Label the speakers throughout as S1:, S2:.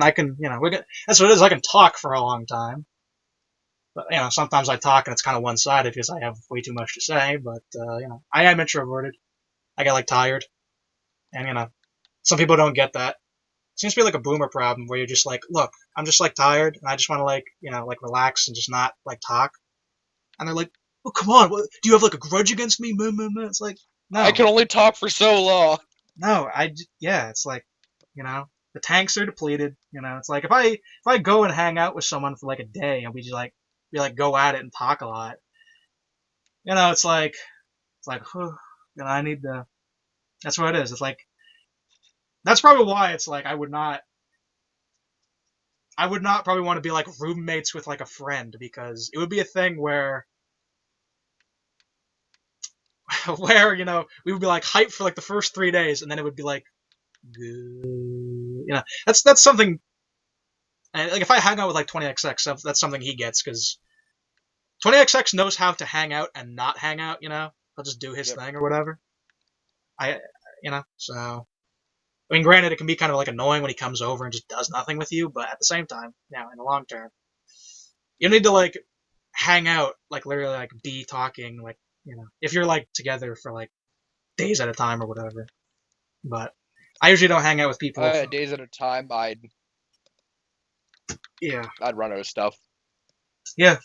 S1: I can, that's what it is. I can talk for a long time, but sometimes I talk and it's kind of one-sided because I have way too much to say. But I am introverted. I get like tired, and some people don't get that. It seems to be like a boomer problem where you're just like, look, I'm just like tired and I just want to like relax and just not like talk. And they're like, oh come on, what, do you have like a grudge against me? It's like,
S2: I
S1: no,
S2: can only talk for so long.
S1: no, yeah, it's like, the tanks are depleted. It's like if I go and hang out with someone for like a day and we go at it and talk a lot, it's like, I need to. That's what it is. It's like that's probably why it's like I would not probably want to be like roommates with like a friend because it would be a thing where where we would be like hyped for like the first 3 days and then it would be like that's something. And like if I hang out with like 20XX, that's something he gets because 20XX knows how to hang out and not hang out. He'll just do his
S2: Yep.
S1: thing or whatever. So I mean, granted, it can be kind of like annoying when he comes over and just does nothing with you, but at the same time, in the long term, you need to like hang out, like literally like be talking, like if you're like together for like days at a time or whatever. But I usually don't hang out with people.
S2: Days at a time,
S1: Yeah,
S2: I'd run out of stuff.
S1: yeah.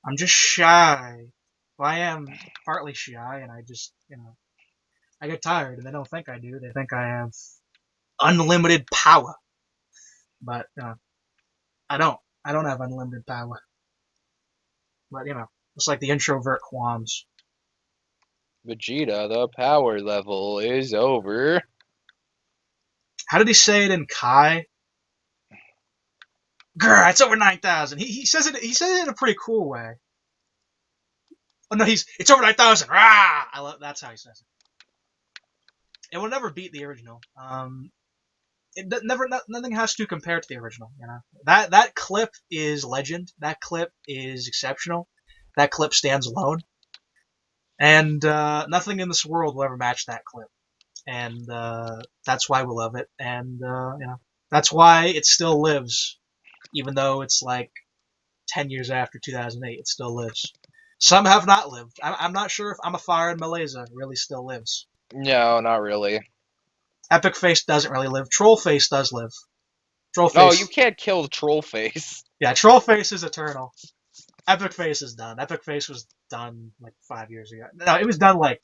S1: I'm just shy. Well, I am partly shy, and I just I get tired, and they don't think I do. They think I have unlimited power, but I don't. I don't have unlimited power. But it's like the introvert qualms.
S2: Vegeta, the power level is over.
S1: How did he say it in Kai? Grr, it's over 9,000. He says it. He says it in a pretty cool way. Oh no, it's over 9,000. Rah! That's how he says it. It will never beat the original. Nothing has to compare to the original. That clip is legend. That clip is exceptional. That clip stands alone, and nothing in this world will ever match that clip. And that's why we love it. And that's why it still lives, even though it's like 10 years after 2008. It still lives. Some have not lived. I'm not sure if I'm a Fire in Malaysia really still lives.
S2: No, not really.
S1: Epic Face doesn't really live. Troll Face does live. Troll
S2: No, you
S1: Face,
S2: can't kill the troll face.
S1: yeah, Troll Face is eternal. Epic Face is done. Epic Face was done like 5 years ago. No, it was done like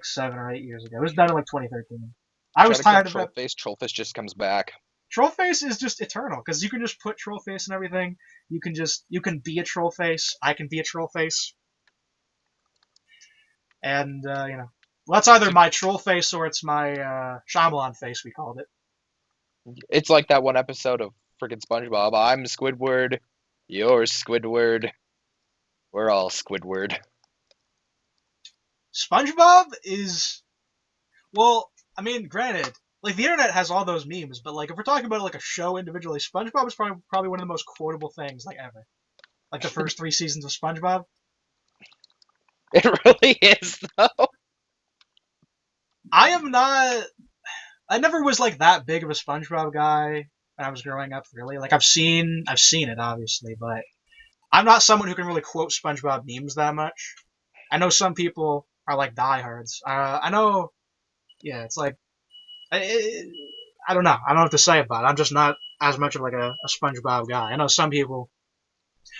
S1: 7 or 8 years ago. It was done in like 2013. I
S2: Try
S1: was
S2: to kill
S1: tired of it.
S2: troll face just comes back.
S1: Troll Face is just eternal because you can just put Troll Face and everything. You can be a Troll Face. I can be a Troll Face, and well, that's either my Troll Face or it's my Shyamalan Face. We called it.
S2: It's like that one episode of freaking SpongeBob. I'm Squidward. You're Squidward. We're all Squidward.
S1: SpongeBob is, well, I mean, granted, like the internet has all those memes, but like if we're talking about like a show individually, SpongeBob is probably one of the most quotable things like ever. Like the first 3 seasons of SpongeBob.
S2: It really is, though.
S1: I am not. I never was like that big of a SpongeBob guy when I was growing up. Really, like I've seen it obviously, but I'm not someone who can really quote SpongeBob memes that much. I know some people are like diehards. I know, yeah, it's like I, I don't know. I don't know what to say about it. I'm just not as much of like a SpongeBob guy. I know some people.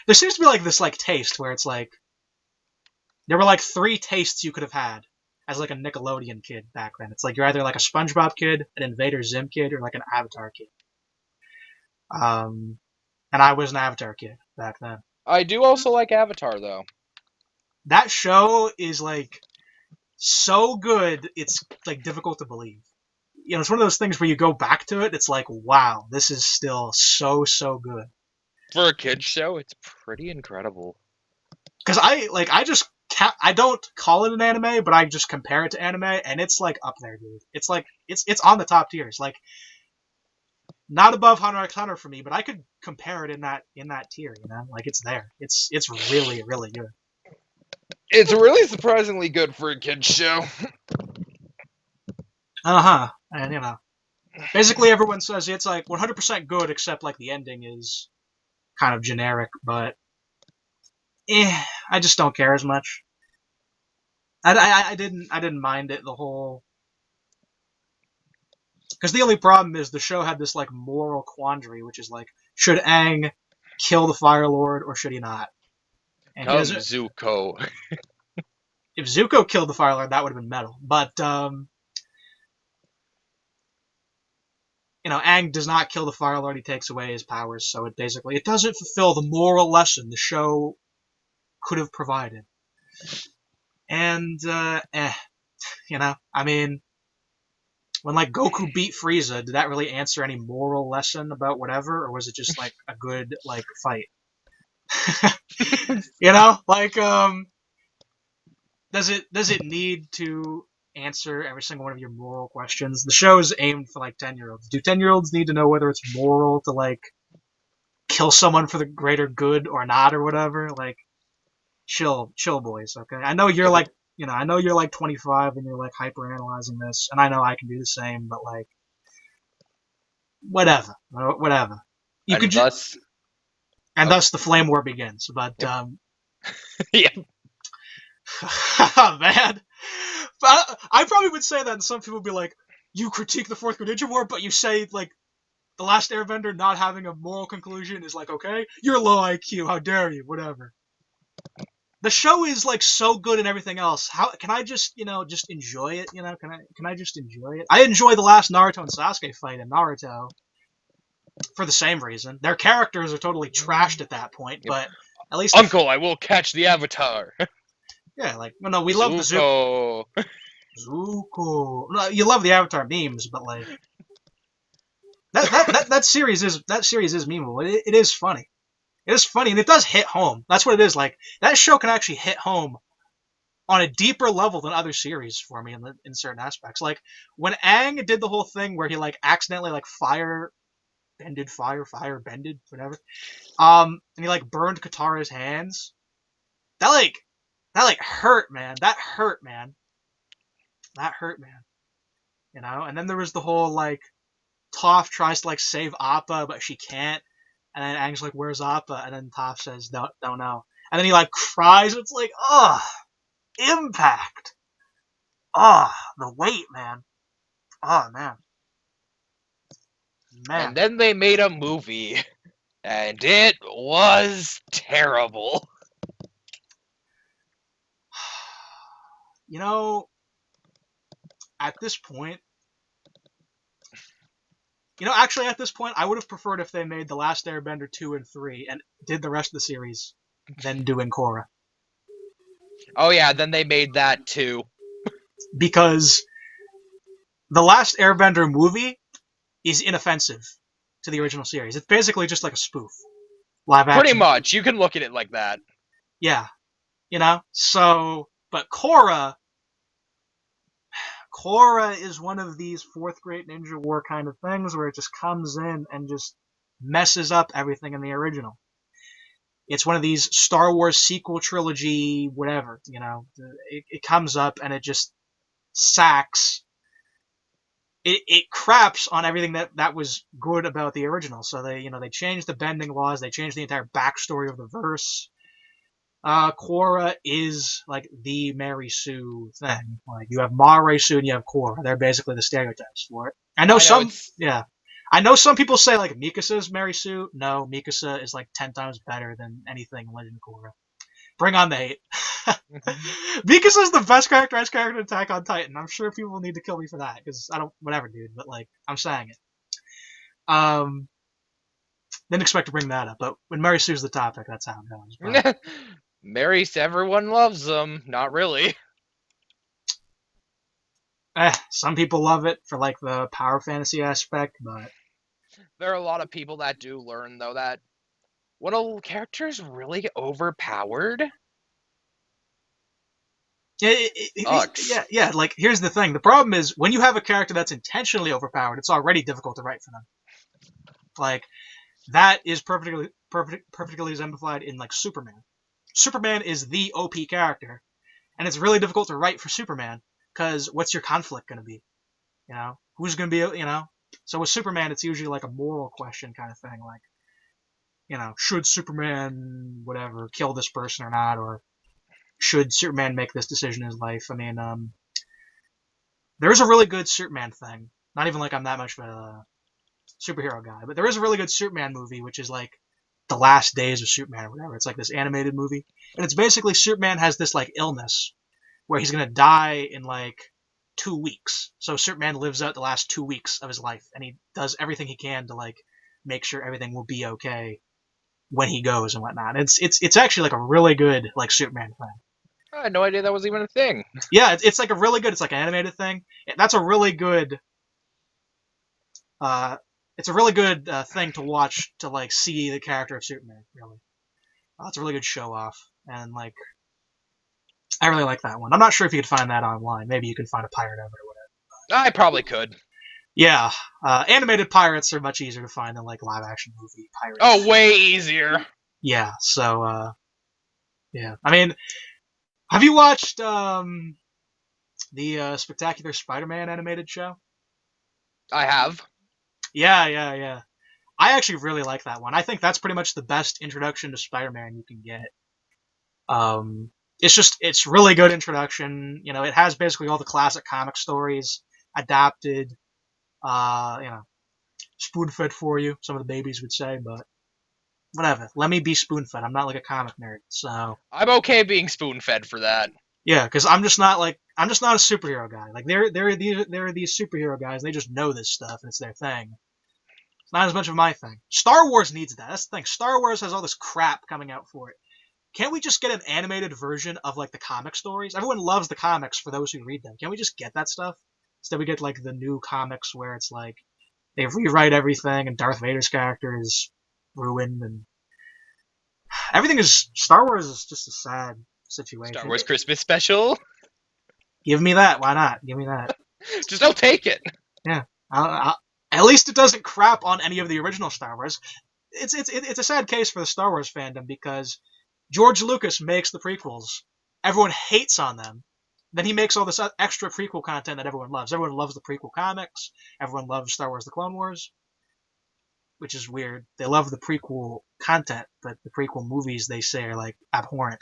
S1: There seems to be like this like taste where it's like there were like 3 tastes you could have had as like a Nickelodeon kid back then. It's like you're either like a SpongeBob kid, an Invader Zim kid, or like an Avatar kid. Um, and I was an Avatar kid back then.
S2: I do also like Avatar, though.
S1: That show is like so good, it's like difficult to believe. It's one of those things where you go back to it, it's like, wow, this is still so good.
S2: For a kid's show, it's pretty incredible.
S1: Because I don't call it an anime, but I just compare it to anime, and it's like up there, dude. It's like it's on the top tiers. Like not above Hunter x Hunter for me, but I could compare it in that tier. Like it's there. It's really good.
S2: It's really surprisingly good for a kid's show.
S1: Uh huh. And Basically, everyone says it's like 100% good, except like the ending is kind of generic. But I just don't care as much. I didn't mind it the whole because the only problem is the show had this like moral quandary, which is like should Aang kill the Fire Lord or should he not? And he
S2: Come,
S1: doesn't.
S2: Zuko.
S1: If Zuko killed the Fire Lord, that would have been metal. But Aang does not kill the Fire Lord. He takes away his powers, so it doesn't fulfill the moral lesson the show could have provided. And I mean, when like Goku beat Frieza, did that really answer any moral lesson about whatever, or was it just like a good like fight? Like does it need to answer every single one of your moral questions? The show is aimed for like 10-year-olds. Do 10-year-olds need to know whether it's moral to like kill someone for the greater good or not or whatever? Like chill boys, okay? I know you're like I know you're like 25 and you're like hyper analyzing this, and I know I can do the same, but like whatever. You could
S2: And
S1: just
S2: thus,
S1: and
S2: oh,
S1: thus the flame war begins. But
S2: yep. Yeah.
S1: man, I probably would say that, and some people would be like, "You critique the Fourth Greninja War, but you say like the Last Airbender not having a moral conclusion is like okay, you're low IQ. How dare you? Whatever." The show is like so good and everything else. How can I just just enjoy it? Can I just enjoy it? I enjoy the last Naruto and Sasuke fight in Naruto for the same reason. Their characters are totally trashed at that point,
S2: Yep.
S1: but at least
S2: Uncle, I will catch the Avatar.
S1: yeah, like no, we love the
S2: Zuko.
S1: Zuko. No, you love the Avatar memes, but like that series is memeable. It is funny. It is funny, and it does hit home. That's what it is. Like that show can actually hit home on a deeper level than other series for me in certain aspects. Like when Aang did the whole thing where he like accidentally like fire bended, whatever. And he like burned Katara's hands. That like hurt, man. That hurt, man. That hurt, man. And then there was the whole like Toph tries to like save Appa, but she can't. And then Aang's like, "Where's Appa?" And then Toph says, "Don't know." And then he like cries. It's like, impact. The weight, man. Man.
S2: And
S1: Man.
S2: then they made a movie, and it was terrible.
S1: You know, at this point, actually at this point, I would have preferred if they made The Last Airbender 2 and 3 and did the rest of the series than doing Korra.
S2: Oh yeah, then they made that too.
S1: Because The Last Airbender movie is inoffensive to the original series. It's basically just like a spoof. Live
S2: Pretty
S1: action.
S2: much, you can look at it like that.
S1: Yeah. So, but Korra is one of these fourth grade ninja war kind of things where it just comes in and just messes up everything in the original. It's one of these Star Wars sequel trilogy, whatever, it comes up and it just sacks. It craps on everything that was good about the original. So they changed the bending laws, they changed the entire backstory of the verse. Korra is like the Mary Sue thing. Like you have Mary Sue and you have Korra. They're basically the stereotypes for it. I know yeah. I know some people say like Mikasa's Mary Sue. No, Mikasa is like 10 times better than anything in Legend of Korra. Bring on the hate. Mikasa's the best characterized character in Attack on Titan. I'm sure people need to kill me for that because I don't, whatever, dude. But like, I'm saying it. Didn't expect to bring that up, but when Mary Sue's the topic, that's how it goes. But
S2: Mary's everyone loves them. Not really.
S1: some people love it for like the power fantasy aspect, but
S2: There are a lot of people that do learn though that when a character is really overpowered,
S1: yeah. Like here's the thing: the problem is when you have a character that's intentionally overpowered, it's already difficult to write for them. Like that is perfectly exemplified in like Superman. Superman is the OP character, and it's really difficult to write for Superman because what's your conflict going to be? Who's going to be? So with Superman, it's usually like a moral question kind of thing, like should Superman whatever kill this person or not, or should Superman make this decision in his life? I mean, there's a really good Superman thing. Not even like I'm that much of a superhero guy, but there is a really good Superman movie, which is like the last days of Superman or whatever. It's like this animated movie, and it's basically Superman has this like illness where he's gonna die in like 2 weeks. So Superman lives out the last 2 weeks of his life, and he does everything he can to like make sure everything will be okay when he goes and whatnot. It's actually like a really good like Superman thing.
S2: I had no idea that was even a thing.
S1: Yeah, it's like a really good. It's like an animated thing. That's a really good. Uh, it's a really good thing to watch to like see the character of Superman. Really, it's a really good show off, and like I really like that one. I'm not sure if you could find that online. Maybe you can find a pirate of it or whatever.
S2: I probably could.
S1: Yeah, animated pirates are much easier to find than like live action movie pirates.
S2: Oh, way easier.
S1: Yeah, so yeah. I mean, have you watched the Spectacular Spider-Man animated show?
S2: I have.
S1: Yeah. I actually really like that one. I think that's pretty much the best introduction to Spider-Man you can get. It's really good introduction. It has basically all the classic comic stories adapted. You know, spoon-fed for you. Some of the babies would say, but whatever. Let me be spoon-fed. I'm not like a comic nerd, so
S2: I'm okay being spoon-fed for that.
S1: yeah. Because I'm just not a superhero guy. Like there are these superhero guys. And they just know this stuff and it's their thing. It's not as much of my thing. Star Wars needs that. That's the thing. Star Wars has all this crap coming out for it. Can't we just get an animated version of like the comic stories? Everyone loves the comics for those who read them. Can't we just get that stuff? Instead, we get like the new comics where it's like they rewrite everything and Darth Vader's character is ruined and everything is Star Wars is just a sad situation.
S2: Star Wars Christmas special.
S1: Give me that. Why not? Give me that.
S2: Just don't take it.
S1: Yeah. At least it doesn't crap on any of the original Star Wars. It's a sad case for the Star Wars fandom because George Lucas makes the prequels. Everyone hates on them. Then he makes all this extra prequel content that everyone loves. Everyone loves the prequel comics. Everyone loves Star Wars: The Clone Wars, which is weird. They love the prequel content, but the prequel movies they say are like abhorrent.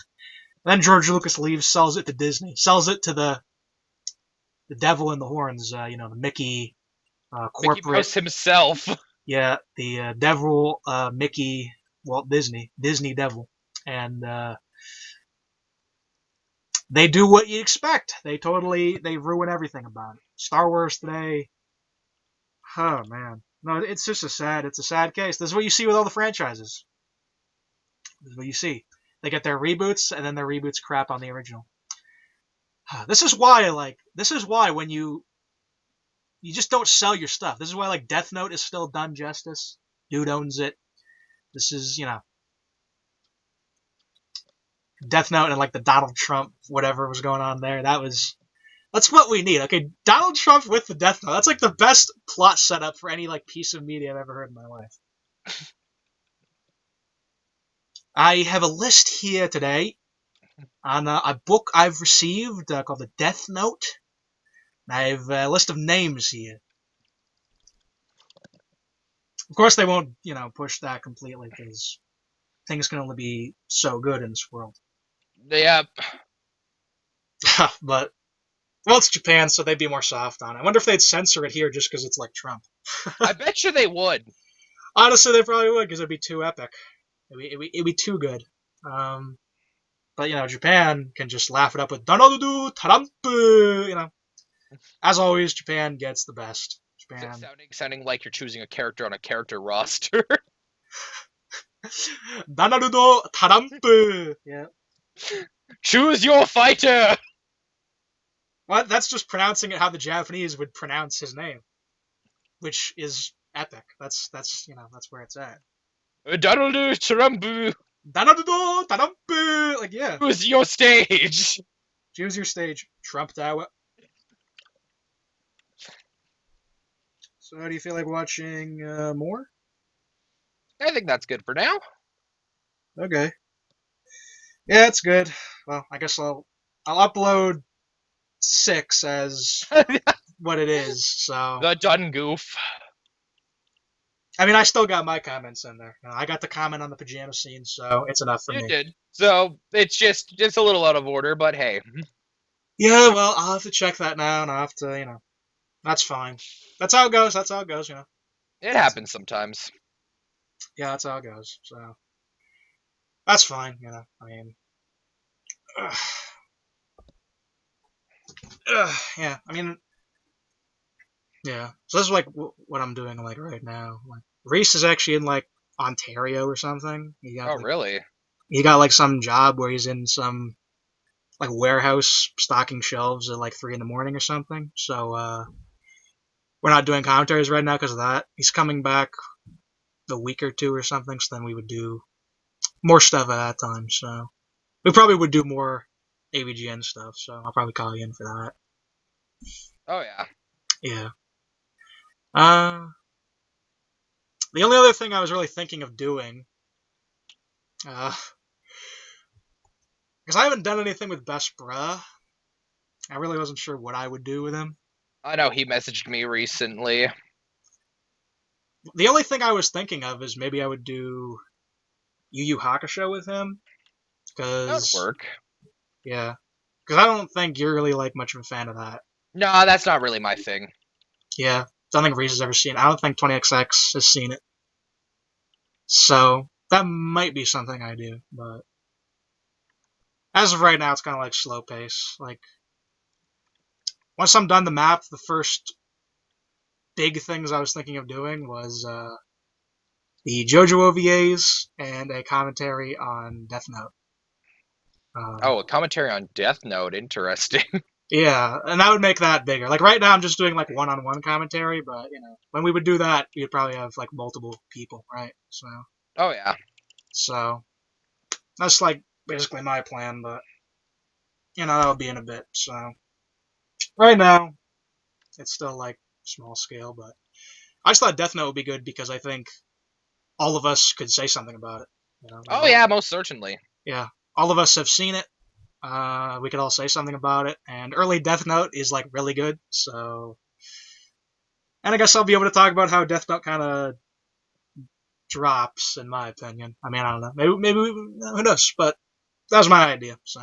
S1: And then George Lucas leaves, sells it to Disney, sells it to the devil in the horns. The Mickey corporate.
S2: Mickey Mouse himself.
S1: Yeah, the devil Mickey Walt Disney Devil, and they do what you expect. They ruin everything about it. Star Wars today. Oh man, no, it's just it's a sad case. This is what you see with all the franchises. This is what you see. They get their reboots, and then their reboots crap on the original. This is why when you just don't sell your stuff. This is why like Death Note is still done justice. Dude owns it. This is Death Note and like the Donald Trump whatever was going on there. That's what we need. Okay, Donald Trump with the Death Note. That's like the best plot setup for any like piece of media I've ever heard in my life. I have a list here today on a book I've received called the Death Note. I have a list of names here. Of course, they won't, push that completely because things can only be so good in this world.
S2: Yeah.
S1: But, well, it's Japan, so they'd be more soft on it. I wonder if they'd censor it here just because it's like Trump.
S2: I bet you they would.
S1: Honestly, they probably would because it'd be too epic. It'd be too good. But, Japan can just laugh it up with Danarudo Tarampu, As always, Japan gets the best. Japan.
S2: Sounding like you're choosing a character on a character roster.
S1: Danarudo Tarampu. Yeah.
S2: Choose your fighter.
S1: What? That's just pronouncing it how the Japanese would pronounce his name, which is epic. That's where it's at.
S2: Danarudo Tarampu.
S1: Danarudo Tarampu. Like yeah.
S2: Choose your stage.
S1: Choose your stage. Trump Tower. So, do you feel like watching more?
S2: I think that's good for now.
S1: Okay. Yeah, it's good. Well, I guess I'll upload 6 as what it is. So
S2: The done goof.
S1: I mean, I still got my comments in there. I got the comment on the pajama scene, so it's enough for
S2: You
S1: me.
S2: did. So it's just a little out of order, but hey,
S1: Yeah, well, I'll have to check that now, and I'll have to, that's fine. That's how it goes. That's how it goes.
S2: it happens sometimes.
S1: Yeah, that's how it goes. So that's fine. I mean, ugh, yeah. I mean, yeah. So this is like what I'm doing like right now. Like Reese is actually in like Ontario or something.
S2: Oh, really?
S1: He got like some job where he's in some like warehouse stocking shelves at like 3 in the morning or something. So we're not doing commentaries right now because of that. He's coming back the week or two or something. So then we would do more stuff at that time. So we probably would do more AVGN stuff. So I'll probably call you in for that.
S2: Oh, yeah.
S1: Yeah. Uh, the only other thing I was really thinking of doing, because I haven't done anything with Best Bruh, I really wasn't sure what I would do with him.
S2: I know he messaged me recently.
S1: The only thing I was thinking of is maybe I would do Yu Yu Hakusho with him,
S2: That would
S1: because
S2: work.
S1: yeah, because I don't think you're really like much of a fan of that.
S2: No, that's not really my thing.
S1: Yeah, don't think Reese has ever seen it. I don't think 20XX has seen it, so that might be something I do. But as of right now, it's kind of like slow pace. Like once I'm done the map, the first big things I was thinking of doing was the JoJo OVAs and a commentary on Death Note.
S2: Oh, a commentary on Death Note. Interesting.
S1: Yeah, and that would make that bigger. Like right now, I'm just doing like one-on-one commentary, but when we would do that, we'd probably have like multiple people, right?
S2: Oh, yeah.
S1: So that's like basically my plan, but that'll be in a bit. So right now, it's still like small scale, but I just thought Death Note would be good because I think all of us could say something about it. Like
S2: Oh, yeah, most certainly.
S1: yeah, all of us have seen it. We could all say something about it, and early Death Note is like really good. So, and I guess I'll be able to talk about how Death Note kind of drops, in my opinion. I mean, I don't know. Maybe who knows? But that was my idea. So,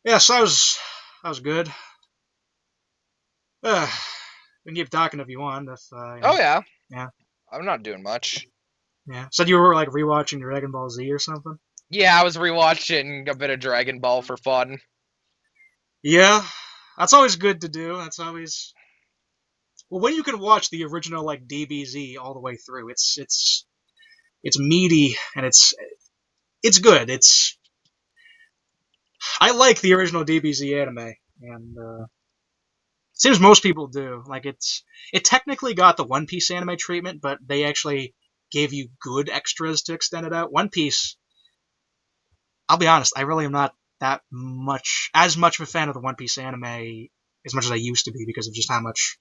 S1: yeah, so that was good. We can keep talking if you want. If
S2: Oh, yeah.
S1: yeah,
S2: I'm not doing much.
S1: yeah. Said you were like rewatching Dragon Ball Z or something.
S2: Yeah, I was rewatching a bit of Dragon Ball for fun.
S1: Yeah, that's always good to do. That's always well when you can watch the original like DBZ all the way through. It's meaty and it's good. I like the original DBZ anime, and seems most people do. Like it technically got the One Piece anime treatment, but they actually gave you good extras to extend it out. One Piece, I'll be honest, I really am not that much of a fan of the One Piece anime as much as I used to be because of just how much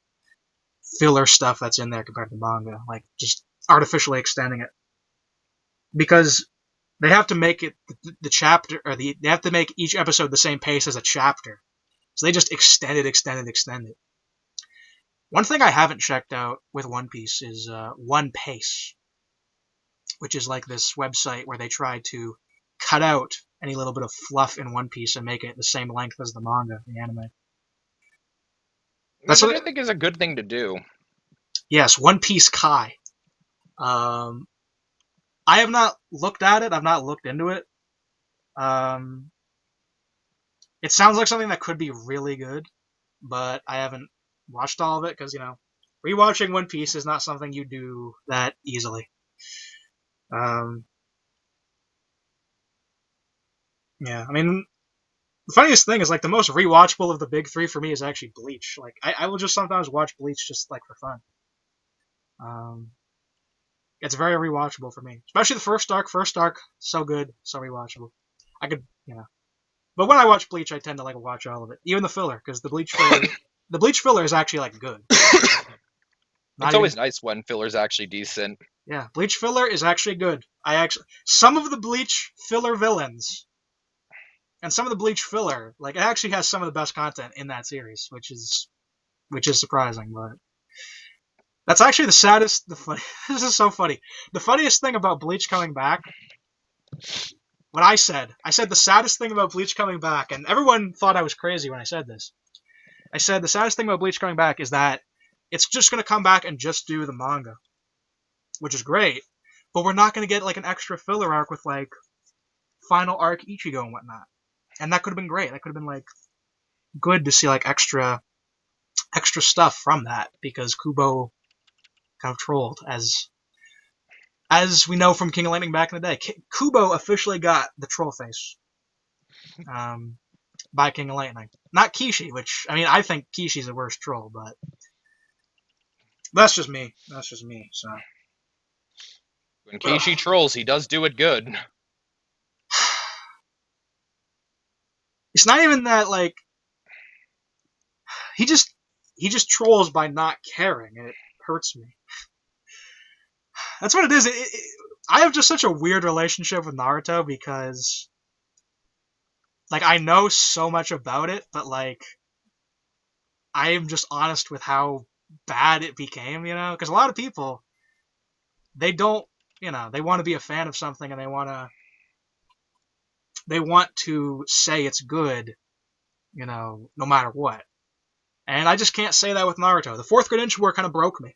S1: filler stuff that's in there compared to manga. Like just artificially extending it because they have to make it the chapter or they have to make each episode the same pace as a chapter. So they just extend it. One thing I haven't checked out with One Piece is One Pace, which is like this website where they try to cut out any little bit of fluff in One Piece and make it the same length as the manga, the anime. That's
S2: Which
S1: what.
S2: I think is a good thing to do.
S1: Yes, One Piece Kai. Um, I have not looked at it. I've not looked into it. Um, it sounds like something that could be really good, but I haven't watched all of it because rewatching One Piece is not something you do that easily. Um, yeah, I mean, the funniest thing is like the most rewatchable of the big three for me is actually Bleach. Like I will just sometimes watch Bleach just like for fun. Um, it's very rewatchable for me, especially the first arc. First arc, so good, so rewatchable. I could, but when I watch Bleach, I tend to like watch all of it, even the filler, because the Bleach filler is actually like good.
S2: It's
S1: Not even,
S2: always nice when filler's actually decent.
S1: yeah, Bleach filler is actually good. Some of the Bleach filler villains and some of the Bleach filler, like it actually has some of the best content in that series, which is surprising, but That's actually the saddest. This is so funny. The funniest thing about Bleach coming back. What I said the saddest thing about Bleach coming back, and everyone thought I was crazy when I said this. I said the saddest thing about Bleach coming back is that it's just going to come back and just do the manga, which is great, but we're not going to get like an extra filler arc with like final arc Ichigo and whatnot. And that could have been great. That could have been like good to see like extra stuff from that because Kubo kind of trolled as we know from King of Lightning back in the day. Kubo officially got the troll face by King of Lightning. Not Kishi, which I mean I think Kishi's the worst troll, but that's just me. That's just me. So
S2: When Kishi trolls, he does do it good.
S1: it's not even that like he just trolls by not caring, and it hurts me. That's what it is. I have just such a weird relationship with Naruto because like I know so much about it, but like I am just honest with how bad it became, you know? Because a lot of people they don't, you know, they want to be a fan of something and they want to say it's good, you know, no matter what. And I just can't say that with Naruto. The fourth grade Ninja War kind of broke me.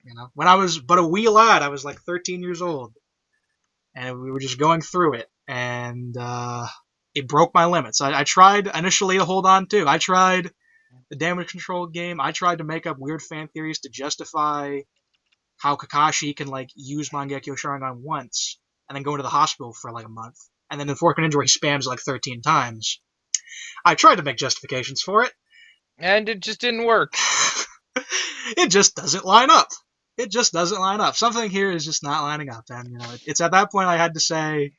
S1: You know, when I was but a wee lad, I was like 13 years old, and we were just going through it, and it broke my limits. I tried initially to hold on to. I tried the damage control game. I tried to make up weird fan theories to justify how Kakashi can like use Mangekyo Sharingan once and then go into the hospital for like a month, and then in Fork and Ninja where he spams like 13 times. I tried to make justifications for it.
S2: And it just didn't work.
S1: It just doesn't line up. It just doesn't line up. Something here is just not lining up, and you know, it's at that point I had to say,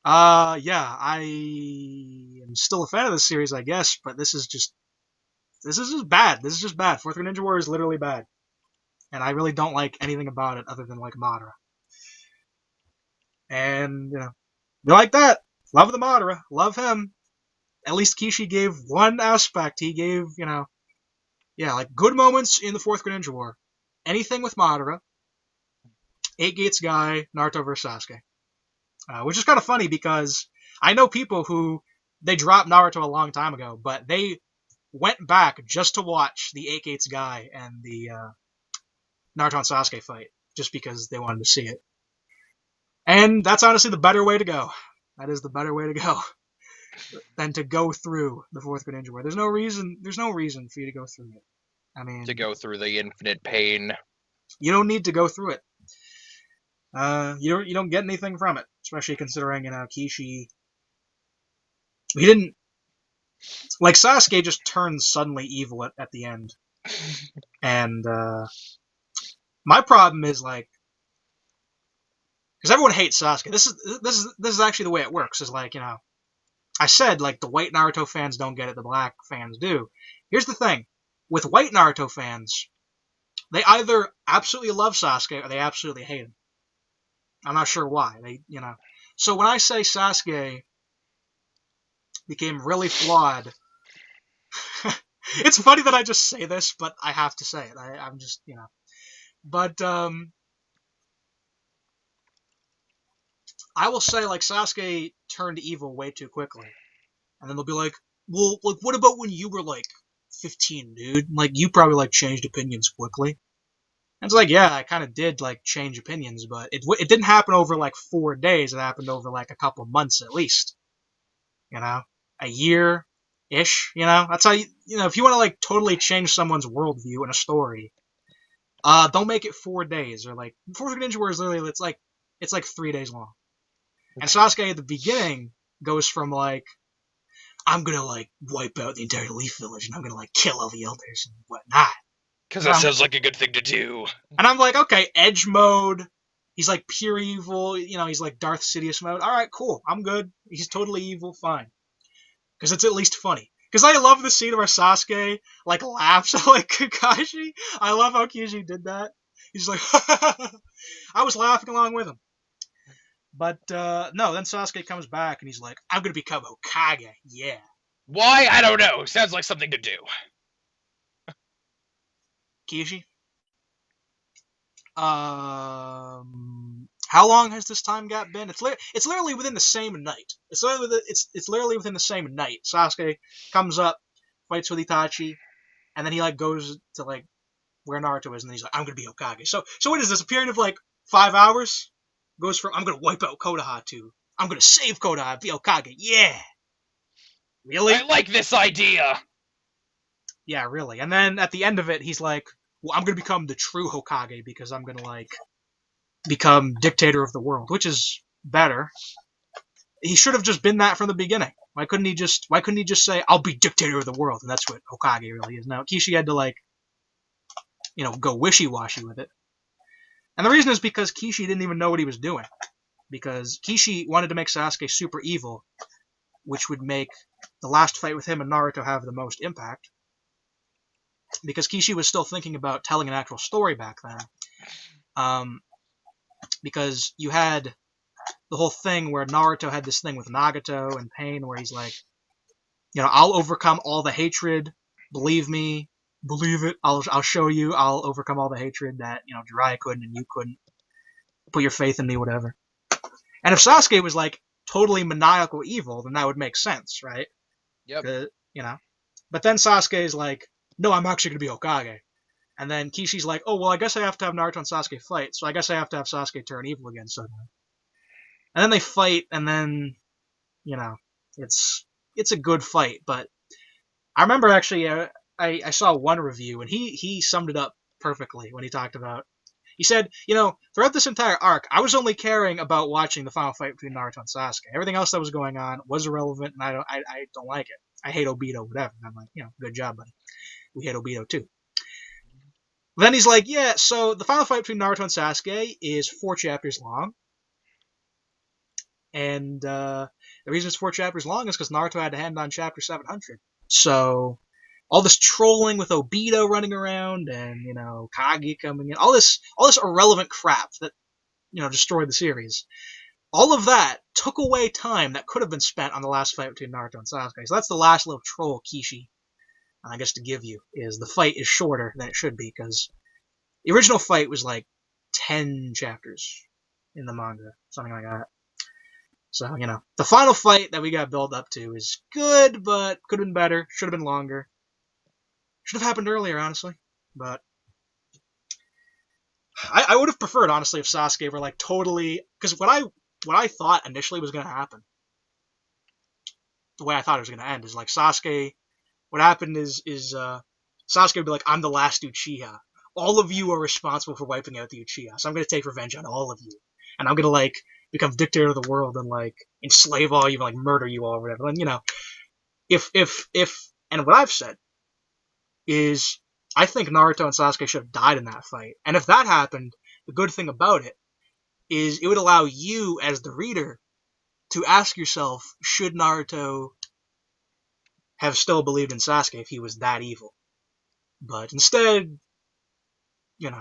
S1: yeah, I am still a fan of this series, I guess, but this is just bad. This is just bad. Fourth Ninja War is literally bad, and I really don't like anything about it other than like Madara. And you know, you like that? Love the Madara, love him. At least Kishi gave one aspect. He gave, you know, yeah, like good moments in the Fourth Greninja War. Anything with Madara, Eight Gates Guy, Naruto vs Sasuke, which is kind of funny because I know people who they dropped Naruto a long time ago, but they went back just to watch the Eight Gates Guy and the Naruto and Sasuke fight, just because they wanted to see it. And that's honestly the better way to go. That is the better way to go than to go through the Fourth Greninja War. There's no reason for you to go through it. I mean,
S2: to go through the infinite pain.
S1: You don't need to go through it. You don't get anything from it, especially considering, you know, Kishi. He didn't like Sasuke just turned suddenly evil at the end, and my problem is like because everyone hates Sasuke. This is actually the way it works. Is like, you know, I said like the white Naruto fans don't get it, the black fans do. Here's the thing: with white Naruto fans, they either absolutely love Sasuke or they absolutely hate him. I'm not sure why. They, you know. So when I say Sasuke became really flawed, it's funny that I just say this, but I have to say it. I'm just, you know. But I will say like Sasuke turned evil way too quickly, and then they'll be like, "Well, like what about when you were like 15, dude? Like you probably like changed opinions quickly." And it's like, yeah, I kind of did like change opinions, but it didn't happen over like 4 days. It happened over like a couple of months at least. You know, a year ish. You know, that's how you know if you want to like totally change someone's worldview in a story, don't make it 4 days or like Fourth Ninja War is literally it's like 3 days long. And Sasuke at the beginning goes from like I'm gonna like wipe out the entire Leaf Village and I'm gonna like kill all the elders and whatnot.
S2: Because that sounds like a good thing to do.
S1: And I'm like, okay, edge mode. He's like pure evil. You know, he's like Darth Sidious mode. All right, cool. I'm good. He's totally evil. Fine. Because it's at least funny. Because I love the scene where Sasuke like laughs at like Kakashi. I love how Kishi did that. He's like, I was laughing along with him. But no, then Sasuke comes back and he's like, I'm gonna become Hokage. Yeah.
S2: Why? I don't know. Sounds like something to do.
S1: Kishi. How long has this time gap been? It's literally within the same night. It's literally within the same night. Sasuke comes up, fights with Itachi, and then he like goes to like where Naruto is, and then he's like, I'm gonna be Hokage. So what is this? A period of like 5 hours? Goes from I'm gonna wipe out Konoha to I'm gonna save Konoha and be Hokage. Yeah,
S2: I
S1: really?
S2: like this idea.
S1: Yeah, really. And then at the end of it, he's like, well, I'm gonna become the true Hokage because I'm gonna like become dictator of the world, which is better. He should have just been that from the beginning. Why couldn't he just say I'll be dictator of the world, and that's what Hokage really is. Now Kishi had to like go wishy-washy with it. And the reason is because Kishi didn't even know what he was doing. Because Kishi wanted to make Sasuke super evil, which would make the last fight with him and Naruto have the most impact. Because Kishi was still thinking about telling an actual story back then. Because you had the whole thing where Naruto had this thing with Nagato and Pain where he's like, I'll overcome all the hatred. Believe me, believe it. I'll show you. I'll overcome all the hatred that Jiraiya couldn't and you couldn't. Put your faith in me, whatever. And if Sasuke was like totally maniacal evil, then that would make sense, right?
S2: Yep.
S1: But then Sasuke is like, no, I'm actually gonna be Hokage. And then Kishi's like, oh well, I guess I have to have Naruto and Sasuke fight, so I guess I have to have Sasuke turn evil again suddenly. And then they fight, and then it's a good fight. But I remember actually, I saw one review, and he summed it up perfectly when he talked about. He said, throughout this entire arc, I was only caring about watching the final fight between Naruto and Sasuke. Everything else that was going on was irrelevant, and I don't like it. I hate Obito, whatever. And I'm like, good job, buddy. We hate Obito too. Then he's like, yeah, so the final fight between Naruto and Sasuke is 4 chapters long. And the reason it's 4 chapters long is because Naruto had to hand on chapter 700. So all this trolling with Obito running around and Kage coming in, all this irrelevant crap that destroyed the series. All of that took away time that could have been spent on the last fight between Naruto and Sasuke. So that's the last little troll Kishi, I guess, to give you, is the fight is shorter than it should be, because the original fight was like 10 chapters in the manga, something like that. So, the final fight that we got built up to is good, but could have been better, should have been longer. Should have happened earlier, honestly. But I would have preferred, honestly, if Sasuke were like totally, because what I thought initially was going to happen, the way I thought it was going to end, is like Sasuke. What happened is Sasuke would be like, I'm the last Uchiha. All of you are responsible for wiping out the Uchiha, so I'm going to take revenge on all of you, and I'm going to like become dictator of the world and like enslave all of you, and like murder you all, or whatever. And if and what I've said is, I think Naruto and Sasuke should have died in that fight. And if that happened, the good thing about it is it would allow you, as the reader, to ask yourself, should Naruto have still believed in Sasuke if he was that evil? But instead,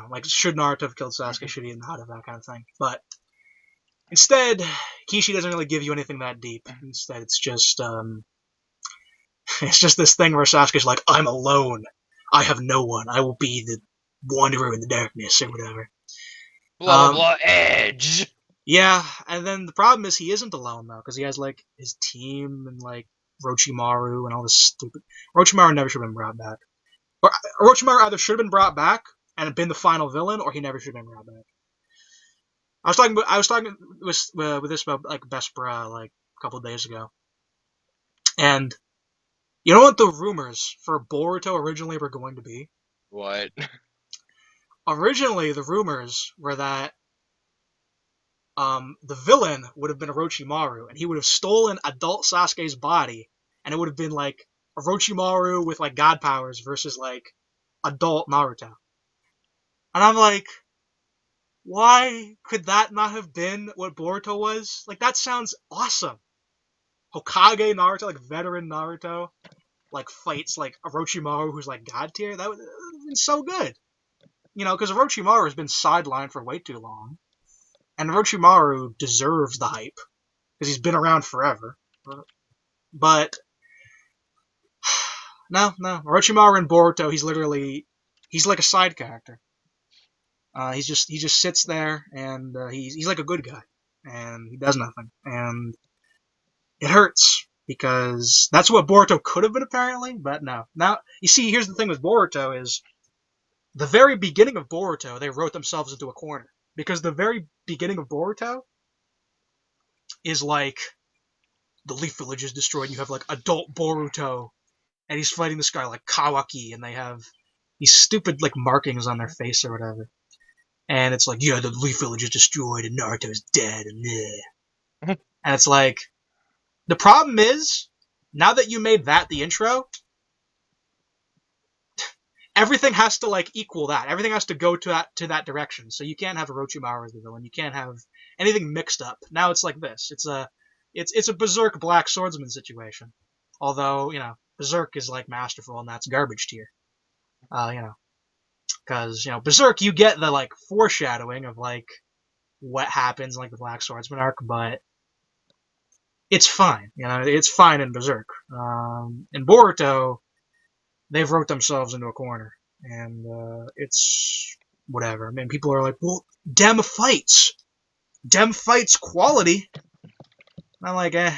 S1: like, should Naruto have killed Sasuke? Should he not have? That kind of thing. But instead, Kishi doesn't really give you anything that deep. Instead, it's just this thing where Sasuke's like, I'm alone. I have no one. I will be the wanderer in the darkness, or whatever.
S2: Blah blah blah. Edge.
S1: Yeah, and then the problem is he isn't alone, though, because he has, like, his team and, like, Orochimaru and all this stupid... Orochimaru never should have been brought back. Or Orochimaru either should have been brought back and been the final villain, or he never should have been brought back. I was talking with this about, like, Best Bra, like, a couple of days ago. And you know what the rumors for Boruto originally were going to be?
S2: What?
S1: Originally, the rumors were that the villain would have been Orochimaru, and he would have stolen adult Sasuke's body, and it would have been like Orochimaru with like god powers versus like adult Naruto. And I'm like, why could that not have been what Boruto was? Like, that sounds awesome. Hokage Naruto, like veteran Naruto, like fights like Orochimaru, who's like god tier. That would have been so good. Because Orochimaru has been sidelined for way too long. And Orochimaru deserves the hype, because he's been around forever. But, no. Orochimaru in Boruto, he's literally He's like a side character. He just sits there and he's like a good guy, and he does nothing, and it hurts because that's what Boruto could have been apparently, but no. Now you see, here's the thing with Boruto is the very beginning of Boruto they wrote themselves into a corner because the very beginning of Boruto is like the Leaf Village is destroyed. And you have like adult Boruto, and he's fighting this guy like Kawaki, and they have these stupid like markings on their face or whatever. And it's like, yeah, the Leaf Village is destroyed and Naruto's dead, and and it's like the problem is now that you made that the intro, everything has to like equal that. Everything has to go to that direction. So you can't have Orochimaru as the villain. You can't have anything mixed up. Now it's like this. It's a Berserk Black Swordsman situation. Although Berserk is like masterful and that's garbage tier. Because Berserk you get the like foreshadowing of like what happens in like the Black Swordsman arc, but it's fine. It's fine in Berserk. In Boruto, they've wrote themselves into a corner, and it's whatever. I mean, people are like, "Well, dem fights quality." And I'm like, you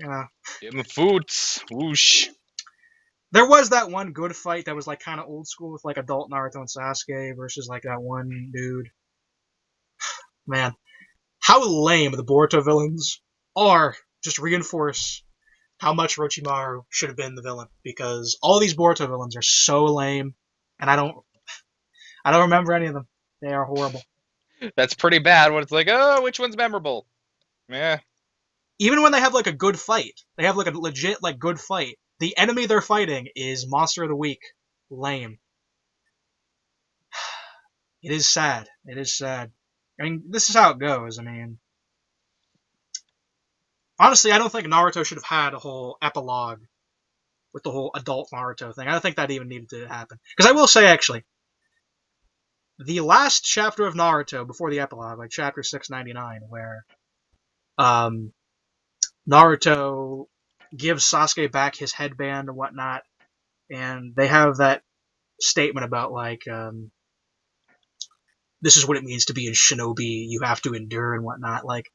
S1: know.
S2: Give him foots. Whoosh.
S1: There was that one good fight that was like kind of old school with like adult Naruto and Sasuke versus like that one dude. Man, how lame the Boruto villains are. Just reinforce how much Orochimaru should have been the villain because all these Boruto villains are so lame, and I don't remember any of them. They are horrible.
S2: That's pretty bad when it's like, oh, which one's memorable? Yeah.
S1: Even when they have like a good fight, they have like a legit like good fight. The enemy they're fighting is Monster of the Week. Lame. It is sad. It is sad. I mean, this is how it goes. I mean, honestly, I don't think Naruto should have had a whole epilogue with the whole adult Naruto thing. I don't think that even needed to happen. Because I will say, actually, the last chapter of Naruto before the epilogue, like chapter 699, where Naruto gives Sasuke back his headband and whatnot, and they have that statement about like this is what it means to be a shinobi. You have to endure and whatnot. Like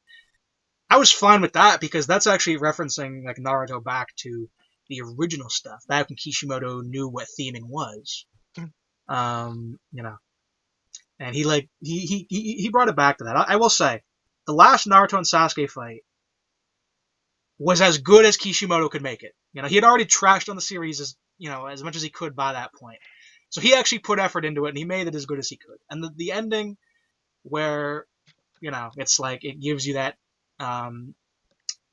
S1: I was fine with that because that's actually referencing like Naruto back to the original stuff back when Kishimoto knew what theming was. You know, and he brought it back to that. I will say, the last Naruto and Sasuke fight was as good as Kishimoto could make it. He had already trashed on the series as much as he could by that point. So he actually put effort into it and he made it as good as he could. And the ending where it's like it gives you that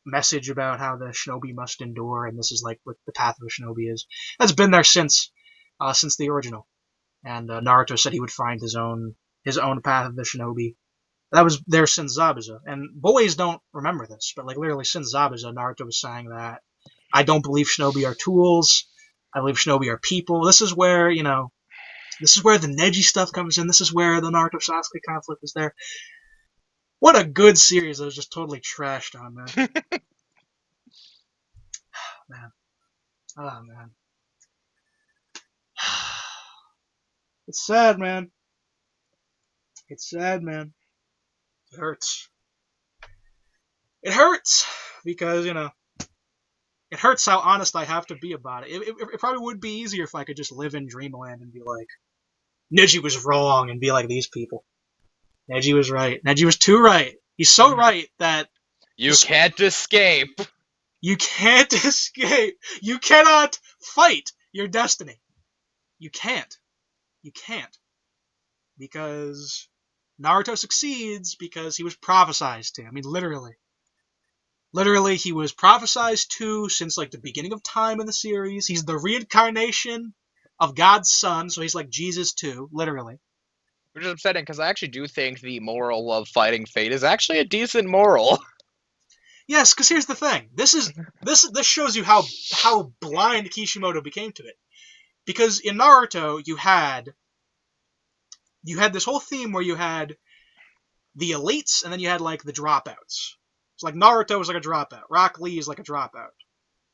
S1: message about how the shinobi must endure and this is like what the path of a shinobi is. That's been there since the original. And Naruto said he would find his own path of the shinobi. That was there since Zabuza. And boys don't remember this, but like literally since Zabuza, Naruto was saying that I don't believe shinobi are tools. I believe shinobi are people. This is where, this is where the Neji stuff comes in. This is where the Naruto Sasuke conflict is there. What a good series that was just totally trashed on, man. Man. Oh, man. It's sad, man. It's sad, man. It hurts. It hurts because, it hurts how honest I have to be about it. It probably would be easier if I could just live in Dreamland and be like, Neji was wrong and be like these people. Neji was right. Neji was too right. He's so right that
S2: you can't escape.
S1: You can't escape. You cannot fight your destiny. You can't. You can't. Because Naruto succeeds because he was prophesized to. I mean, literally. Literally, he was prophesized to since like the beginning of time in the series. He's the reincarnation of God's son, so he's like Jesus too, literally.
S2: Which is upsetting because I actually do think the moral of fighting fate is actually a decent moral.
S1: Yes, because here's the thing. This shows you how blind Kishimoto became to it. Because in Naruto, you had this whole theme where you had the elites and then you had like the dropouts. So like Naruto was like a dropout. Rock Lee is like a dropout.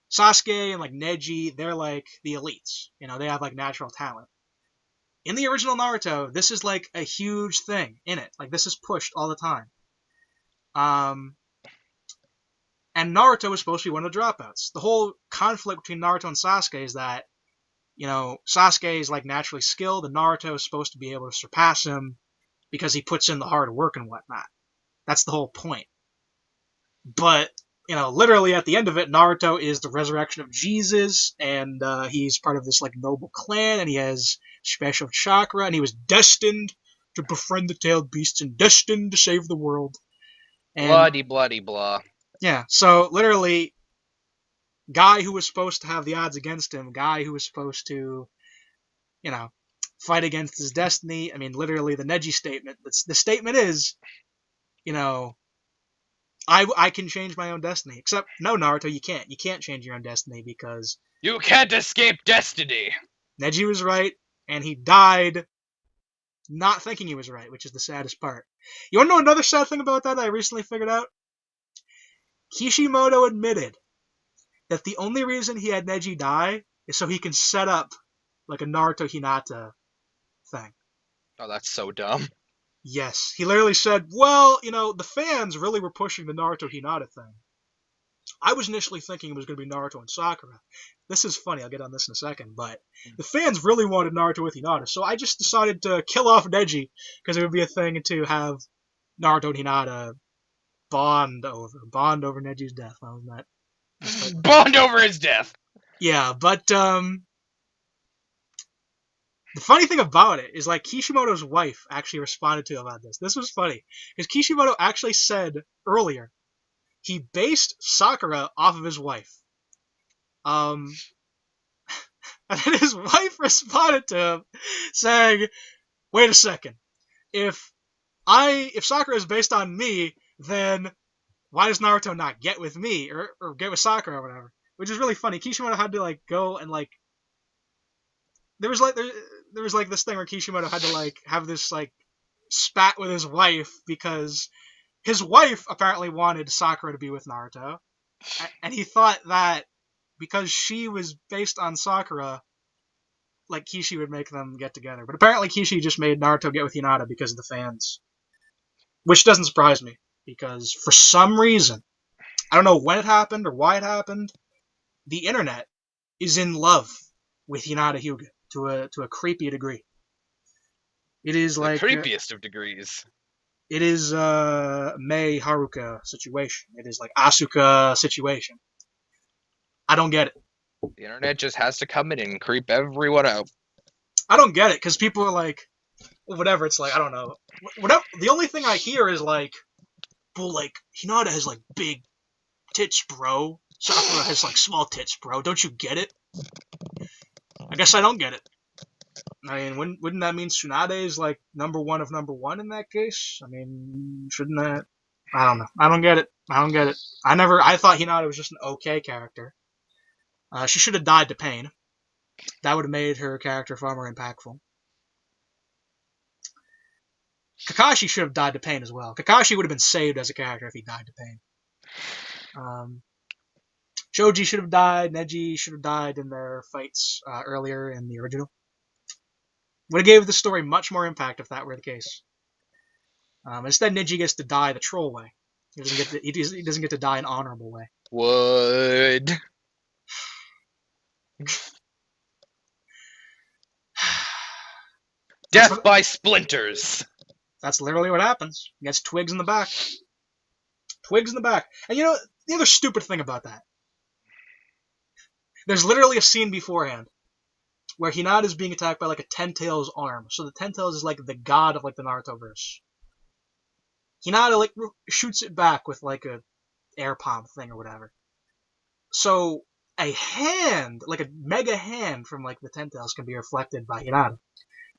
S1: Sasuke and like Neji, they're like the elites. They have like natural talent. in the original Naruto, this is like a huge thing in it. Like this is pushed all the time. Um, and Naruto is supposed to be one of the dropouts. The whole conflict between Naruto and Sasuke is that, Sasuke is like naturally skilled, and Naruto is supposed to be able to surpass him because he puts in the hard work and whatnot. That's the whole point. But, literally at the end of it, Naruto is the resurrection of Jesus, and he's part of this like noble clan, and he has special chakra, and he was destined to befriend the tailed beasts and destined to save the world. And
S2: Bloody, bloody, blah.
S1: yeah, so literally, guy who was supposed to have the odds against him, guy who was supposed to, you know, fight against his destiny. I mean, literally the Neji statement. The statement is, you know, I can change my own destiny. Except, no, Naruto, you can't. You can't change your own destiny because
S2: You can't escape destiny!
S1: Neji was right, and he died not thinking he was right, which is the saddest part. You want to know another sad thing about that I recently figured out? Kishimoto admitted that the only reason he had Neji die is so he can set up like a Naruto Hinata thing.
S2: Oh, that's so dumb.
S1: Yes, he literally said, well, the fans really were pushing the Naruto Hinata thing. I was initially thinking it was going to be Naruto and Sakura. This is funny, I'll get on this in a second, but the fans really wanted Naruto with Hinata, so I just decided to kill off Neji, because it would be a thing to have Naruto and Hinata bond over Neji's death. Well, that
S2: Bond over his death!
S1: yeah, but the funny thing about it is, like, Kishimoto's wife actually responded to him about this. This was funny, because Kishimoto actually said earlier he based Sakura off of his wife. And then his wife responded to him saying, wait a second, if Sakura is based on me, then why does Naruto not get with me, or get with Sakura or whatever? Which is really funny. Kishimoto had to, like, go and, like, there was this thing where Kishimoto had to, like, have this, like, spat with his wife because his wife apparently wanted Sakura to be with Naruto, and he thought that because she was based on Sakura, like, Kishi would make them get together. But apparently Kishi just made Naruto get with Hinata because of the fans. Which doesn't surprise me, because for some reason, I don't know when it happened or why it happened, the internet is in love with Hinata Hyuga to a creepy degree. It is
S2: The
S1: like
S2: creepiest of degrees.
S1: it is Mei Haruka situation. It is like Asuka situation. I don't get it.
S2: The internet just has to come in and creep everyone out.
S1: I don't get it, because people are like, whatever. It's like, I don't know. Whatever. The only thing I hear is like, well, like, Hinata has like big tits, bro. Sakura has like small tits, bro. Don't you get it? I guess I don't get it. I mean, wouldn't that mean Tsunade is like number one of number one in that case? I mean, shouldn't that? I don't know. I don't get it. I thought Hinata was just an okay character. She should have died to pain. That would have made her character far more impactful. Kakashi should have died to pain as well. Kakashi would have been saved as a character if he died to pain. Choji should have died. Neji should have died in their fights earlier in the original. Would have gave the story much more impact if that were the case. Instead, Neji gets to die the troll way. He doesn't get to die an honorable way.
S2: Would. Death by splinters.
S1: That's literally what happens. He gets twigs in the back. Twigs in the back. And the other stupid thing about that, there's literally a scene beforehand where Hinata is being attacked by like a Ten-Tails arm. So the Ten-Tails is like the god of like the Naruto verse. Hinata like shoots it back with like a air palm thing or whatever. So a hand, like a mega hand from like the Ten-Tails can be reflected by Hinata.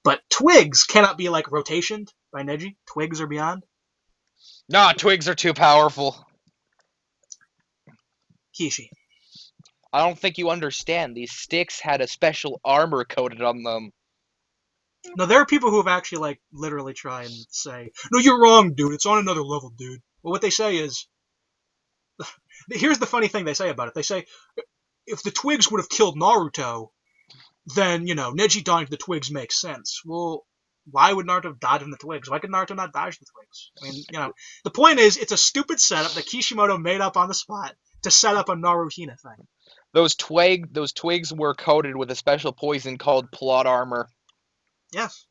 S1: But twigs cannot be like rotationed by Neji. Twigs are beyond.
S2: Nah, twigs are too powerful.
S1: Kishi.
S2: I don't think you understand. These sticks had a special armor coated on them.
S1: No, there are people who have actually, like, literally try and say, no, you're wrong, dude. It's on another level, dude. Well, what they say is, here's the funny thing they say about it. They say, if the twigs would have killed Naruto, then, Neji dying to the twigs makes sense. Well, why would Naruto have died from the twigs? Why could Naruto not die from the twigs? I mean, the point is, it's a stupid setup that Kishimoto made up on the spot to set up a Naruhina thing.
S2: Those twigs were coated with a special poison called plot armor.
S1: Yes,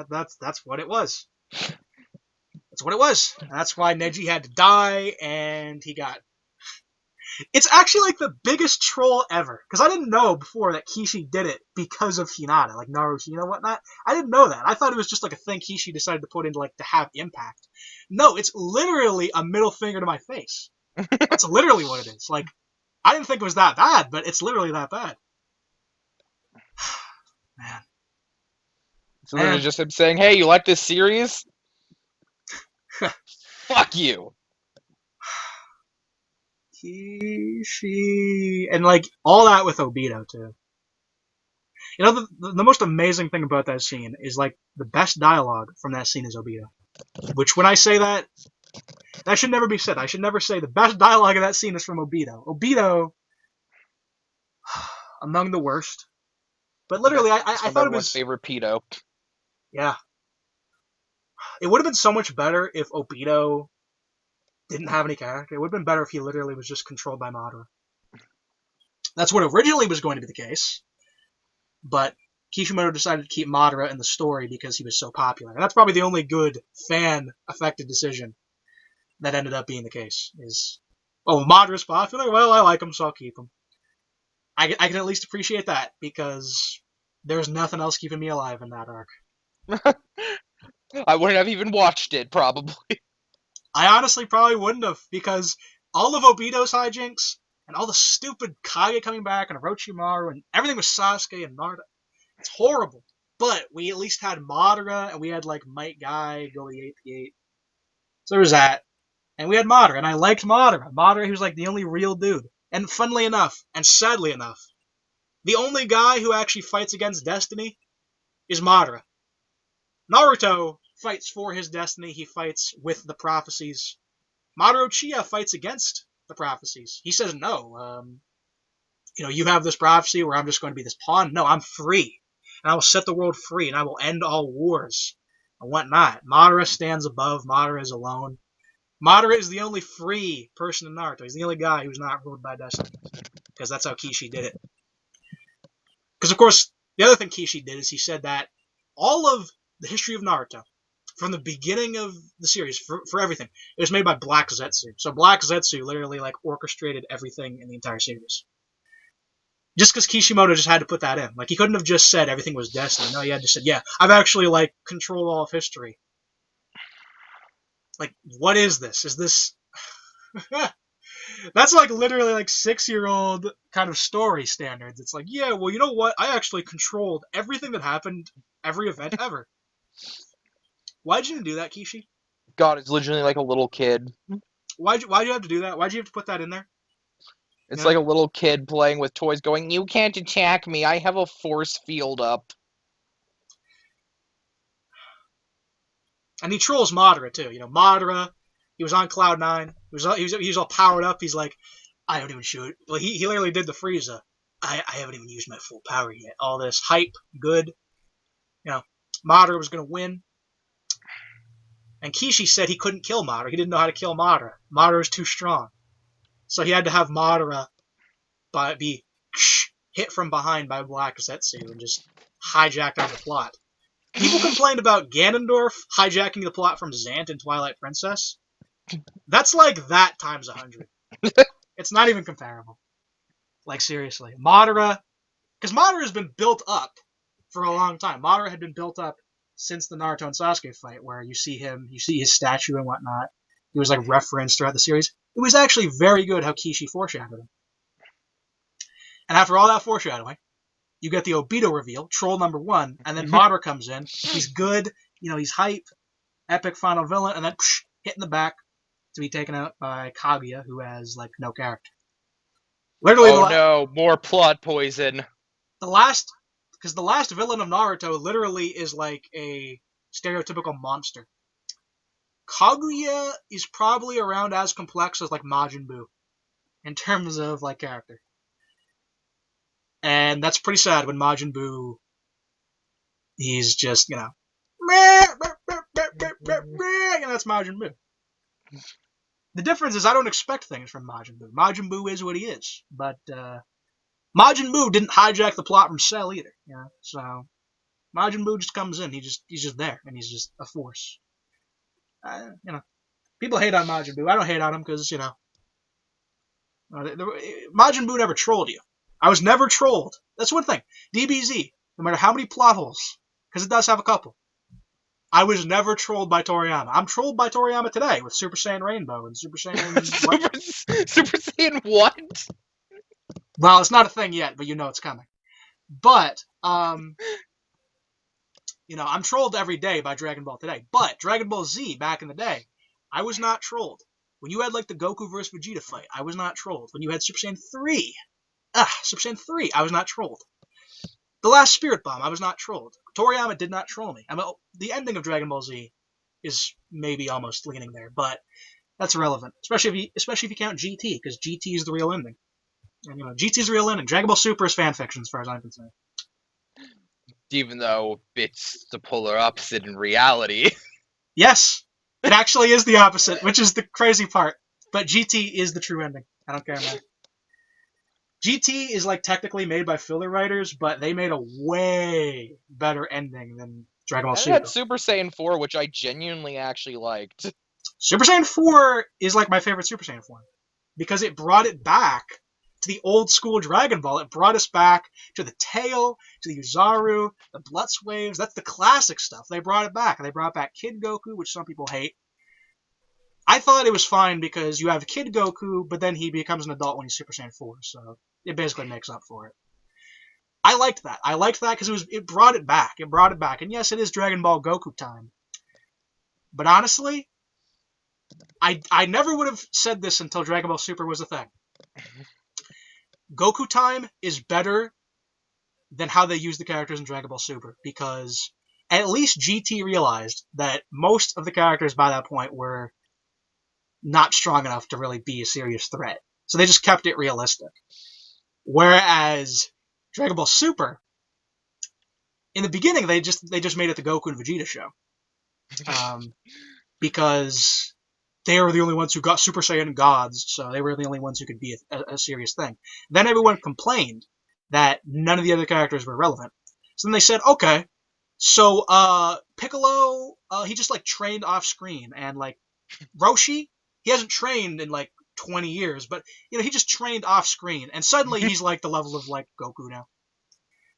S1: that's what it was. That's what it was. And that's why Neji had to die, and he got. It's actually like the biggest troll ever, because I didn't know before that Kishi did it because of Hinata, like Naruhina and whatnot. I didn't know that. I thought it was just like a thing Kishi decided to put in to have impact. No, it's literally a middle finger to my face. That's literally what it is. Like, I didn't think it was that bad, but it's literally that bad. Man.
S2: So then it's just him saying, "Hey, you like this series? Fuck you."
S1: Kishi. And, all that with Obito, too. The most amazing thing about that scene is, the best dialogue from that scene is Obito. Which, when I say that should never be said. I should never say the best dialogue of that scene is from Obito. Obito, among the worst. But literally, I thought it was...
S2: favorite pedo.
S1: Yeah. It would have been so much better if Obito didn't have any character. It would have been better if he literally was just controlled by Madara. That's what originally was going to be the case. But Kishimoto decided to keep Madara in the story because he was so popular. And that's probably the only good fan-affected decision that ended up being the case. Madara's popular? Well, I like him, so I'll keep him. I can at least appreciate that, because there's nothing else keeping me alive in that arc.
S2: I wouldn't have even watched it, probably.
S1: I honestly probably wouldn't have, because all of Obito's hijinks, and all the stupid Kage coming back, and Orochimaru, and everything with Sasuke and Naruto, it's horrible. But we at least had Madara, and we had, Might Guy go to the 8th gate. So there was that. And we had Madara, and I liked Madara. Madara, he was, the only real dude. And funnily enough, and sadly enough, the only guy who actually fights against destiny is Madara. Naruto fights for his destiny. He fights with the prophecies. Madara Uchiha fights against the prophecies. He says, no, you have this prophecy where I'm just going to be this pawn. No, I'm free. And I will set the world free, and I will end all wars and whatnot. Madara stands above. Madara is alone. Madara is the only free person in Naruto. He's the only guy who's not ruled by destiny. Because that's how Kishi did it. Because, of course, the other thing Kishi did is he said that all of the history of Naruto, from the beginning of the series, for everything, it was made by Black Zetsu. So Black Zetsu literally, orchestrated everything in the entire series. Just because Kishimoto just had to put that in. He couldn't have just said everything was destiny. No, he had to say, yeah, I've actually, controlled all of history. What is this? Is this... That's literally 6-year-old kind of story standards. It's yeah, well, you know what? I actually controlled everything that happened, every event ever. Why'd you do that, Kishi?
S2: God, it's literally like a little kid.
S1: Why'd you have to do that? Why'd you have to put that in there?
S2: It's like a little kid playing with toys going, "You can't attack me, I have a force field up."
S1: And he trolls Madara, too. Madara, he was on Cloud 9. He was all powered up. He's like, I don't even shoot. Well, he literally did the Frieza. I haven't even used my full power yet. All this hype, good. Madara was going to win. And Kishi said he couldn't kill Madara. He didn't know how to kill Madara. Madara was too strong. So he had to have Madara be hit from behind by Black Zetsu and just hijacked on the plot. People complained about Ganondorf hijacking the plot from Zant in Twilight Princess. That's that times 100. It's not even comparable. Seriously. Madara... Because Madara has been built up for a long time. Madara had been built up since the Naruto and Sasuke fight, where you see his statue and whatnot. He was referenced throughout the series. It was actually very good how Kishi foreshadowed him. And after all that foreshadowing, you get the Obito reveal, troll number 1, and then Madara comes in. He's good, he's hype, epic final villain, and then hit in the back to be taken out by Kaguya, who has no character. Literally,
S2: no, more plot poison.
S1: Because the last villain of Naruto literally is a stereotypical monster. Kaguya is probably around as complex as Majin Buu in terms of character. And that's pretty sad when Majin Buu, he's just, and that's Majin Buu. The difference is I don't expect things from Majin Buu. Majin Buu is what he is, but Majin Buu didn't hijack the plot from Cell either. So Majin Buu just comes in. He's just there, and he's just a force. People hate on Majin Buu. I don't hate on him because Majin Buu never trolled you. I was never trolled. That's one thing. DBZ, no matter how many plot holes, because it does have a couple, I was never trolled by Toriyama. I'm trolled by Toriyama today with Super Saiyan Rainbow and Super Saiyan.
S2: Super Saiyan what?
S1: Well, it's not a thing yet, but you know it's coming. But I'm trolled every day by Dragon Ball today. But Dragon Ball Z back in the day, I was not trolled. When you had like the Goku versus Vegeta fight, I was not trolled. When you had Super Saiyan 3, I was not trolled. The last Spirit Bomb, I was not trolled. Toriyama did not troll me. The ending of Dragon Ball Z is maybe almost leaning there, but that's irrelevant. Especially if you count GT, because GT is the real ending. And GT is the real ending. Dragon Ball Super is fan fiction, as far as I'm concerned.
S2: Even though it's the polar opposite in reality.
S1: Yes, it actually is the opposite, which is the crazy part. But GT is the true ending. I don't care, man. GT is like technically made by filler writers, but they made a way better ending than Dragon Ball
S2: And it
S1: Super.
S2: had Super Saiyan 4, which I genuinely actually liked.
S1: Super Saiyan 4 is like my favorite Super Saiyan form because it brought it back to the old school Dragon Ball. It brought us back to the Tail, to the Uzaru, the Blutz Waves. That's the classic stuff. They brought it back. And they brought back Kid Goku, which some people hate. I thought it was fine because you have Kid Goku, but then he becomes an adult when he's Super Saiyan 4, so it basically makes up for it. I liked that. I liked that because it brought it back. It brought it back. And yes, it is Dragon Ball Goku time. But honestly, I never would have said this until Dragon Ball Super was a thing. Goku time is better than how they use the characters in Dragon Ball Super because at least GT realized that most of the characters by that point were not strong enough to really be a serious threat. So they just kept it realistic. Whereas Dragon Ball Super, in the beginning, they just made it the Goku and Vegeta show. Because they were the only ones who got Super Saiyan gods, so they were the only ones who could be a serious thing. Then everyone complained that none of the other characters were relevant. So then they said, okay, so Piccolo, he just like trained off screen, and like Roshi, he hasn't trained in like 20 years, but he just trained off screen, and suddenly he's like the level of like Goku now.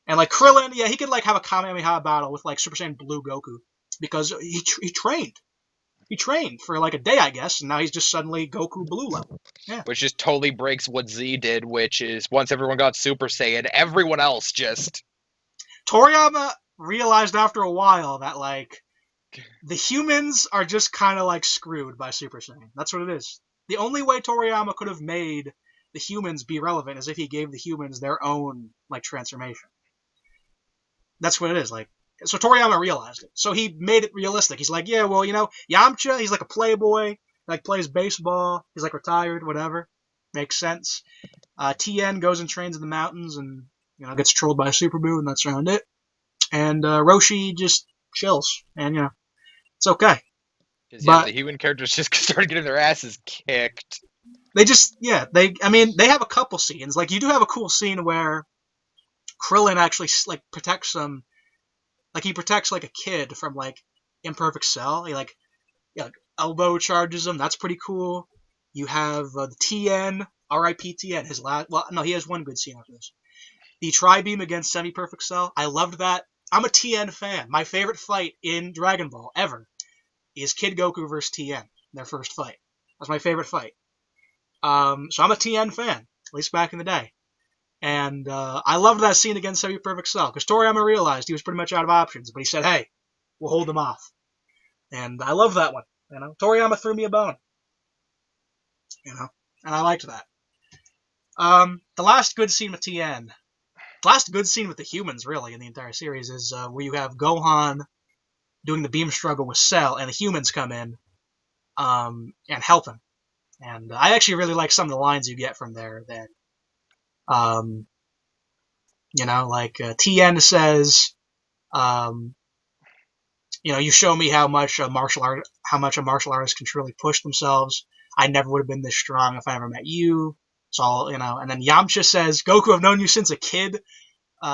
S1: And like Krillin, yeah, he could like have a Kamehameha battle with like Super Saiyan Blue Goku because he trained. He trained for like a day, I guess, and now he's just suddenly Goku Blue level. Yeah.
S2: Which just totally breaks what Z did, which is once everyone got Super Saiyan, everyone else just...
S1: Toriyama realized after a while that like the humans are just kind of like screwed by Super Saiyan. That's what it is. The only way Toriyama could have made the humans be relevant is if he gave the humans their own like transformation. That's what it is. Like, so Toriyama realized it. So he made it realistic. He's like, yeah, well, Yamcha, he's like a playboy, like plays baseball, he's like retired, whatever. Makes sense. Tien goes and trains in the mountains and gets trolled by Super Buu, and that's around it. And Roshi just chills, and it's okay.
S2: Because yeah, the human characters just started getting their asses kicked.
S1: They just they have a couple scenes. Like you do have a cool scene where Krillin actually like protects some. Like he protects like a kid from like Imperfect Cell. He like elbow charges him. That's pretty cool. You have the Tien, R.I.P. Tien. His last. Well, no, he has one good scene after this. The Tri-Beam against Semi-Perfect Cell. I loved that. I'm a Tien fan. My favorite fight in Dragon Ball ever is Kid Goku versus Tien. Their first fight. That's my favorite fight. So I'm a Tien fan, at least back in the day. And I loved that scene against Semi-Perfect Cell, because Toriyama realized he was pretty much out of options, but he said, hey, we'll hold him off. And I love that one. Toriyama threw me a bone. And I liked that. The last good scene with Tien, the last good scene with the humans, really, in the entire series, is where you have Gohan doing the beam struggle with Cell, and the humans come in and help him. And I actually really like some of the lines you get from there that You know, like Tien says, um, you know, you show me how much a martial artist can truly push themselves. I never would have been this strong if I ever met you. So, you know, and then Yamcha says, Goku, I've known you since a kid.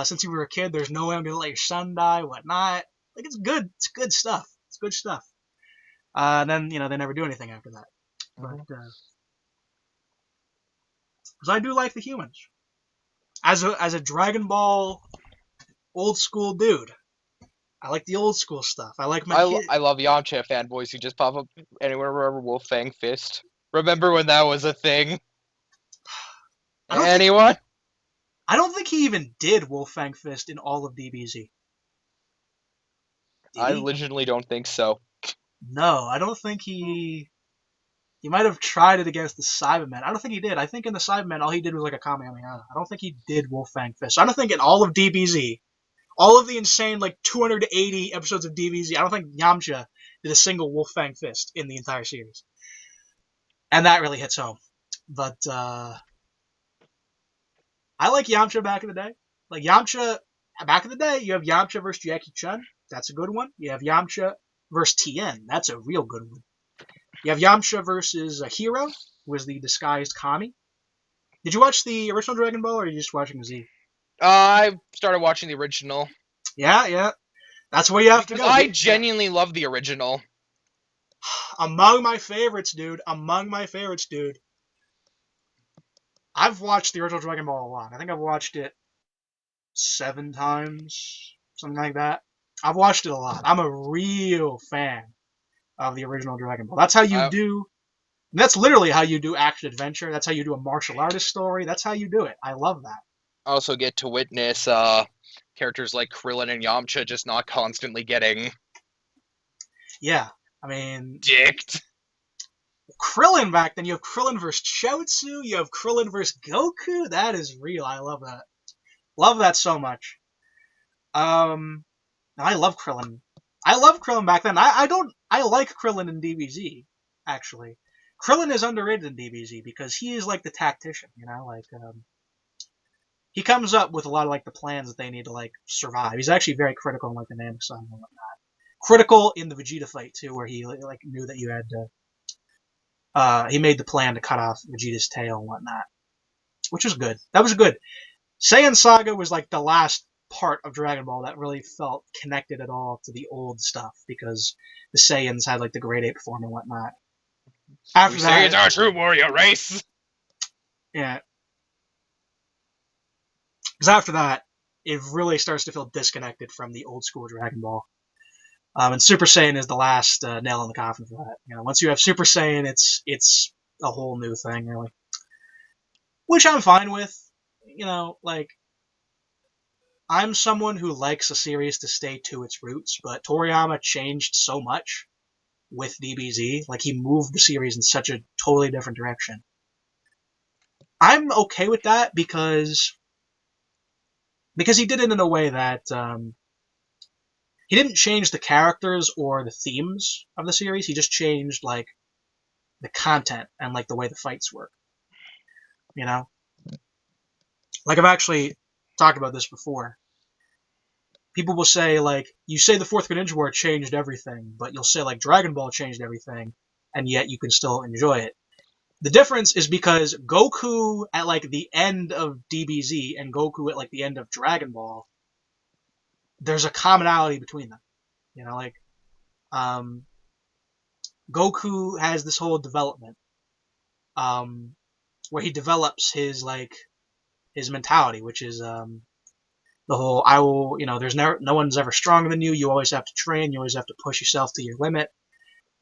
S1: Since you were a kid, there's no way I'm gonna let your son die, whatnot. Like, it's good. It's good stuff. It's good stuff. And then, you know, they never do anything after that. But,
S2: Mhm.
S1: because I do like the humans. As a Dragon Ball old school dude, I like the old school stuff. I like my kid.
S2: I love Yamcha fanboys who just pop up anywhere. Remember Wolf Fang Fist? Remember when that was a thing?
S1: I don't think
S2: Anyone?
S1: I don't think he even did Wolfang Fist in all of DBZ. Did
S2: I
S1: he?
S2: legitimately don't think so.
S1: No, I don't think he. He might have tried it against the Cybermen. I don't think he did. I think in the Cybermen, all he did was like a Kamehameha. I don't think he did Wolfang Fist. I don't think in all of DBZ, all of the insane like 280 episodes of DBZ, I don't think Yamcha did a single Wolfang Fist in the entire series. And that really hits home. But I like Yamcha back in the day. Like Yamcha back in the day, you have Yamcha versus Jackie Chun. That's a good one. You have Yamcha versus Tien. That's a real good one. You have Yamcha versus a Hero, who is the disguised Kami. Did you watch the original Dragon Ball, or are you just watching Z?
S2: I started watching the original
S1: Yeah, yeah. That's where you have to
S2: because
S1: go.
S2: I genuinely love the original.
S1: Among my favorites, dude. Among my favorites, dude. I've watched the original Dragon Ball a lot. I think I've watched it 7 times, something like that. I've watched it a lot. I'm a real fan of the original Dragon Ball. That's how you
S2: I
S1: do. That's literally how you do action adventure. That's how you do a martial artist story. That's how you do it. I love that.
S2: also get to witness characters like Krillin and Yamcha just not constantly getting
S1: Yeah, I mean,
S2: dicked.
S1: Krillin back then. You have Krillin versus Chaozu. You have Krillin versus Goku. That is real. I love that. Love that so much. Um, I love Krillin. I love Krillin back then. I don't. I like Krillin in DBZ. Actually, Krillin is underrated in DBZ because he is like the tactician. You know, like he comes up with a lot of like the plans that they need to like survive. He's actually very critical in like the Namek and whatnot. Critical in the Vegeta fight too, where he like knew that you had to. He made the plan to cut off Vegeta's tail and whatnot, which was good. That was good. Saiyan Saga was like the last part of Dragon Ball that really felt connected at all to the old stuff because the Saiyans had like the Great Ape form and whatnot.
S2: We
S1: After
S2: say
S1: that,
S2: it's our true warrior race.
S1: yeah, because after that, it really starts to feel disconnected from the old school Dragon Ball. And Super Saiyan is the last nail in the coffin for that. You know, once you have Super Saiyan, it's a whole new thing, really, which I'm fine with. You know, like I'm someone who likes a series to stay to its roots, but Toriyama changed so much with DBZ. Like he moved the series in such a totally different direction. I'm okay with that because he did it in a way that he didn't change the characters or the themes of the series. He just changed like the content and like the way the fights work. You know, like I've actually talked about this before. People will say like you say the Fourth Greninja War changed everything, but you'll say like Dragon Ball changed everything, and yet you can still enjoy it. The difference is because Goku at like the end of DBZ and Goku at like the end of Dragon Ball, there's a commonality between them. You know, like um, Goku has this whole development um, where he develops his like his mentality, which is the whole I will, you know, there's never no one's ever stronger than you. You always have to train. You always have to push yourself to your limit.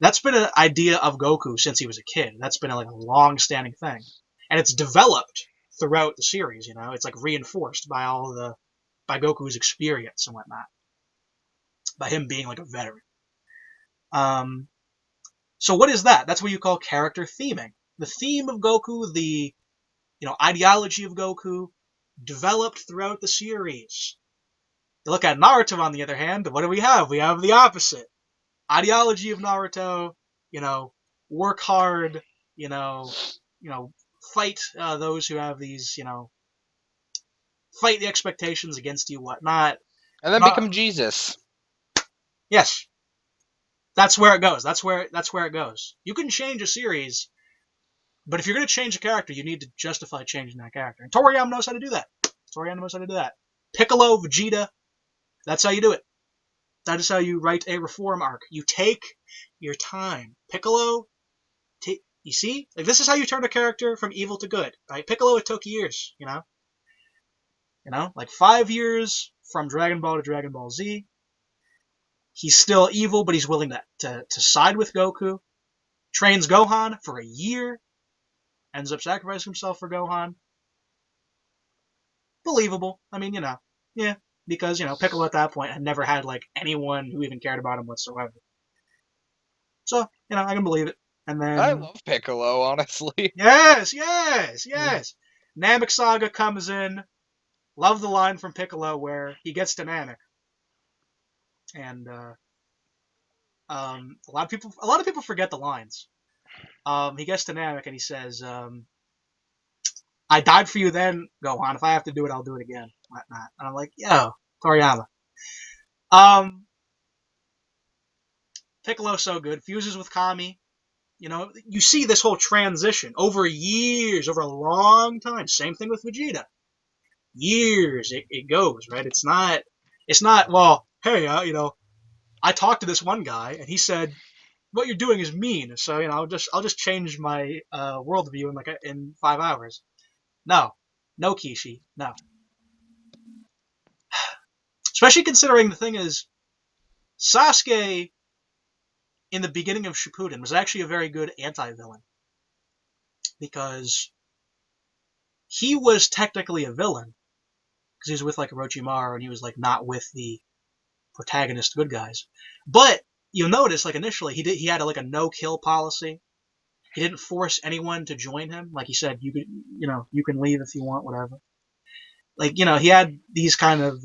S1: That's been an idea of Goku since he was a kid. That's been like a long-standing thing, and it's developed throughout the series. You know, it's like reinforced by all the by Goku's experience and whatnot, by him being like a veteran. Um, so what is that? That's what you call character theming. The theme of Goku, the ideology of Goku, developed throughout the series. You look at Naruto, on the other hand, what do we have? We have the opposite ideology of Naruto. You know, work hard. You know, fight those who have these fight the expectations against you, whatnot.
S2: And then
S1: Not,
S2: become Jesus.
S1: yes, that's where it goes. That's where it goes. You can change a series, but if you're going to change a character, you need to justify changing that character. And Toriyama knows how to do that. Piccolo, Vegeta, that's how you do it. That is how you write a reform arc. You take your time. Piccolo, you see? Like, this is how you turn a character from evil to good, right? Piccolo, it took years, you know? Like 5 years from Dragon Ball to Dragon Ball Z. He's still evil, but he's willing to side with Goku. Trains Gohan for a year. Ends up sacrificing himself for Gohan. Believable. I mean, yeah, because, Piccolo at that point had never had, like, anyone who even cared about him whatsoever. So, I can believe it. And
S2: I
S1: then,
S2: love Piccolo, honestly.
S1: yes. Namek Saga comes in. Love the line from Piccolo where he gets to Namek. And, a lot of people forget the lines. He gets to Namek and he says, I died for you then, Gohan. If I have to do it, I'll do it again. Whatnot. And I'm like, yo, Toriyama. Piccolo's so good. Fuses with Kami. You see this whole transition over years, over a long time. Same thing with Vegeta. Years it goes, right? It's not, well, hey, I talked to this one guy and he said, what you're doing is mean. So, I'll just change my worldview in 5 hours. No. No, Kishi. No. Especially considering the thing is, Sasuke in the beginning of Shippuden was actually a very good anti-villain. Because he was technically a villain. Because he was with, like, Orochimaru and he was, like, not with the protagonist good guys. But you'll notice, like, initially he had like a no-kill policy. He didn't force anyone to join him. Like he said, you can leave if you want, whatever. Like, he had these kind of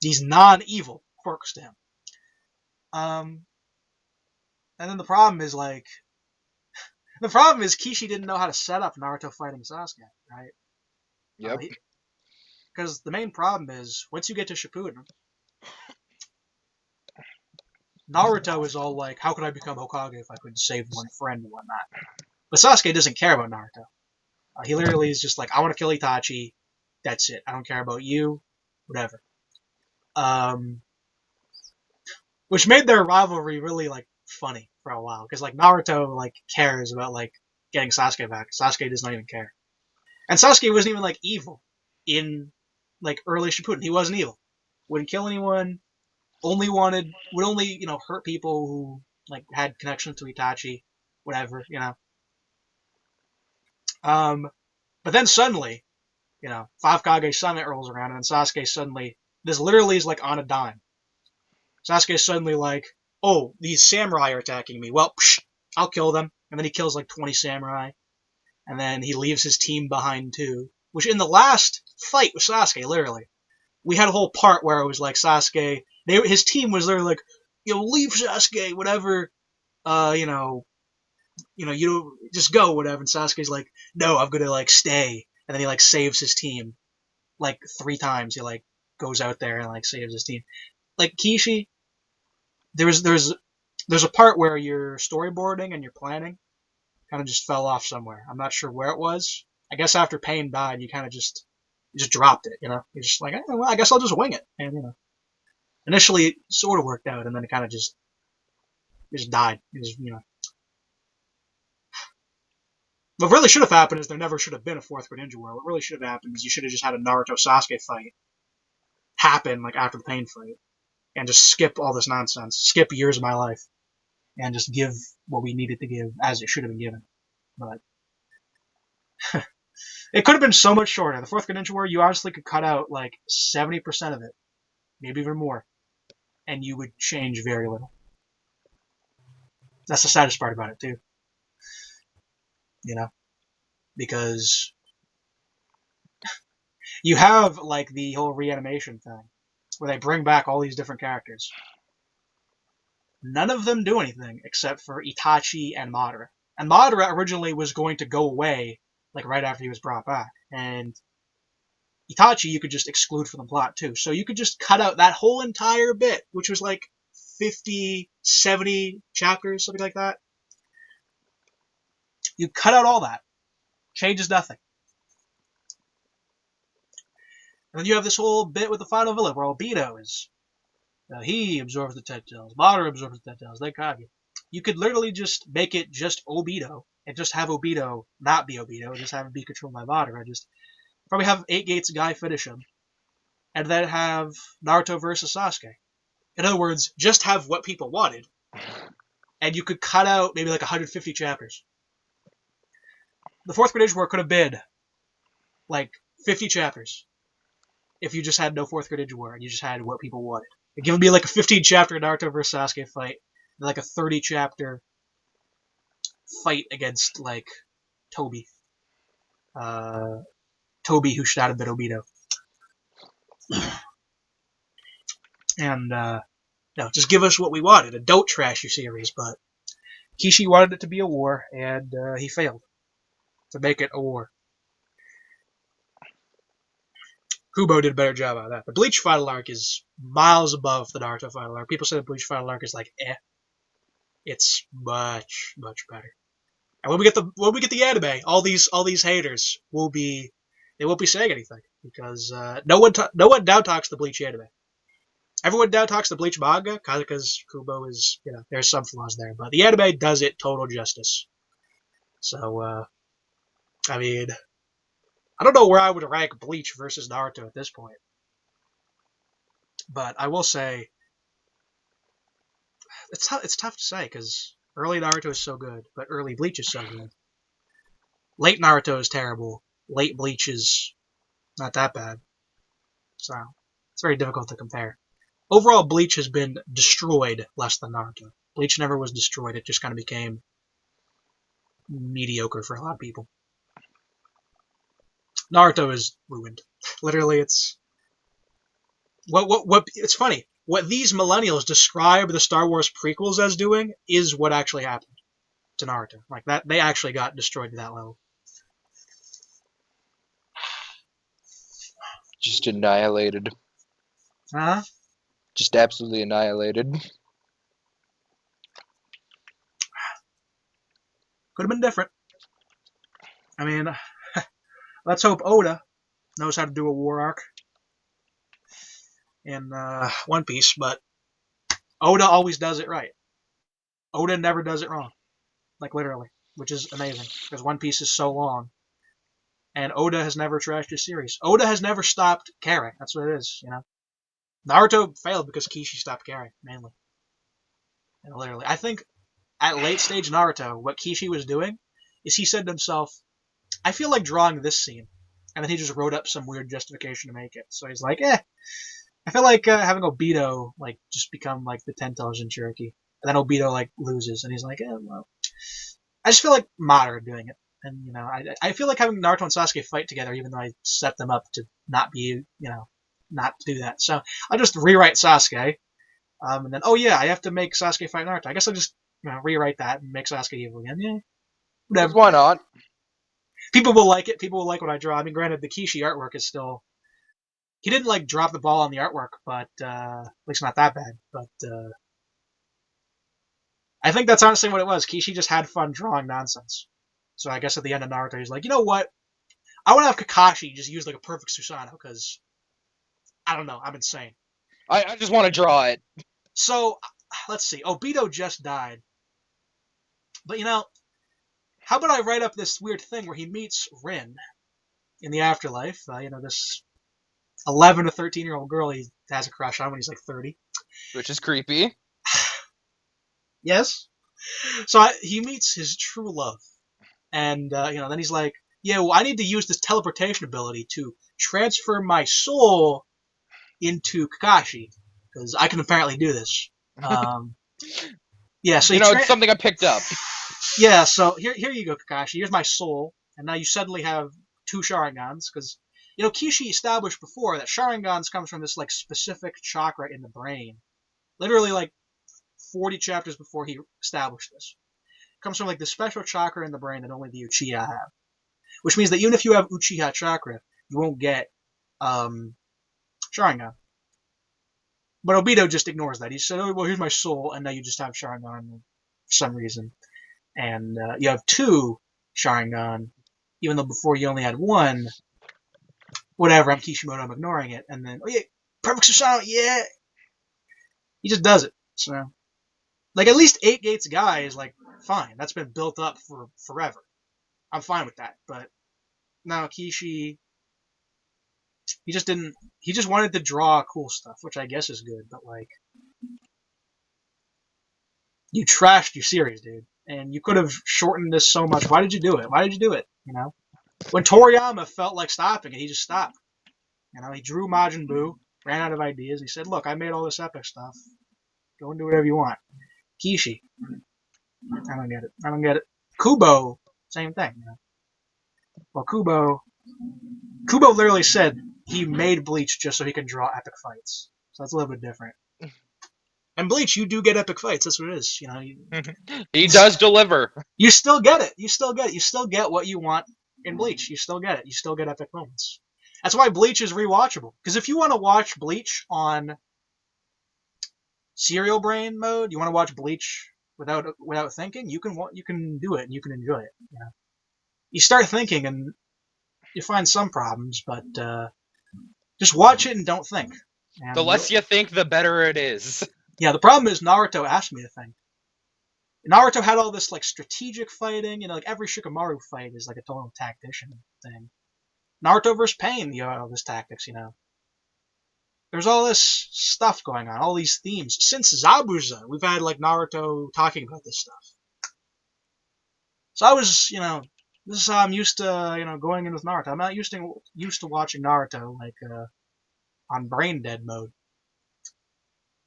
S1: these non-evil quirks to him. And then the problem is Kishi didn't know how to set up Naruto fighting Sasuke, right?
S2: Yep.
S1: Because the main problem is once you get to Shippuden, Naruto is all like, how could I become Hokage if I could save one friend and whatnot? But Sasuke doesn't care about Naruto. He literally is just like, I want to kill Itachi. That's it. I don't care about you. Whatever. Which made their rivalry really, like, funny for a while. Because, like, Naruto, like, cares about, like, getting Sasuke back. Sasuke does not even care. And Sasuke wasn't even, like, evil in, like, early Shippuden. He wasn't evil. Wouldn't kill anyone. Would only, hurt people who, like, had connections to Itachi. Whatever, But then suddenly, Five Kage Summit rolls around, and then Sasuke suddenly, this literally is like on a dime. Sasuke suddenly like, oh, these samurai are attacking me. Well, I'll kill them. And then he kills like 20 samurai. And then he leaves his team behind too. Which in the last fight with Sasuke, literally, we had a whole part where it was like Sasuke, his team was literally like, leave Sasuke, whatever, you just go, whatever. And Sasuke's like, no, I'm gonna like stay. And then he like saves his team like 3 times. He like goes out there and like saves his team. Like Kishi, there's a part where you're storyboarding and you're planning kind of just fell off somewhere. I'm not sure where it was. I guess after Pain died, you kind of just dropped it. You're just like, well, I guess I'll just wing it. And initially it sort of worked out, and then it kind of just died. What really should have happened is there never should have been a fourth Greninja War. What really should have happened is you should have just had a Naruto Sasuke fight happen like after the Pain fight, and just skip all this nonsense, skip years of my life, and just give what we needed to give as it should have been given. But it could have been so much shorter. The fourth Greninja War, you honestly could cut out like 70% of it, maybe even more, and you would change very little. That's the saddest part about it too. Because you have like the whole reanimation thing where they bring back all these different characters. None of them do anything except for Itachi and Madara. And Madara originally was going to go away like right after he was brought back. And Itachi you could just exclude from the plot too. So you could just cut out that whole entire bit, which was like 50, 70 chapters, something like that. You cut out all that. Changes nothing. And then you have this whole bit with the final villain where Obito is. He absorbs the 10 tails. Madara absorbs the 10 tails. Then Kage. You could literally just make it just Obito and just have Obito not be Obito and just have him be controlled by Madara. Just probably have 8 Gates guy finish him. And then have Naruto versus Sasuke. In other words, just have what people wanted. And you could cut out maybe like 150 chapters. The 4th grade war could have been like 50 chapters if you just had no 4th grade war and you just had what people wanted. It'd give me like a 15 chapter Naruto versus Sasuke fight, and like a 30 chapter fight against like Toby. Toby who shot a bit Obito. And no, just give us what we wanted. And don't trash your series, but Kishi wanted it to be a war, and he failed to make it a war. Kubo did a better job on that. The Bleach final arc is miles above the Naruto final arc. People say the Bleach final arc is like It's much, much better. And when we get the anime, all these haters they won't be saying anything because no one down talks the Bleach anime. Everyone down talks the Bleach manga because Kubo is there's some flaws there, but the anime does it total justice. So I mean, I don't know where I would rank Bleach versus Naruto at this point, but I will say it's tough to say because early Naruto is so good, but early Bleach is so good. Late Naruto is terrible. Late Bleach is not that bad. So it's very difficult to compare. Overall, Bleach has been destroyed less than Naruto. Bleach never was destroyed. It just kind of became mediocre for a lot of people. Naruto is ruined. Literally, it's what it's funny. What these millennials describe the Star Wars prequels as doing is what actually happened to Naruto. Like that, they actually got destroyed to that level.
S2: Just annihilated.
S1: Huh?
S2: Just absolutely annihilated.
S1: Could have been different. I mean, let's hope Oda knows how to do a war arc in One Piece, but Oda always does it right. Oda never does it wrong. Like, literally. Which is amazing, because One Piece is so long. And Oda has never trashed his series. Oda has never stopped caring. That's what it is, Naruto failed because Kishi stopped caring, mainly. And literally. I think at late stage Naruto, what Kishi was doing is he said to himself, I feel like drawing this scene. And then he just wrote up some weird justification to make it. So he's like, I feel like having Obito, like, just become, like, the 10 television Cherokee. And then Obito, like, loses. And he's like, well. I just feel like Madara doing it. And, I feel like having Naruto and Sasuke fight together, even though I set them up to not be, not to do that. So I'll just rewrite Sasuke. And then, I have to make Sasuke fight Naruto. I guess I'll just, rewrite that and make Sasuke evil again. Yeah, whatever.
S2: Why not?
S1: People will like it. People will like what I draw. I mean, granted, the Kishi artwork is still... He didn't, like, drop the ball on the artwork, but, at least not that bad. But, I think that's honestly what it was. Kishi just had fun drawing nonsense. So I guess at the end of Naruto, he's like, you know what? I want to have Kakashi just use, like, a perfect Susanoo, because... I don't know. I'm insane.
S2: I just want to draw it.
S1: So, let's see. Obito just died. But, how about I write up this weird thing where he meets Rin in the afterlife? This 11 to 13-year-old girl he has a crush on when he's like 30.
S2: Which is creepy.
S1: Yes. So he meets his true love. And, then he's like, yeah, well, I need to use this teleportation ability to transfer my soul into Kakashi. Because I can apparently do this. Yeah, so
S2: it's something I picked up.
S1: Yeah, so here you go, Kakashi. Here's my soul. And now you suddenly have 2 Sharingans. Because, Kishi established before that Sharingans comes from this, like, specific chakra in the brain. Literally, like, 40 chapters before he established this. It comes from, like, this special chakra in the brain that only the Uchiha have. Which means that even if you have Uchiha chakra, you won't get um, Sharingan. But Obito just ignores that. He said, "Oh, well, here's my soul," and now you just have Sharingan for some reason, and you have two Sharingan, even though before you only had one. Whatever, I'm Kishimoto, I'm ignoring it, and then, oh yeah, perfect Susanoo, yeah, he just does it. So, like, at least 8 Gates guy is like fine. That's been built up for forever. I'm fine with that. But now Kishi, he just didn't. He just wanted to draw cool stuff, which I guess is good. But like, you trashed your series, dude, and you could have shortened this so much. Why did you do it? Why did you do it? You know, when Toriyama felt like stopping it, he just stopped. You know, he drew Majin Buu, ran out of ideas. He said, "Look, I made all this epic stuff. Go and do whatever you want." Kishi, I don't get it. I don't get it. Kubo, same thing. You know? Well, Kubo literally said he made Bleach just so he can draw epic fights. So that's a little bit different. And Bleach, you do get epic fights. That's what it is. You know,
S2: He does deliver.
S1: you still get it. You still get it. You still get what you want in Bleach. You still get it. You still get epic moments. That's why Bleach is rewatchable. Because if you want to watch Bleach on serial brain mode, you want to watch Bleach without thinking, you can do it and you can enjoy it. You know? You start thinking and you find some problems, but just watch it and don't think.
S2: The
S1: And
S2: less you think, the better it is.
S1: yeah, the problem is Naruto asked me to think. Naruto had all this like strategic fighting, you know, like every Shikamaru fight is like a total tactician thing. Naruto versus Pain, you know, all this tactics, you know. There's all this stuff going on, all these themes. Since Zabuza, we've had like Naruto talking about this stuff. So I was, you know, this is how I'm used to, you know, going in with Naruto. I'm not used to watching Naruto like on brain dead mode.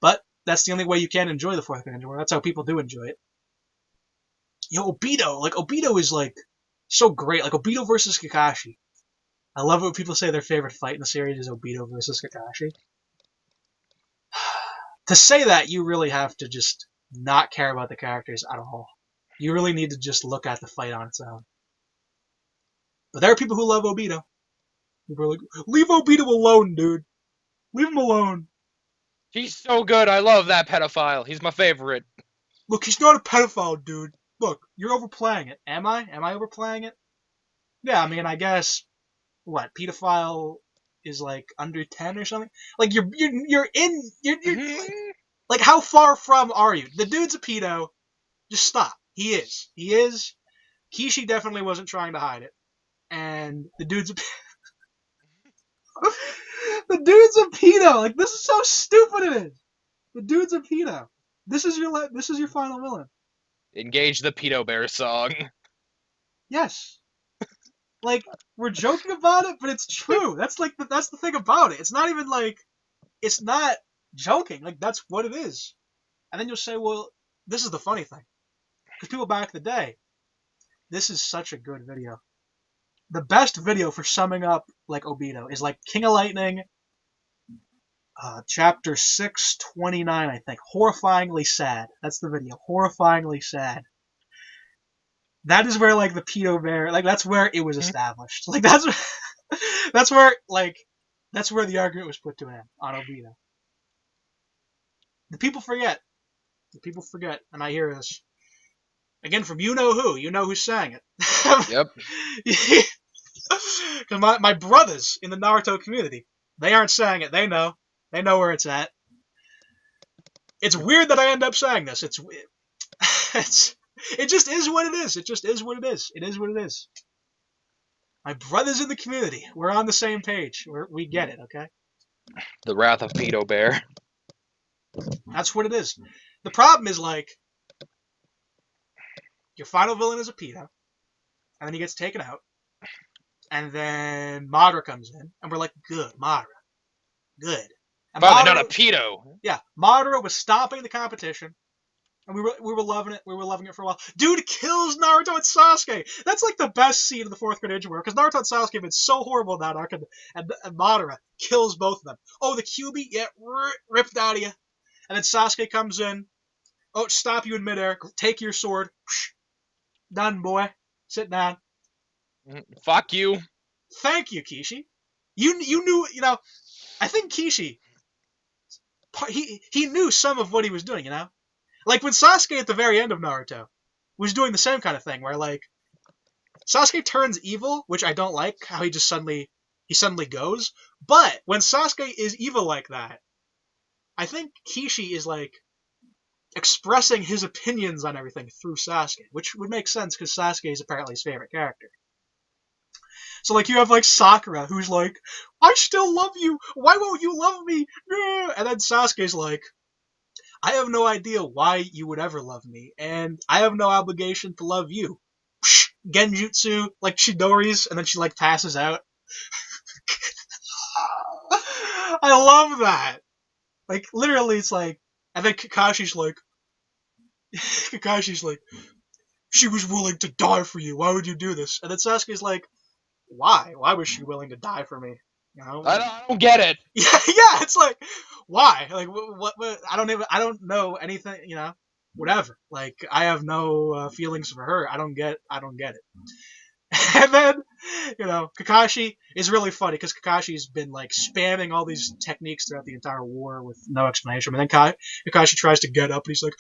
S1: But that's the only way you can enjoy the fourth Ninja War. That's how people do enjoy it. Yo, Obito is like so great. Like Obito versus Kakashi. I love it when people say their favorite fight in the series is Obito versus Kakashi. To say that, you really have to just not care about the characters at all. You really need to just look at the fight on its own. But there are people who love Obito. People are like, leave Obito alone, dude. Leave him alone.
S2: He's so good. I love that pedophile. He's my favorite.
S1: Look, he's not a pedophile, dude. Look, you're overplaying it. Am I? Am I overplaying it? Yeah, I mean, I guess what pedophile is like under 10 or something. Like you're like how far from are you? The dude's a pedo. Just stop. He is. Kishi definitely wasn't trying to hide it, and the dude's a the dude's a pedo. Like this is so stupid. It is. The dude's a pedo. This is your final villain.
S2: Engage the pedo bear song.
S1: Yes. Like we're joking about it, but it's true. That's the thing about it. It's not even like it's not joking. Like that's what it is. And then you'll say, well, this is the funny thing, because people back in the day, this is such a good video. The best video for summing up like Obito is like King of Lightning, chapter 629, I think. Horrifyingly sad. That's the video. Horrifyingly sad. That is where like the pedo bear, like that's where it was established. Like that's where like that's where the argument was put to an end on Obito. The people forget. The people forget, and I hear this again from you know who. You know who's saying it.
S2: Yep.
S1: Because my brothers in the Naruto community, they aren't saying it. They know. They know where it's at. It's weird that I end up saying this. It just is what it is. It just is what it is. It is what it is. My brothers in the community, we're on the same page. We get it, okay?
S2: The wrath of pedo bear.
S1: That's what it is. The problem is like your final villain is a pedo, and then he gets taken out, and then Madara comes in, and we're like, good, Madara, good. And
S2: Finally,
S1: Madara,
S2: not a pedo.
S1: yeah, Madara was stopping the competition, and we were loving it. We were loving it for a while. Dude kills Naruto and Sasuke. That's like the best scene of the fourth grade Ninja War, because Naruto and Sasuke have been so horrible in that arc, and Madara kills both of them. Oh, the QB, yeah, ripped out of you. And then Sasuke comes in. Oh, stop you in midair. Take your sword. Done, boy. Sit down.
S2: Fuck you.
S1: Thank you, Kishi. You knew, I think Kishi, he knew some of what he was doing, Like when Sasuke at the very end of Naruto was doing the same kind of thing, where like Sasuke turns evil, which I don't like how he suddenly goes. But when Sasuke is evil like that, I think Kishi is like expressing his opinions on everything through Sasuke, which would make sense because Sasuke is apparently his favorite character. So like you have like Sakura who's like, I still love you. Why won't you love me? And then Sasuke's like, I have no idea why you would ever love me, and I have no obligation to love you. Genjutsu, like Chidori's, and then she like passes out. I love that. Like literally, it's like, and then Kakashi's like, she was willing to die for you. Why would you do this? And then Sasuke's like, why? Why was she willing to die for me? You know?
S2: I don't get it.
S1: Yeah. It's like, why? Like, what? I don't know anything. Whatever. Like, I have no feelings for her. I don't get it. And then, Kakashi is really funny because Kakashi's been like spamming all these techniques throughout the entire war with no explanation. And then Kakashi tries to get up and he's like,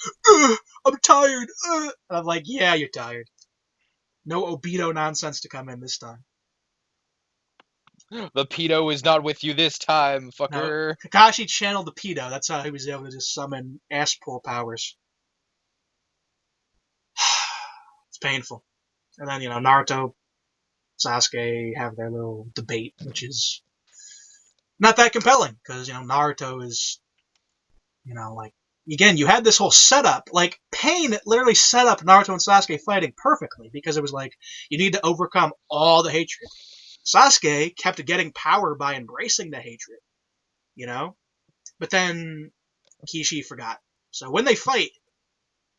S1: I'm tired. And I'm like, yeah, you're tired. No Obito nonsense to come in this time.
S2: The pedo is not with you this time,
S1: No,
S2: fucker.
S1: Kakashi channeled the pedo. That's how he was able to just summon ass pull powers. It's painful. And then, Naruto, Sasuke have their little debate, which is not that compelling because, Naruto is, like, again, you had this whole setup. Like, Pain literally set up Naruto and Sasuke fighting perfectly because it was like, you need to overcome all the hatred. Sasuke kept getting power by embracing the hatred, But then Kishi forgot. So when they fight,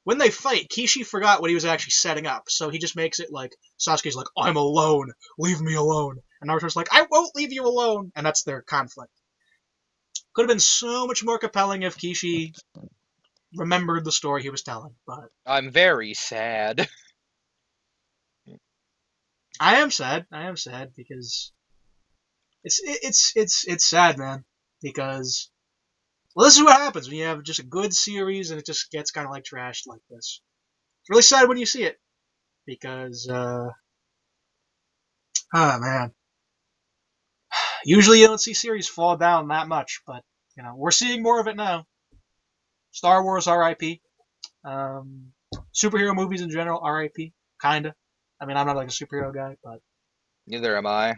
S1: Kishi forgot what he was actually setting up. So he just makes it like Sasuke's like, I'm alone, leave me alone. And Naruto's like, I won't leave you alone. And that's their conflict. Could have been so much more compelling if Kishi remembered the story he was telling, but
S2: I'm very sad.
S1: I am sad. Because it's sad, man. Because this is what happens when you have just a good series and it just gets kind of like trashed like this. It's really sad when you see it because, oh man, usually you don't see series fall down that much, but we're seeing more of it now. Star Wars, R.I.P. Superhero movies in general, R.I.P. Kinda. I mean, I'm not like a superhero guy, but
S2: Neither am I.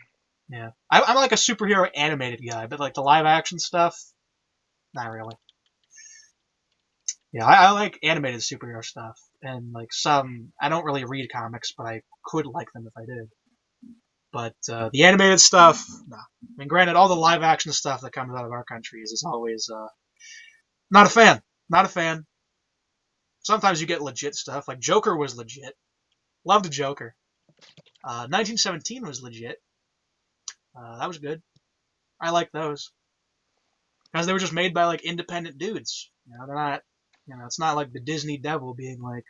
S1: yeah, I'm like a superhero animated guy, but like the live action stuff, not really. Yeah, I like animated superhero stuff, and like some, I don't really read comics, but I could like them if I did. But the animated stuff, no. I mean, granted, all the live action stuff that comes out of our country is always not a fan. Not a fan. Sometimes you get legit stuff, like Joker was legit. Loved Joker. 1917 was legit. That was good. I like those because they were just made by like independent dudes. They're not. It's not like the Disney Devil being like,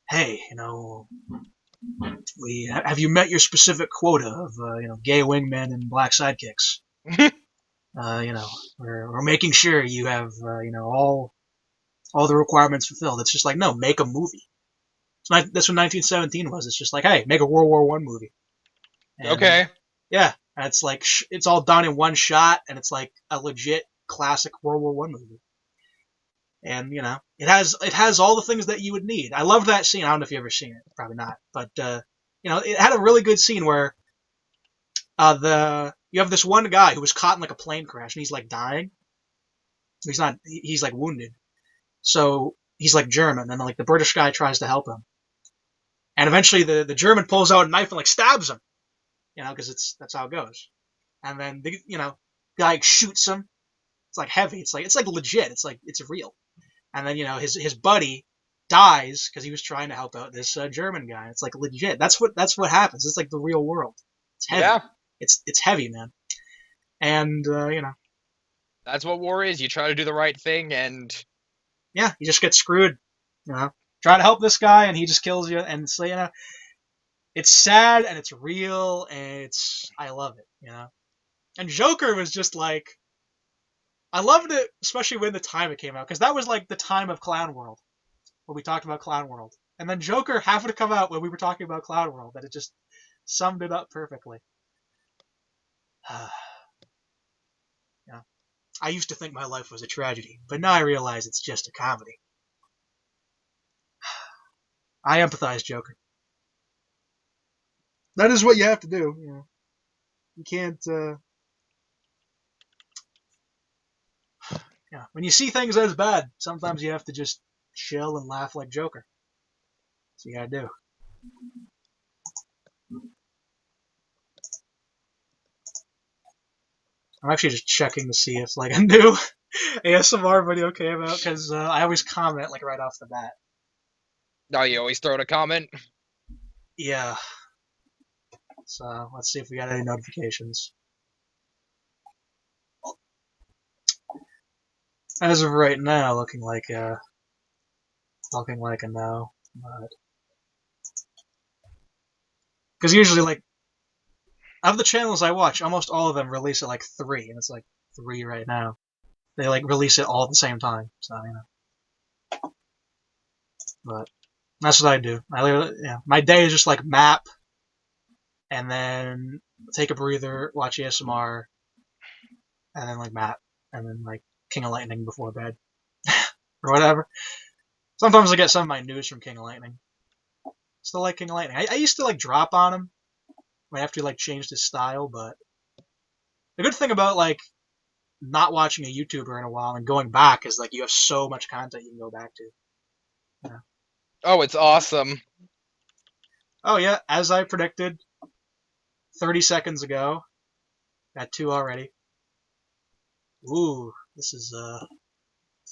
S1: "Hey, we have you met your specific quota of gay wingmen and black sidekicks? We're making sure you have all the requirements fulfilled." It's just like, no, make a movie. That's what 1917 was. It's just like, hey, make a World War I movie. And
S2: Okay.
S1: yeah, and it's like it's all done in one shot, and it's like a legit classic World War I movie. And it has all the things that you would need. I love that scene. I don't know if you've ever seen it, probably not, but it had a really good scene where you have this one guy who was caught in like a plane crash, and he's like dying. He's not. He's like wounded, so he's like German, and like the British guy tries to help him, and eventually the German pulls out a knife and like stabs him, because that's how it goes. And then the guy shoots him. It's like heavy. It's like legit. It's like it's real. And then his buddy dies because he was trying to help out this German guy. It's like legit. That's what happens. It's like the real world. It's heavy.
S2: Yeah.
S1: It's heavy, man. And
S2: That's what war is. You try to do the right thing, and
S1: yeah, you just get screwed. Try to help this guy, and he just kills you. And so it's sad and it's real, and I love it. And Joker was just like, I loved it, especially when the time it came out, because that was like the time of Clown World, when we talked about Clown World. And then Joker happened to come out when we were talking about Clown World, and it just summed it up perfectly. Yeah. I used to think my life was a tragedy, but now I realize it's just a comedy. I empathize, Joker. That is what you have to do. You know, you can't. Yeah, when you see things as bad, sometimes you have to just chill and laugh like Joker. That's what you gotta do. I'm actually just checking to see if like a new ASMR video came out because I always comment like right off the bat.
S2: Oh, you always throw in a comment?
S1: Yeah. So let's see if we got any notifications. As of right now, looking like a no. Because usually, like, of the channels I watch, almost all of them release at like 3, and it's like 3 right now. They like release it all at the same time, so you know. But that's what I do. I literally, yeah, my day is just like map, and then take a breather, watch ASMR, and then like map, and then like King of Lightning before bed, or whatever. Sometimes I get some of my news from King of Lightning. Still like King of Lightning. I used to like drop on him after he like changed his style, but the good thing about like not watching a YouTuber in a while and going back is like you have so much content you can go back to. Yeah.
S2: Oh, it's awesome.
S1: Oh yeah, as I predicted 30 seconds ago, got 2 already. Ooh, this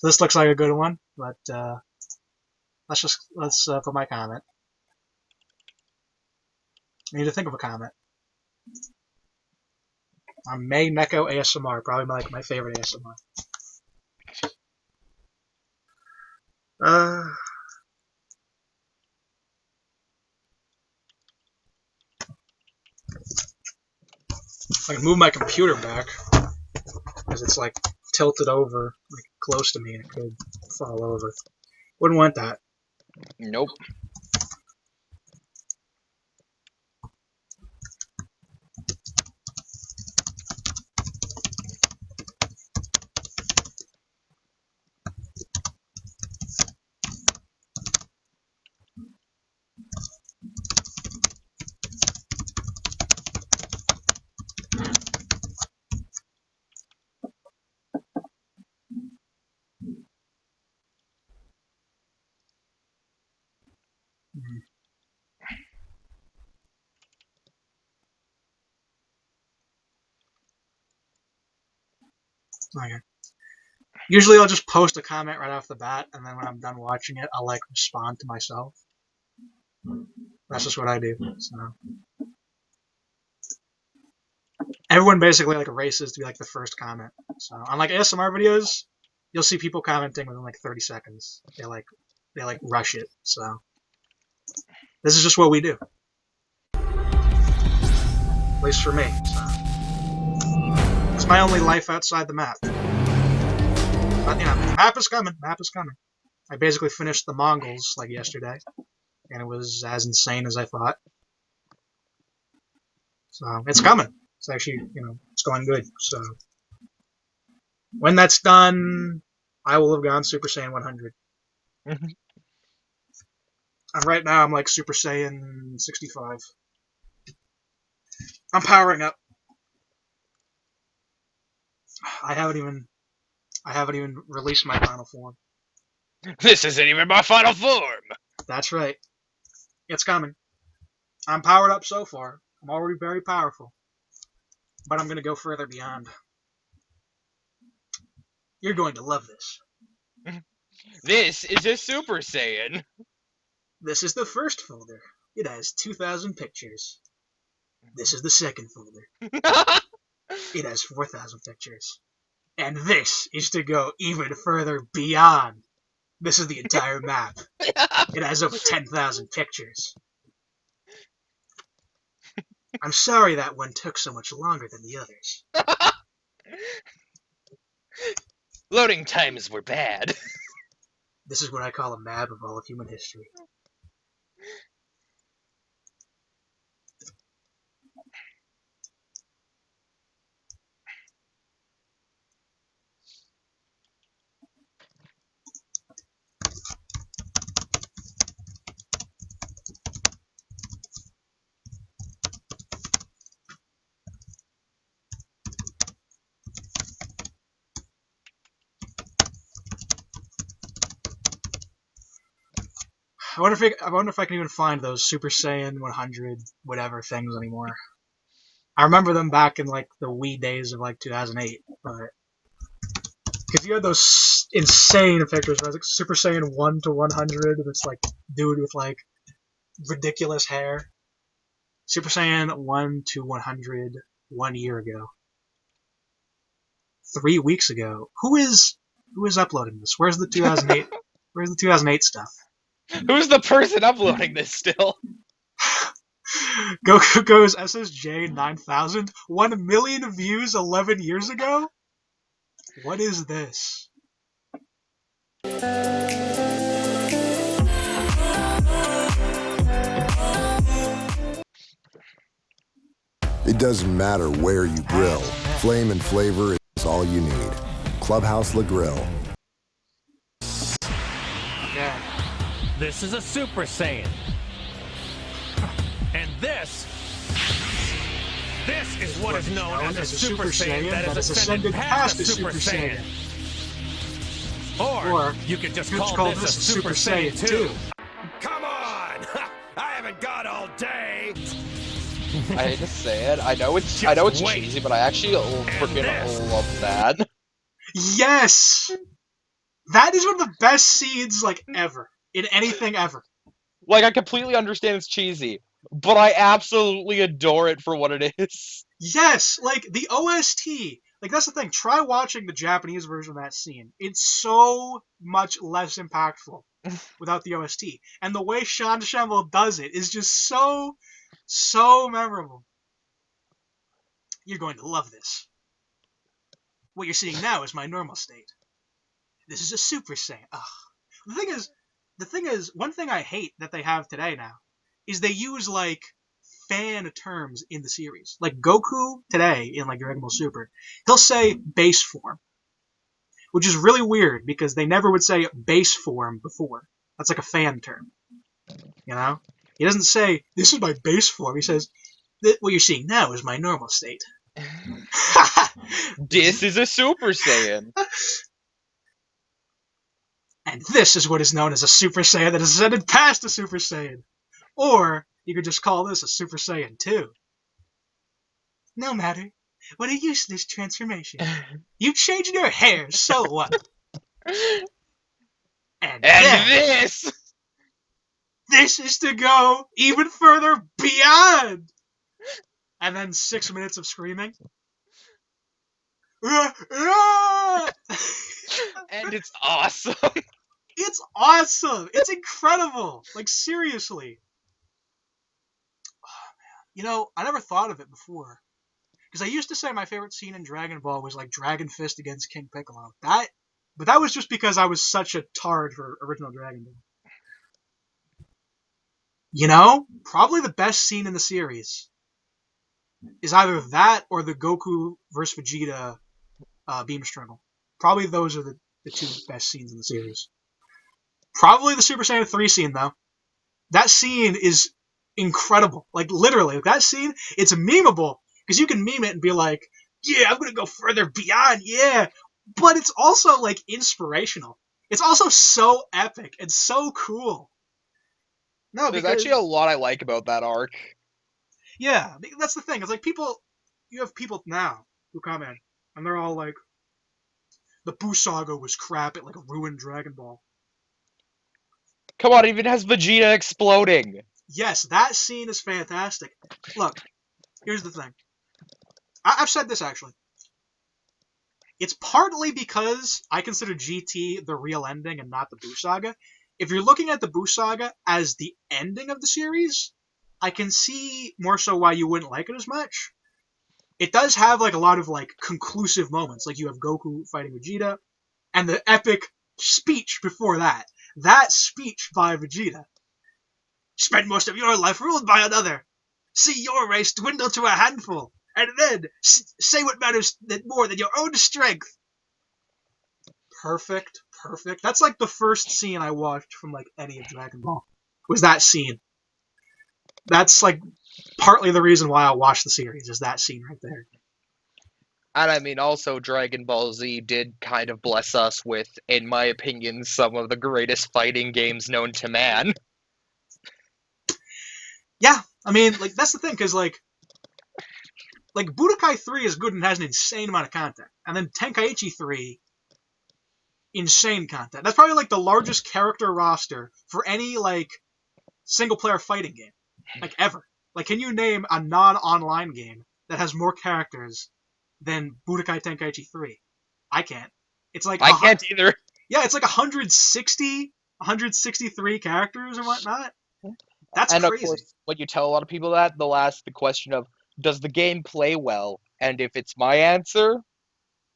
S1: looks like a good one, but let's put my comment. I need to think of a comment. May Neko ASMR, probably my favorite ASMR. Uh, I can move my computer back because it's like tilted over, like close to me, and it could fall over. Wouldn't want that.
S2: Nope.
S1: Mm-hmm. Okay. Usually I'll just post a comment right off the bat, and then when I'm done watching it, I'll like respond to myself. That's just what I do. So everyone basically like races to be like the first comment. So on like ASMR videos, you'll see people commenting within like 30 seconds. They like rush it. So this is just what we do. At least for me. So it's my only life outside the map. But yeah, map is coming. Map is coming. I basically finished the Mongols like yesterday, and it was as insane as I thought. So it's coming. It's actually, it's going good. So when that's done, I will have gone Super Saiyan 100. And right now I'm like Super Saiyan 65. I'm powering up. I haven't even released my final form.
S2: This isn't even my final form.
S1: That's right. It's coming. I'm powered up so far. I'm already very powerful. But I'm going to go further beyond. You're going to love this.
S2: This is a Super Saiyan.
S1: This is the first folder. It has 2,000 pictures. This is the second folder. It has 4,000 pictures. And this is to go even further beyond. This is the entire map. It has over 10,000 pictures. I'm sorry that one took so much longer than the others.
S2: Loading times were bad.
S1: This is what I call a map of all of human history. I wonder if I can even find those Super Saiyan 100 whatever things anymore. I remember them back in like the Wii days of like 2008, but because you had those insane pictures, right? Like Super Saiyan 1 to 100, and it's like dude with like ridiculous hair. Super Saiyan 1 to 100 1 year ago. 3 weeks ago. Who is uploading this? Where's the 2008? Where's the 2008 stuff?
S2: Who's the person uploading this still?
S1: Goku goes SSJ 9000. 1 million views 11 years ago? What is this?
S3: It doesn't matter where you grill. Flame and flavor is all you need. Clubhouse La Grill.
S1: Okay.
S4: This is a Super Saiyan. And this is what is known as a Super Saiyan that has ascended past a Super Saiyan. Or you could just call this a Super Saiyan 2.
S5: Come on! I haven't got all day!
S2: I hate to say it. I know it's cheesy, but I actually freaking love that.
S1: Yes! That is one of the best scenes, like, ever. In anything ever.
S2: Like, I completely understand it's cheesy, but I absolutely adore it for what it is.
S1: Yes! Like, the OST. Like, that's the thing. Try watching the Japanese version of that scene. It's so much less impactful without the OST. And the way Sean Shamble does it is just so memorable. You're going to love this. What you're seeing now is my normal state. This is a Super Saiyan. Ugh. The thing is, one thing I hate that they have today now is they use, like, fan terms in the series. Like, Goku today, in, like, Dragon Ball Super, he'll say base form. Which is really weird, because they never would say base form before. That's like a fan term. You know? He doesn't say, this is my base form. He says, what you're seeing now is my normal state.
S2: This is a Super Saiyan.
S1: And this is what is known as a Super Saiyan that has ascended past a Super Saiyan. Or, you could just call this a Super Saiyan 2. No matter. What a useless transformation. You changed your hair, so what? And
S2: this!
S1: This is to go even further beyond! And then 6 minutes of screaming.
S2: And it's awesome.
S1: It's awesome! It's incredible! Like, seriously. Oh, man. You know, I never thought of it before. Because I used to say my favorite scene in Dragon Ball was, like, Dragon Fist against King Piccolo. But that was just because I was such a tard for original Dragon Ball. You know? Probably the best scene in the series is either that or the Goku vs. Vegeta beam struggle. Probably those are the two best scenes in the series. Probably the Super Saiyan 3 scene, though. That scene is incredible. Like, literally, that scene, it's memeable. Because you can meme it and be like, yeah, I'm going to go further beyond, yeah. But it's also, like, inspirational. It's also so epic and so cool. No,
S2: There's
S1: because,
S2: actually a lot I like about that arc.
S1: yeah, that's the thing. It's like you have people now who comment, and they're all like, the Buu Saga was crap, it, like, ruined Dragon Ball.
S2: Come on, it even has Vegeta exploding.
S1: Yes, that scene is fantastic. Look, here's the thing. I've said this, actually. It's partly because I consider GT the real ending and not the Buu Saga. If you're looking at the Buu Saga as the ending of the series, I can see more so why you wouldn't like it as much. It does have like a lot of like conclusive moments. Like you have Goku fighting Vegeta, and the epic speech before that. That speech by Vegeta. Spend most of your life ruled by another. See your race dwindle to a handful, and then say what matters more than your own strength. Perfect, perfect. That's like the first scene I watched from like any of Dragon Ball. Was that scene. That's like partly the reason why I watched the series, is that scene right there.
S2: And I mean, also, Dragon Ball Z did kind of bless us with, in my opinion, some of the greatest fighting games known to man.
S1: Yeah, I mean, like, that's the thing, because, like Budokai 3 is good and has an insane amount of content. And then Tenkaichi 3, insane content. That's probably, like, the largest character roster for any, like, single-player fighting game. Like, ever. Like, can you name a non-online game that has more characters than Budokai Tenkaichi 3? I can't. It's like...
S2: I can't either.
S1: Yeah, it's like 163 characters or whatnot. That's
S2: and
S1: crazy.
S2: Of course, when you tell a lot of people that, they'll ask the question of, does the game play well? And if it's my answer,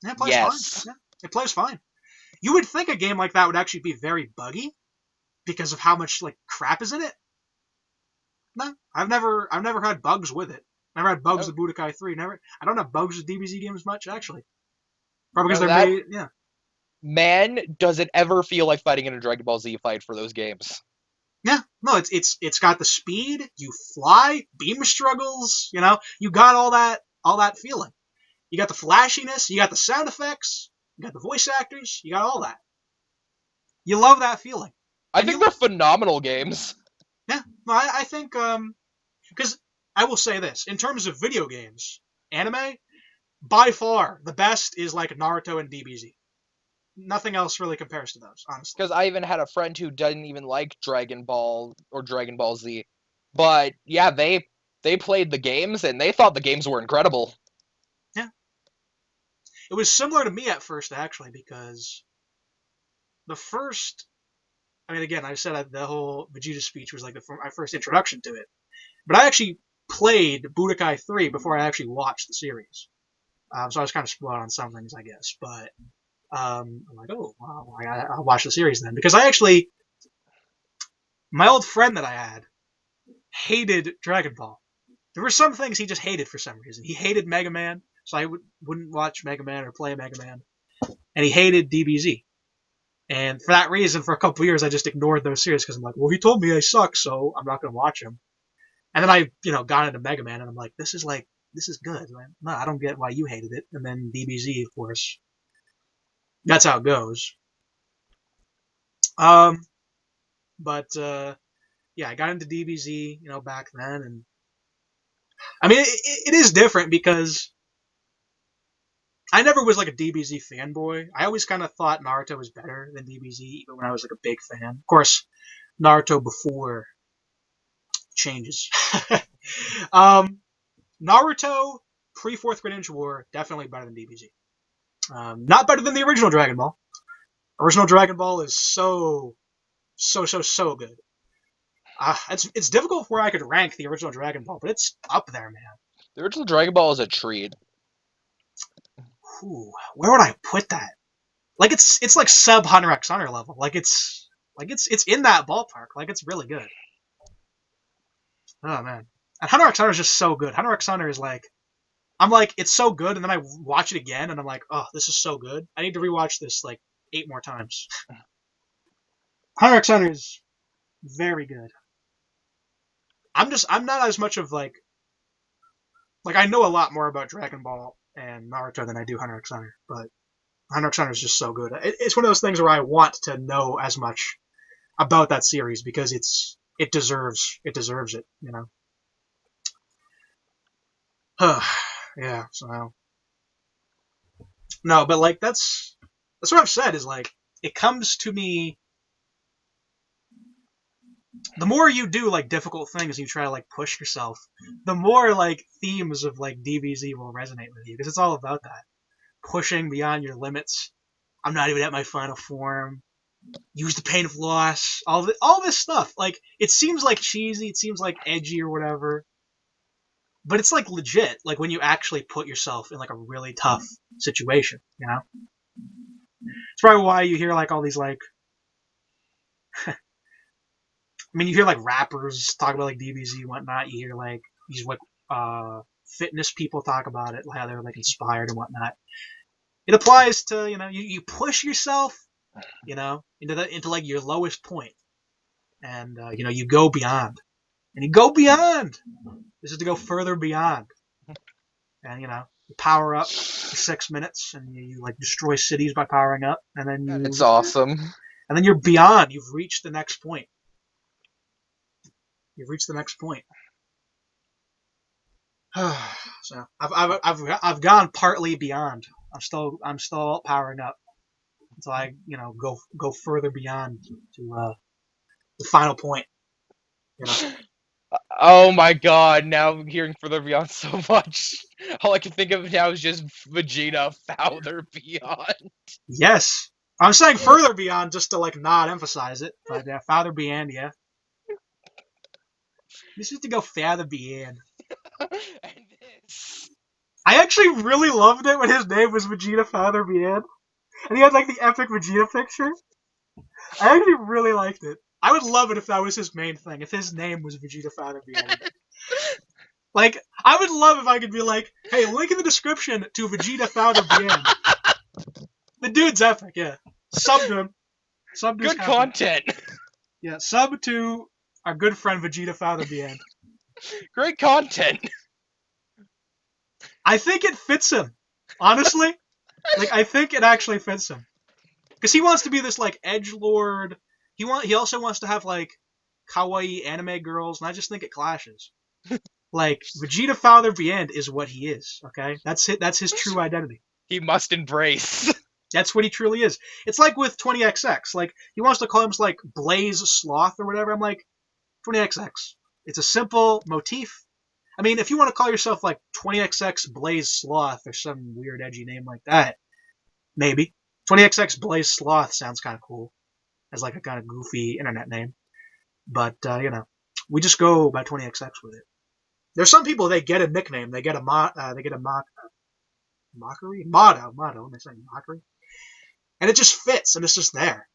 S1: Yeah, it plays
S2: yes.
S1: fine. Yeah, it plays fine. You would think a game like that would actually be very buggy because of how much like crap is in it. No, I've never had bugs with it. Never had bugs with Budokai 3. I don't have bugs with DBZ games much actually. Probably because they're made. Yeah.
S2: Man, does it ever feel like fighting in a Dragon Ball Z fight for those games?
S1: Yeah, no, it's got the speed. You fly, beam struggles. You know, you got all that feeling. You got the flashiness. You got the sound effects. You got the voice actors. You got all that. You love that feeling.
S2: I think they're phenomenal games.
S1: Yeah, no, I think because I will say this in terms of video games, anime, by far the best is like Naruto and DBZ. Nothing else really compares to those, honestly.
S2: Because I even had a friend who didn't even like Dragon Ball or Dragon Ball Z. But yeah, they played the games and they thought the games were incredible.
S1: Yeah. It was similar to me at first, actually, because the first... I mean, again, I said the whole Vegeta speech was like my first introduction to it. But I actually played Budokai 3 before I actually watched the series. So I was kind of spoiled on some things, I guess. But... I'm like, oh, wow, I'll watch the series then. Because my old friend that I had hated Dragon Ball. There were some things he just hated for some reason. He hated Mega Man, so I wouldn't watch Mega Man or play Mega Man. And he hated DBZ. And for that reason, for a couple of years, I just ignored those series because I'm like, well, he told me I suck, so I'm not going to watch him. And then I, got into Mega Man, and I'm like, this is good. No, I don't get why you hated it. And then DBZ, of course. That's how it goes. But yeah, I got into DBZ, back then, and I mean, it is different because I never was like a DBZ fanboy. I always kind of thought Naruto was better than DBZ, even when I was like a big fan. Of course, Naruto before changes. Naruto pre-4th Great Ninja War, definitely better than DBZ. Not better than the original Dragon Ball. Original Dragon Ball is so good. It's difficult where I could rank the original Dragon Ball, but it's up there, man.
S2: The original Dragon Ball is a treat.
S1: Ooh, where would I put that? Like it's like sub Hunter x Hunter level. Like it's in that ballpark. Like it's really good. Oh man, and Hunter x Hunter is just so good. Hunter x Hunter is like, I'm like, it's so good, and then I watch it again, and I'm like, oh, this is so good. I need to rewatch this like 8 more times. Hunter x Hunter is very good. I'm not as much of like I know a lot more about Dragon Ball and Naruto than I do Hunter x Hunter, but Hunter x Hunter is just so good. It's one of those things where I want to know as much about that series because it deserves it, Yeah, so no, but like that's what I've said is like it comes to me. The more you do like difficult things, you try to like push yourself, the more like themes of like DBZ will resonate with you because it's all about that pushing beyond your limits. I'm not even at my final form. use the pain of loss, all this stuff. Like, it seems like cheesy, it seems like edgy or whatever, but it's like legit. Like when you actually put yourself in like a really tough situation, you know. It's probably why you hear like all these like, I mean, you hear like rappers talk about like DBZ and whatnot. You hear like these like fitness people talk about it, how they're like inspired and whatnot. It applies to, you know, you push yourself, you know, into like your lowest point, and you know, you go beyond, and you go beyond. This is to go further beyond, and you know, you power up for 6 minutes, and you like destroy cities by powering up, and then
S2: It's awesome.
S1: and then you're beyond. You've reached the next point. You've reached the next point. So I've gone partly beyond. I'm still powering up until I, you know, go further beyond to the final point. You know.
S2: Oh my god, now I'm hearing Further Beyond so much. All I can think of now is just Vegeta Further Beyond.
S1: Yes, I'm saying further beyond just to like not emphasize it, but yeah, farther beyond, yeah. This is to go farther beyond.
S2: And this.
S1: I actually really loved it when his name was Vegeta Father Beyond, and he had like the epic Vegeta picture. I actually really liked it. I would love it if that was his main thing, if his name was Vegeta Father Beyond. Like, I would love if I could be like, hey, link in the description to Vegeta Father Beyond. The dude's epic, yeah. Sub to him. Sub to his
S2: Good content.
S1: Yeah, sub to our good friend Vegeta Father Beyond.
S2: Great content.
S1: I think it fits him. Honestly. Like, I think it actually fits him. Because he wants to be this, like, edgelord. He also wants to have, like, kawaii anime girls, and I just think it clashes. Like, Vegeta Father Beyond is what he is, okay? That's his true identity.
S2: He must embrace.
S1: That's what he truly is. It's like with 20XX. Like, he wants to call him, like, Blaze Sloth or whatever. I'm like, 20XX. It's a simple motif. I mean, if you want to call yourself, like, 20XX Blaze Sloth or some weird edgy name like that, maybe. 20XX Blaze Sloth sounds kind of cool. As, like, a kind of goofy internet name. But, you know, we just go by 20XX with it. There's some people, they get a nickname. They get a mockery? Motto. Am I saying mockery? And it just fits, and it's just there.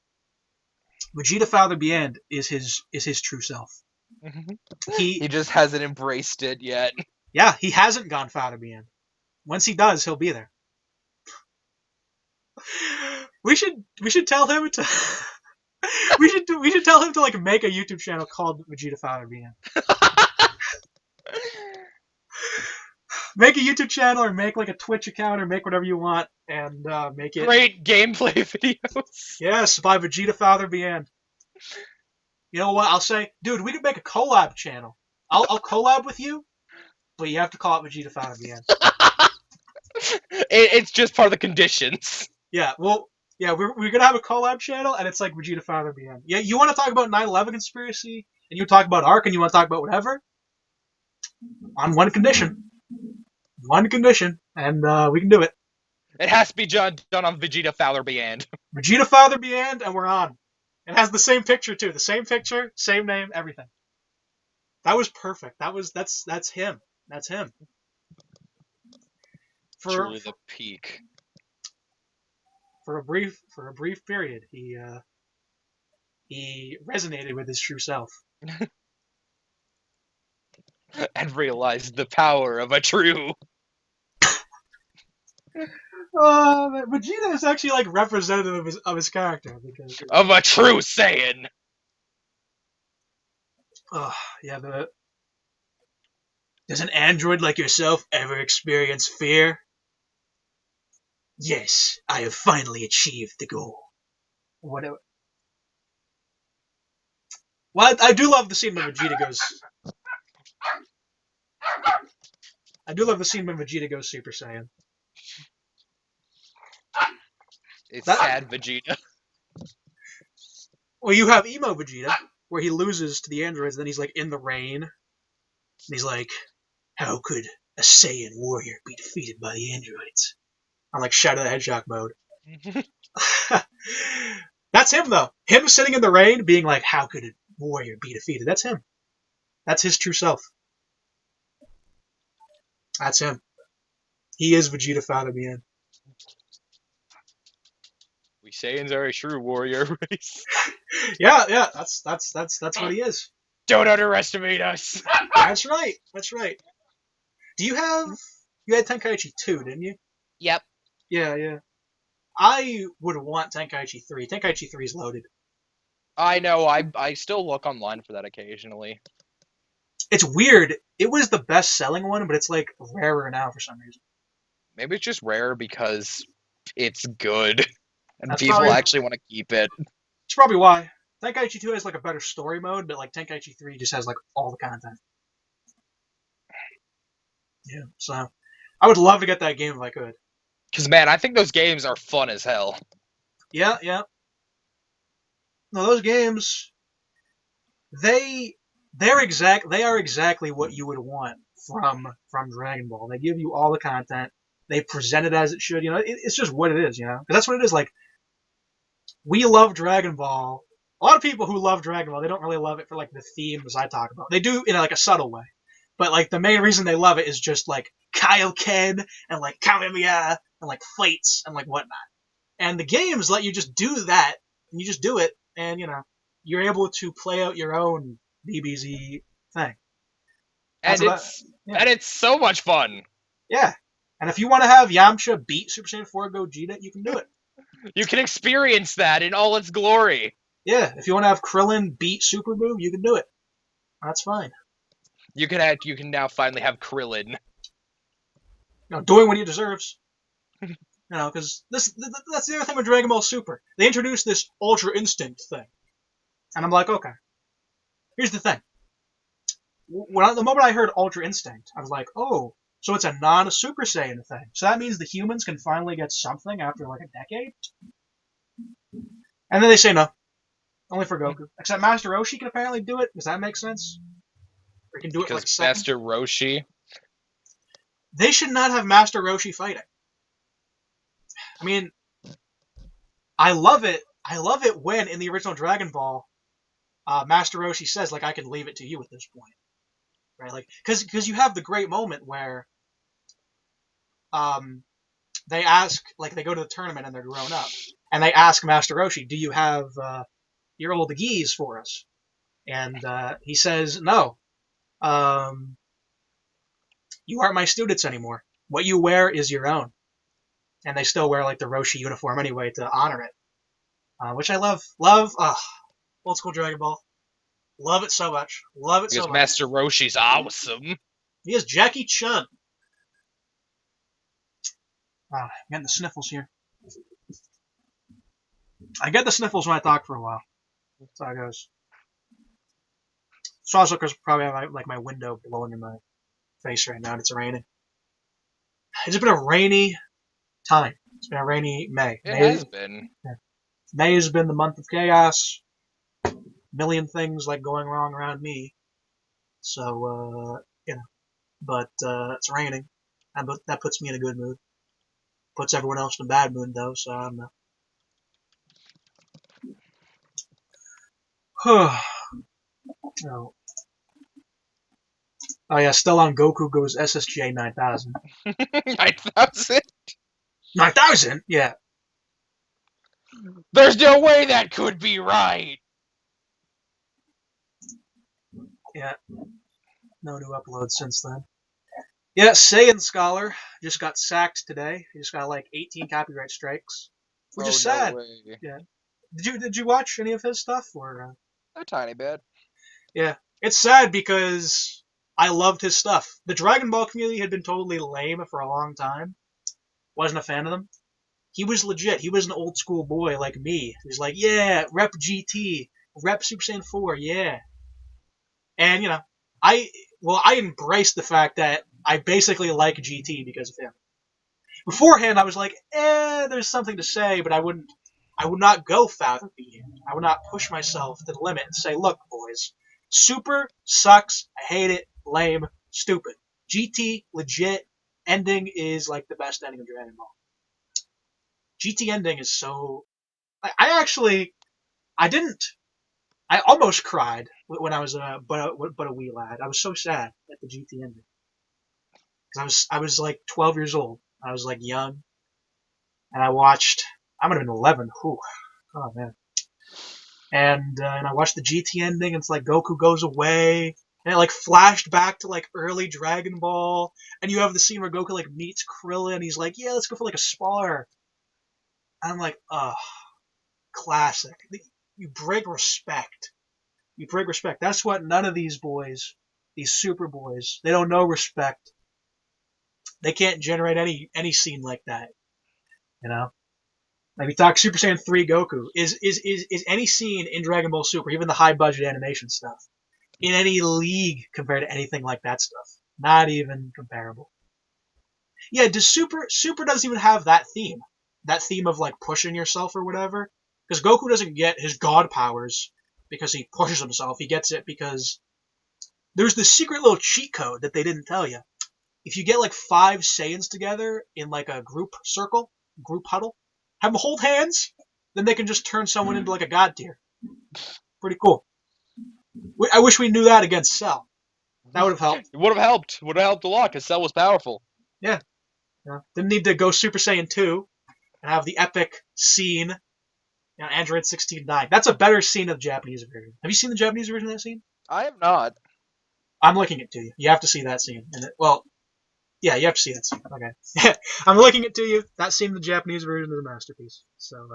S1: Vegeta Father Beyond is his true self.
S2: He just hasn't embraced it yet.
S1: Yeah, he hasn't gone Father Beyond. Once he does, he'll be there. We should tell him to we should tell him to like make a YouTube channel called Vegeta Father Beyond. Make a YouTube channel or make like a Twitch account or make whatever you want and make it
S2: Great gameplay videos.
S1: Yes, by Vegeta Father Beyond. You know what? I'll say, dude, we could make a collab channel. I'll collab with you, but you have to call it Vegeta Father Beyond.
S2: It's just part of the conditions.
S1: Yeah, well, yeah, we're gonna have a collab channel, and it's like Vegeta Father Beyond. Yeah, you want to talk about 9/11 conspiracy, and you talk about Ark, and you want to talk about whatever, on one condition. One condition, and we can do it.
S2: It has to be done on Vegeta Fowler Beyond.
S1: Vegeta Father Beyond, and we're on. It has the same picture too. The same picture, same name, everything. That was perfect. That's him. That's him.
S2: Truly the peak.
S1: For a brief period, he resonated with his true self.
S2: And realized the power of a true.
S1: Vegeta is actually like representative of his character because
S2: Of a true Saiyan.
S1: Yeah. Does an android like yourself ever experience fear? Yes, I have finally achieved the goal. Whatever. Well, I do love the scene when Vegeta goes. I do love the scene when Vegeta goes Super Saiyan.
S2: It's sad Vegeta.
S1: Well, you have Emo Vegeta, where he loses to the androids, and then he's like in the rain. And he's like, how could a Saiyan warrior be defeated by the androids? I'm like Shadow the Hedgehog mode. That's him, though. Him sitting in the rain being like, how could a warrior be defeated? That's him. That's his true self. That's him. He is Vegeta Father Bien.
S2: We Saiyans are a true warrior race.
S1: Yeah, that's what he is.
S2: Don't underestimate us.
S1: That's right. That's right. Do you have... You had Tenkaichi 2, didn't you?
S2: Yep.
S1: Yeah. I would want Tenkaichi 3. Tenkaichi 3 is loaded.
S2: I know. I still look online for that occasionally.
S1: It's weird. It was the best-selling one, but it's, like, rarer now for some reason.
S2: Maybe it's just rare because it's good. And
S1: That's
S2: people
S1: probably-
S2: actually want to keep it.
S1: It's probably why. Tenkaichi 2 has, like, a better story mode, but, like, Tenkaichi 3 just has, like, all the content. Yeah, so... I would love to get that game if I could.
S2: Because, man, I think those games are fun as hell.
S1: Yeah. No, those games... They are exactly what you would want from Dragon Ball. They give you all the content. They present it as it should. You know, it's just what it is. You know, because that's what it is. Like, we love Dragon Ball. A lot of people who love Dragon Ball, they don't really love it for like the themes I talk about. They do in like a subtle way, but like the main reason they love it is just like Kaioken and like Kamehameha and like fights and like whatnot. And the games let you just do that, and you just do it, and you know, you're able to play out your own DBZ thing.
S2: And it's so much fun.
S1: Yeah. And if you want to have Yamcha beat Super Saiyan 4 Gogeta, you can do it.
S2: You can experience that in all its glory.
S1: Yeah. If you want to have Krillin beat Super Boo, you can do it. That's fine.
S2: You can now finally have Krillin.
S1: You know, doing what he deserves. You know, because that's the other thing with Dragon Ball Super. They introduced this Ultra Instinct thing. And I'm like, okay. Here's the thing. The moment I heard Ultra Instinct, I was like, oh, so it's a non-Super Saiyan thing. So that means the humans can finally get something after like a decade? And then they say no. Only for Goku. Except Master Roshi can apparently do it. Does that make sense? Or can do it
S2: Because
S1: like second?
S2: Master Roshi.
S1: They should not have Master Roshi fighting. I mean, I love it. I love it when in the original Dragon Ball, Master Roshi says, like, I can leave it to you at this point. Right? Like, because you have the great moment where they ask, like, they go to the tournament and they're grown up, and they ask Master Roshi, do you have your old gis for us? And he says, no. You aren't my students anymore. What you wear is your own. And they still wear, like, the Roshi uniform anyway to honor it. Which I love. Old school Dragon Ball. Love it so much. Love it so
S2: Because
S1: much.
S2: Master Roshi's awesome.
S1: He is Jackie Chun. I'm getting the sniffles here. I get the sniffles when I talk for a while. That's how it goes. So also because probably I have like my window blowing in my face right now and it's raining. It's been a rainy time. It's been a rainy May.
S2: It has been.
S1: May has been the month of chaos. Million things like going wrong around me. So, you know. But it's raining. And that puts me in a good mood. Puts everyone else in a bad mood, though, so I don't know. Oh. Oh, yeah, still on Goku goes SSJ 9000.
S2: 9,000?
S1: 9000? Yeah.
S2: There's no way that could be right.
S1: Yeah. No new uploads since then. Yeah, Saiyan Scholar just got sacked today. He just got like 18 copyright strikes, which is sad.
S2: No way.
S1: Yeah. Did you watch any of his stuff or?
S2: A tiny bit.
S1: Yeah, it's sad because I loved his stuff. The Dragon Ball community had been totally lame for a long time. Wasn't a fan of them. He was legit. He was an old school boy like me. He was like, yeah, rep GT, rep Super Saiyan 4, yeah. And, you know, I embraced the fact that I basically like GT because of him. Beforehand, I was like, there's something to say, but I would not go fathom beyond. I would not push myself to the limit and say, look, boys, Super sucks, I hate it, lame, stupid. GT, legit, ending is like the best ending of Dragon Ball. GT ending is so... I actually I didn't. I almost cried when I was but a wee lad. I was so sad at the GT ending. 'Cause I was like 12 years old. I was like young, and I watched. I might have been 11. Whew. Oh man. And I watched the GT ending. And it's like Goku goes away, and it like flashed back to like early Dragon Ball, and you have the scene where Goku like meets Krillin. He's like, "Yeah, let's go for like a spar." And I'm like, "Ugh, classic." You break respect. You break respect. That's what none of these boys, these super boys, they don't know respect. They can't generate any scene like that. You know? Like we talk Super Saiyan 3 Goku. Is any scene in Dragon Ball Super, even the high budget animation stuff, in any league compared to anything like that stuff? Not even comparable. Yeah, does Super doesn't even have that theme. That theme of like pushing yourself or whatever. Because Goku doesn't get his god powers because he pushes himself. He gets it because there's this secret little cheat code that they didn't tell you. If you get like 5 Saiyans together in like a group circle, group huddle, have them hold hands, then they can just turn someone into like a god tier. Pretty cool. I wish we knew that against Cell. That would have helped.
S2: It would have helped. Would have helped a lot because Cell was powerful.
S1: Yeah. Didn't need to go Super Saiyan 2 and have the epic scene. Android 16 dying. That's a better scene of the Japanese version. Have you seen the Japanese version of that scene?
S2: I have not.
S1: I'm looking it to you. You have to see that scene. Yeah, you have to see that scene. Okay. I'm looking it to you. That scene in the Japanese version is a masterpiece. So,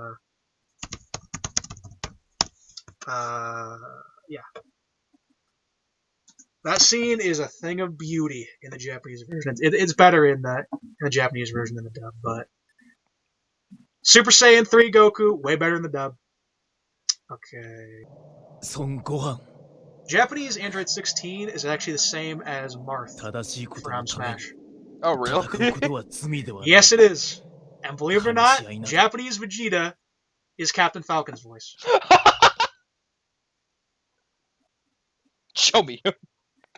S1: yeah. That scene is a thing of beauty in the Japanese version. It's better in the Japanese version than the dub, but Super Saiyan 3 Goku, way better in the dub. Okay. Japanese Android 16 is actually the same as Marth from Smash.
S2: Oh, really?
S1: Yes, it is. And believe it or not, Japanese Vegeta is Captain Falcon's voice.
S2: Show me.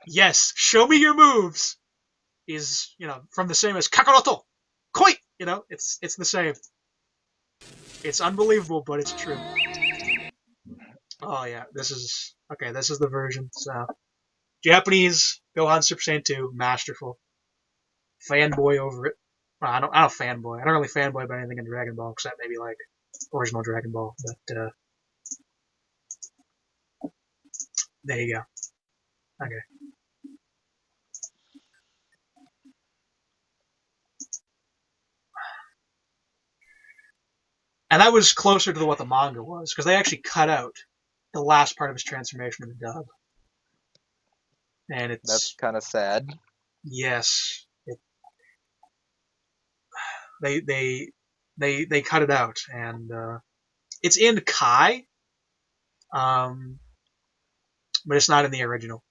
S1: Yes, show me your moves is, from the same as Kakaroto! Koi! It's the same. It's unbelievable, but it's true. Oh yeah, this is the version. So Japanese Gohan Super Saiyan 2, masterful. Fanboy over it. Well, I don't fanboy. I don't really fanboy about anything in Dragon Ball except maybe like original Dragon Ball. But there you go. Okay. And that was closer to what the manga was, because they actually cut out the last part of his transformation in the dub. And
S2: That's kind of sad.
S1: Yes. They cut it out, and it's in Kai, but it's not in the original.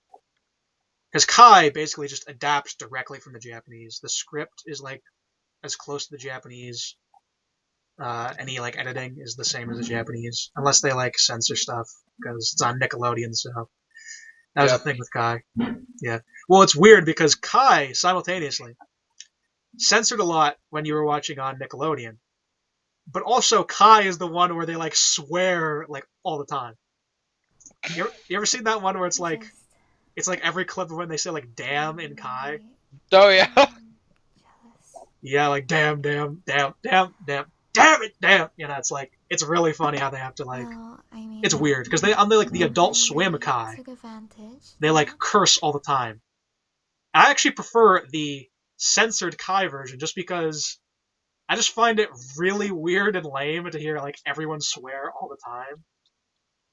S1: Because Kai basically just adapts directly from the Japanese. The script is like as close to the Japanese. Any like editing is the same as the Japanese, unless they like censor stuff because it's on Nickelodeon. So that was the thing with Kai. Yeah. Well, it's weird because Kai simultaneously censored a lot when you were watching on Nickelodeon, but also Kai is the one where they like swear like all the time. You ever seen that one where it's like every clip of when they say like "damn" in Kai?
S2: Oh yeah.
S1: Yeah, like damn, damn, damn, damn, damn. Damn it, damn! It's like, it's really funny how they have to like, it's weird, because on like the Adult Swim Kai, they like curse all the time. I actually prefer the censored Kai version, just because I just find it really weird and lame to hear like everyone swear all the time.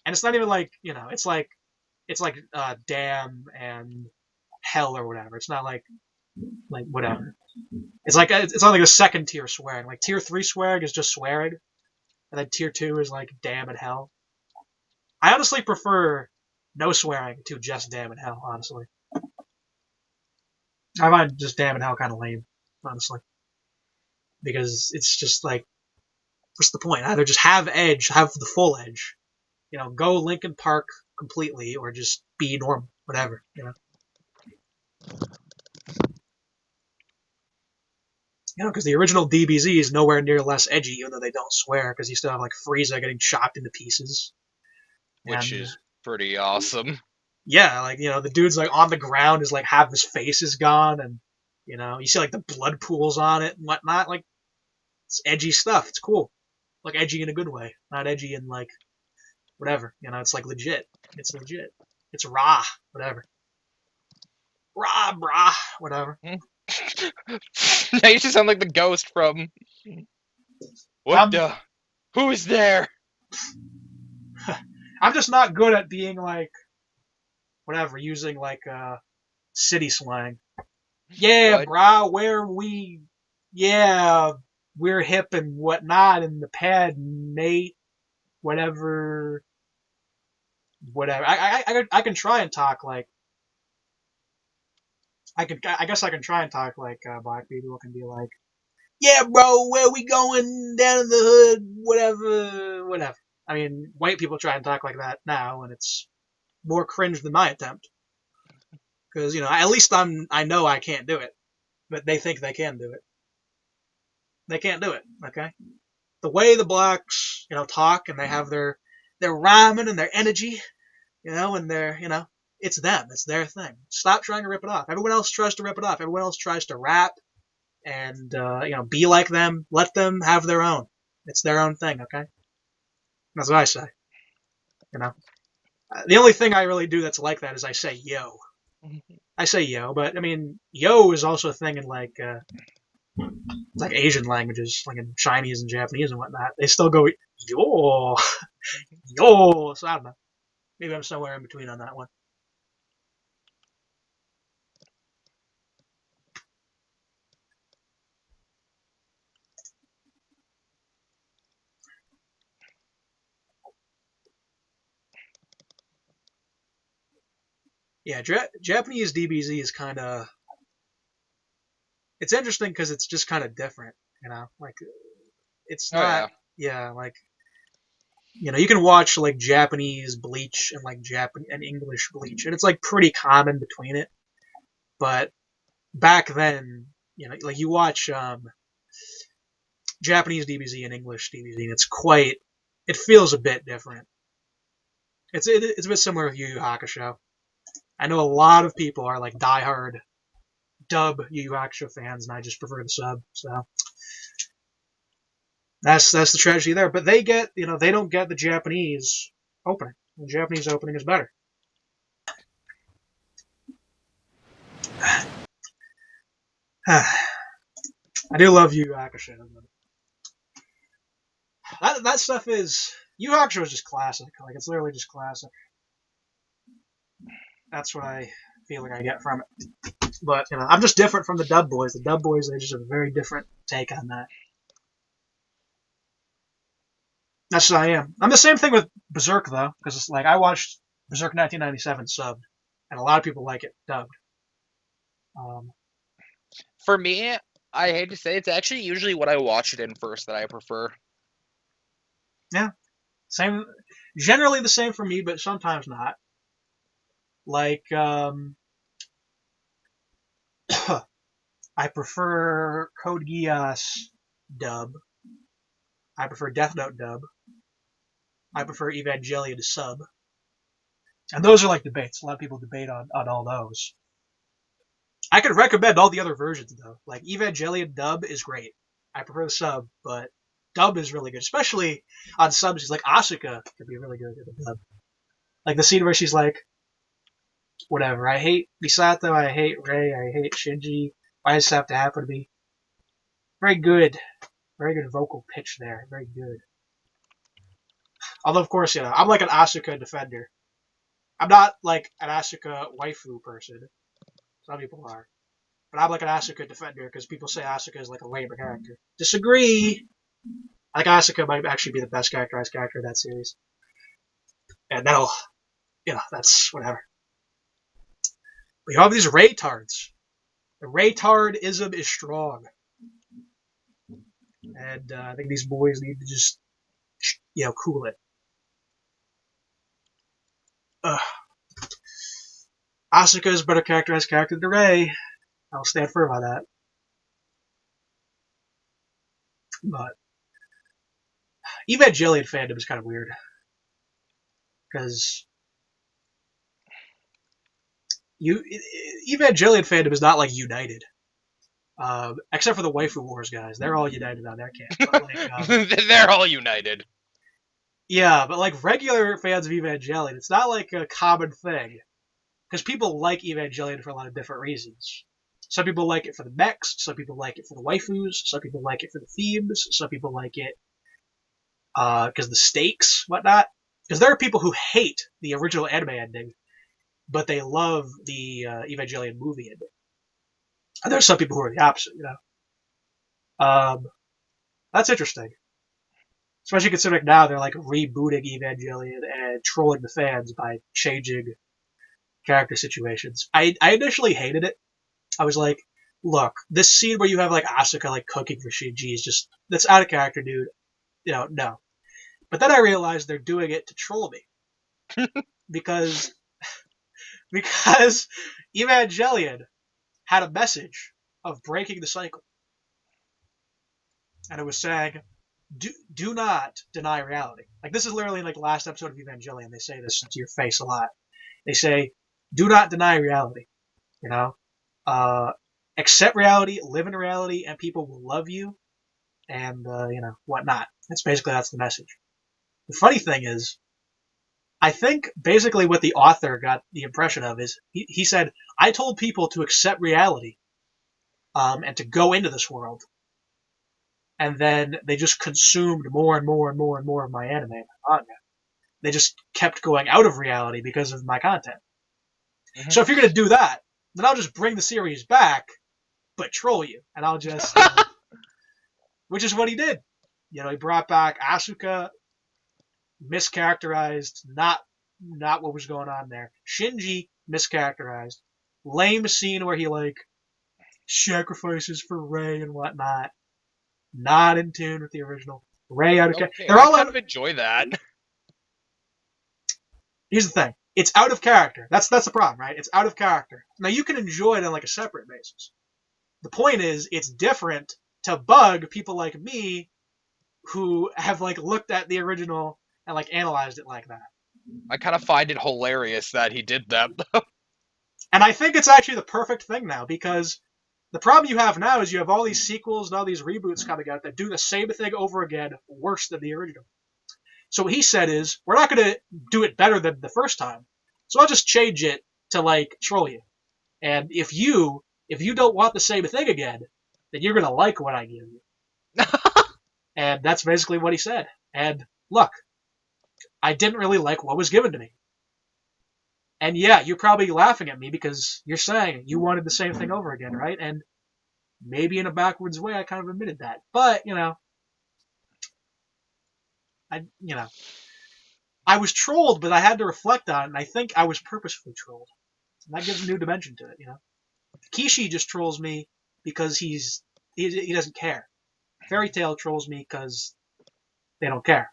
S1: And it's not even like, it's like damn and hell or whatever. It's not like whatever. It's not like a second tier swearing. Like tier 3 swearing is just swearing, and then tier 2 is like damn and hell. I honestly prefer no swearing to just damn and hell. Honestly, I find just damn and hell kind of lame. Honestly, because it's just like, what's the point? Either just have edge, have the full edge. Go Linkin Park completely, or just be normal, whatever. Because the original DBZ is nowhere near less edgy, even though they don't swear, because you still have like Frieza getting chopped into pieces.
S2: which
S1: And
S2: is pretty awesome.
S1: yeah, like, you know, the dude's like on the ground is like half his face is gone, and you know, you see like the blood pools on it and whatnot. Like, it's edgy stuff. It's cool. Like edgy in a good way, not edgy in like whatever. You know, it's like legit. It's legit. It's raw. Whatever. Rah, brah. Whatever.
S2: Now you just sound like the ghost from what
S1: I'm
S2: the? Who is there?
S1: I'm just not good at being like whatever, using like city slang. Yeah,
S2: What?
S1: brah, where we? Yeah, we're hip and whatnot in the pad, mate. Whatever. Whatever. I can try and talk like I guess I can try and talk like black people can be like, yeah, bro, where we going down in the hood, whatever, whatever. I mean, white people try and talk like that now, and it's more cringe than my attempt. Because, you know, at least I know I can't do it, but they think they can do it. They can't do it, okay? The way the blacks, you know, talk and they have their rhyming and their energy, you know, and their, you know, it's them. It's their thing. Stop trying to rip it off. Everyone else tries to rip it off. Everyone else tries to rap and, you know, be like them. Let them have their own. It's their own thing, okay? That's what I say. You know? The only thing I really do that's like that is I say yo. I say yo, but, I mean, yo is also a thing in, like Asian languages, like in Chinese and Japanese and whatnot. They still go yo, yo. So I don't know. Maybe I'm somewhere in between on that one. Yeah, Japanese DBZ is kind of it's interesting because it's just kind of different, you know. Like it's
S2: Oh
S1: not,
S2: yeah.
S1: yeah, like you know, you can watch like Japanese Bleach and like Japan and English Bleach, and it's like pretty common between it. But back then, you know, like you watch Japanese DBZ and English DBZ, and it feels a bit different. It's a bit similar with Yu Yu Hakusho. I know a lot of people are like diehard dub Yu Yu Hakusho fans, and I just prefer the sub. So that's the tragedy there. But they get, you know, they don't get the Japanese opening. The Japanese opening is better. I do love Yu Yu Hakusho. That stuff is Yu Yu Hakusho is just classic. Like it's literally just classic. That's what I feel like I get from it. But you know, I'm just different from the dub boys. The dub boys, they just have a very different take on that. That's what I am. I'm the same thing with Berserk though, because it's like I watched Berserk 1997 subbed, and a lot of people like it dubbed.
S2: For me, I hate to say it's actually usually what I watch it in first that I prefer.
S1: Yeah, same. Generally the same for me, but sometimes not. Like, I prefer Code Geass dub. I prefer Death Note dub. I prefer Evangelion sub. And those are like debates. A lot of people debate on all those. I could recommend all the other versions though. Like Evangelion dub is great. I prefer the sub, but dub is really good, especially on subs. Like Asuka could be really good at the dub. Like the scene where she's like, whatever. I hate Misato. I hate Rei. I hate Shinji. Why does this have to happen to me? Very good. Very good vocal pitch there. Very good. Although, of course, you know, I'm like an Asuka defender. I'm not like an Asuka waifu person. Some people are. But I'm like an Asuka defender because people say Asuka is like a lame character. Disagree! I think Asuka might actually be the best characterized character of that series. And that'll, you know, that's whatever. But you have these Raytards. The Raytardism is strong. And I think these boys need to just, you know, cool it. Asuka is a better characterized character than Rei. I'll stand firm on that. But Evangelion fandom is kind of weird. because Evangelion fandom is not like united. Except for the Waifu Wars guys, they're all united on their camp. But
S2: They're all united.
S1: yeah, but like regular fans of Evangelion, it's not like a common thing. Because people like Evangelion for a lot of different reasons. Some people like it for the mechs, some people like it for the waifus, some people like it for the themes, some people like it because the stakes, whatnot. Because there are people who hate the original anime ending, but they love the Evangelion movie ending. And there's some people who are the opposite, you know. That's interesting. Especially considering now they're like rebooting Evangelion and trolling the fans by changing character situations. I initially hated it. I was like, look, this scene where you have like Asuka like cooking for Shinji is just, that's out of character, dude. You know, no. But then I realized they're doing it to troll me. because Evangelion had a message of breaking the cycle. And it was saying, do not deny reality. Like, this is literally like the last episode of Evangelion. They say this to your face a lot. They say, do not deny reality. You know? Accept reality, live in reality, and people will love you, and, you know, whatnot. That's the message. The funny thing is, I think basically what the author got the impression of is, he said, I told people to accept reality, and to go into this world. And then they just consumed more and more and more and more of my anime and my manga. They just kept going out of reality because of my content. Mm-hmm. So if you're going to do that, then I'll just bring the series back, but troll you. And I'll just... which is what he did. You know, he brought back Asuka, mischaracterized, not what was going on there. Shinji, mischaracterized. Lame scene where he, like, sacrifices for Rei and whatnot. Not in tune with the original. Rei out of character. They're all
S2: kind of enjoy that.
S1: Here's the thing. It's out of character. That's the problem, right? It's out of character. Now, you can enjoy it on, like, a separate basis. The point is, it's different to bug people like me who have, like, looked at the original and, like, analyzed it like that.
S2: I kind of find it hilarious that he did that, though.
S1: And I think it's actually the perfect thing now, because the problem you have now is you have all these sequels and all these reboots coming out that do the same thing over again, worse than the original. So what he said is, we're not going to do it better than the first time, so I'll just change it to, like, troll you. And if you don't want the same thing again, then you're going to like what I give you. And that's basically what he said. And look, I didn't really like what was given to me. And yeah, you're probably laughing at me because you're saying you wanted the same thing over again, right? And maybe in a backwards way, I kind of admitted that. But, you know, I was trolled, but I had to reflect on it, and I think I was purposefully trolled. And that gives a new dimension to it, you know? Kishi just trolls me because he doesn't care. Fairy Tail trolls me because they don't care.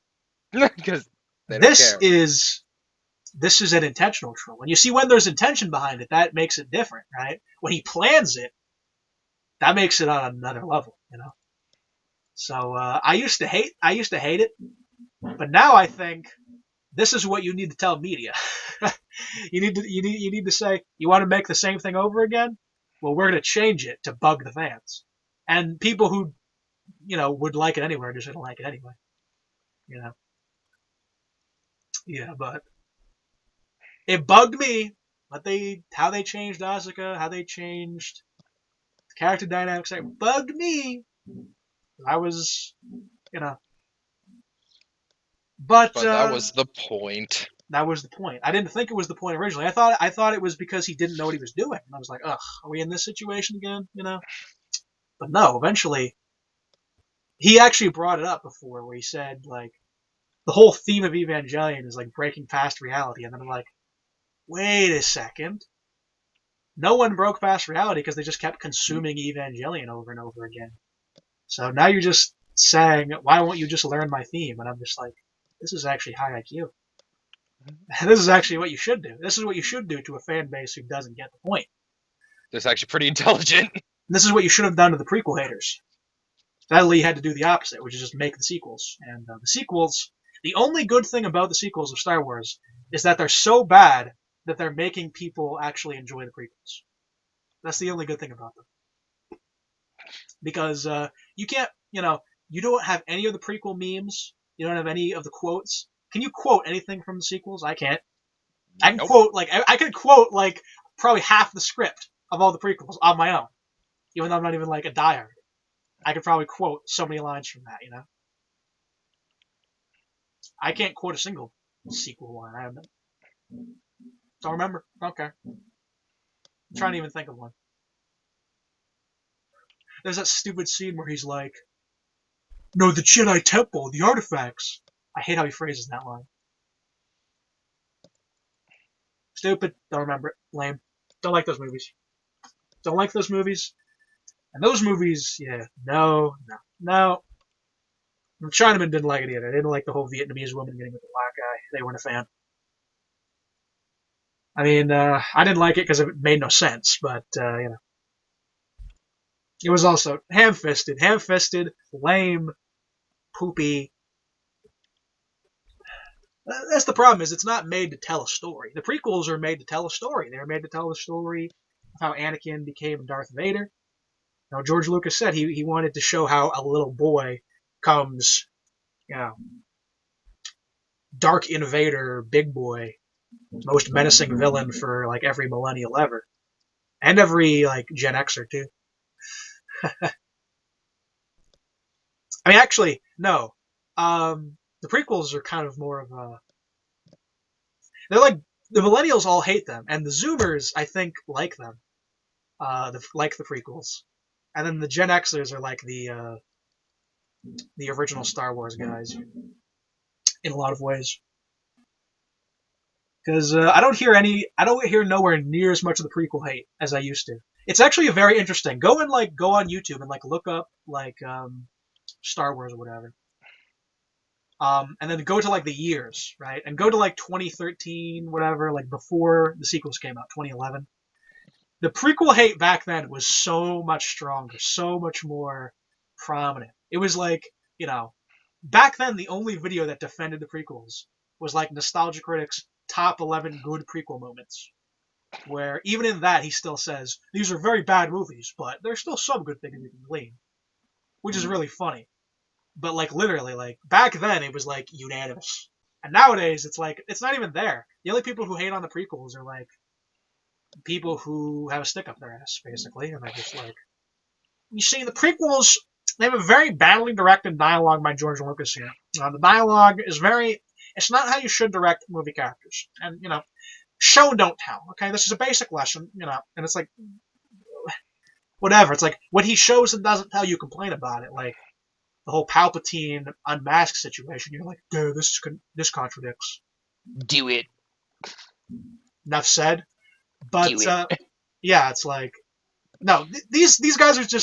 S2: Because they don't care.
S1: This is an intentional troll. And you see, when there's intention behind it, that makes it different, right? When he plans it, that makes it on another level, you know? So, I used to hate it, but now I think this is what you need to tell media. you need to say, you want to make the same thing over again? Well, we're going to change it to bug the fans. And people who, you know, would like it anyway are just going to like it anyway. You know? Yeah, but it bugged me how they changed Asuka, how they changed the character dynamics. It bugged me. I was, you know. But
S2: that was the point.
S1: That was the point. I didn't think it was the point originally. I thought it was because he didn't know what he was doing. And I was like, ugh, are we in this situation again? You know? But no, eventually, he actually brought it up before where he said, like, the whole theme of Evangelion is, like, breaking past reality. And then I'm like, wait a second. No one broke past reality because they just kept consuming Evangelion over and over again. So now you're just saying, why won't you just learn my theme? And I'm just like, this is actually high IQ. This is actually what you should do. This is what you should do to a fan base who doesn't get the point.
S2: This is actually pretty intelligent.
S1: This is what you should have done to the prequel haters. Sadly, you had to do the opposite, which is just make the sequels. And the sequels, the only good thing about the sequels of Star Wars is that they're so bad that they're making people actually enjoy the prequels. That's the only good thing about them. Because you can't, you don't have any of the prequel memes. You don't have any of the quotes. Can you quote anything from the sequels? I can't. I can
S2: Nope.
S1: quote I could quote probably half the script of all the prequels on my own, even though I'm not even like a diehard. I could probably quote so many lines from that. I can't quote a single sequel one. I don't remember. Okay, I'm trying to even think of one. There's that stupid scene where he's like, "No, the Jedi Temple, the artifacts." I hate how he phrases that line. Stupid. Don't remember it. Lame. Don't like those movies. Don't like those movies. And those movies, yeah, no. The Chinamen didn't like it either. They didn't like the whole Vietnamese woman getting with the black guy. They weren't a fan. I mean, I didn't like it because it made no sense, but, it was also ham-fisted, lame, poopy. That's the problem, is it's not made to tell a story. The prequels are made to tell a story. They were made to tell the story of how Anakin became Darth Vader. George Lucas said he wanted to show how a little boy comes, dark invader, big boy, most menacing villain for every millennial ever, and every Gen Xer too. I mean, actually, no. The prequels are kind of more of a. They're like the millennials all hate them, and the Zoomers I think like them. Like the prequels, and then the Gen Xers are like the original Star Wars guys in a lot of ways. Because I don't hear nowhere near as much of the prequel hate as I used to. It's actually very interesting. Go on YouTube and look up Star Wars or whatever. And then go to the years, right? And go to 2013, whatever, before the sequels came out, 2011. The prequel hate back then was so much stronger, so much more prominent. It was back then the only video that defended the prequels was Nostalgia Critic's top 11 good prequel moments, where even in that he still says these are very bad movies, but there's still some good things you can glean, which is really funny. But literally, back then it was unanimous, and nowadays it's not even there. The only people who hate on the prequels are people who have a stick up their ass, basically, and they're just you see, the prequels, they have a very badly directed dialogue by George Lucas here. The dialogue is it's not how you should direct movie characters. And, show and don't tell. Okay, this is a basic lesson, and it's whatever. It's what he shows and doesn't tell, you complain about it. The whole Palpatine unmasked situation, you're dude, this contradicts.
S2: Do it.
S1: Enough said. But,
S2: Do it.
S1: yeah, it's no, these guys are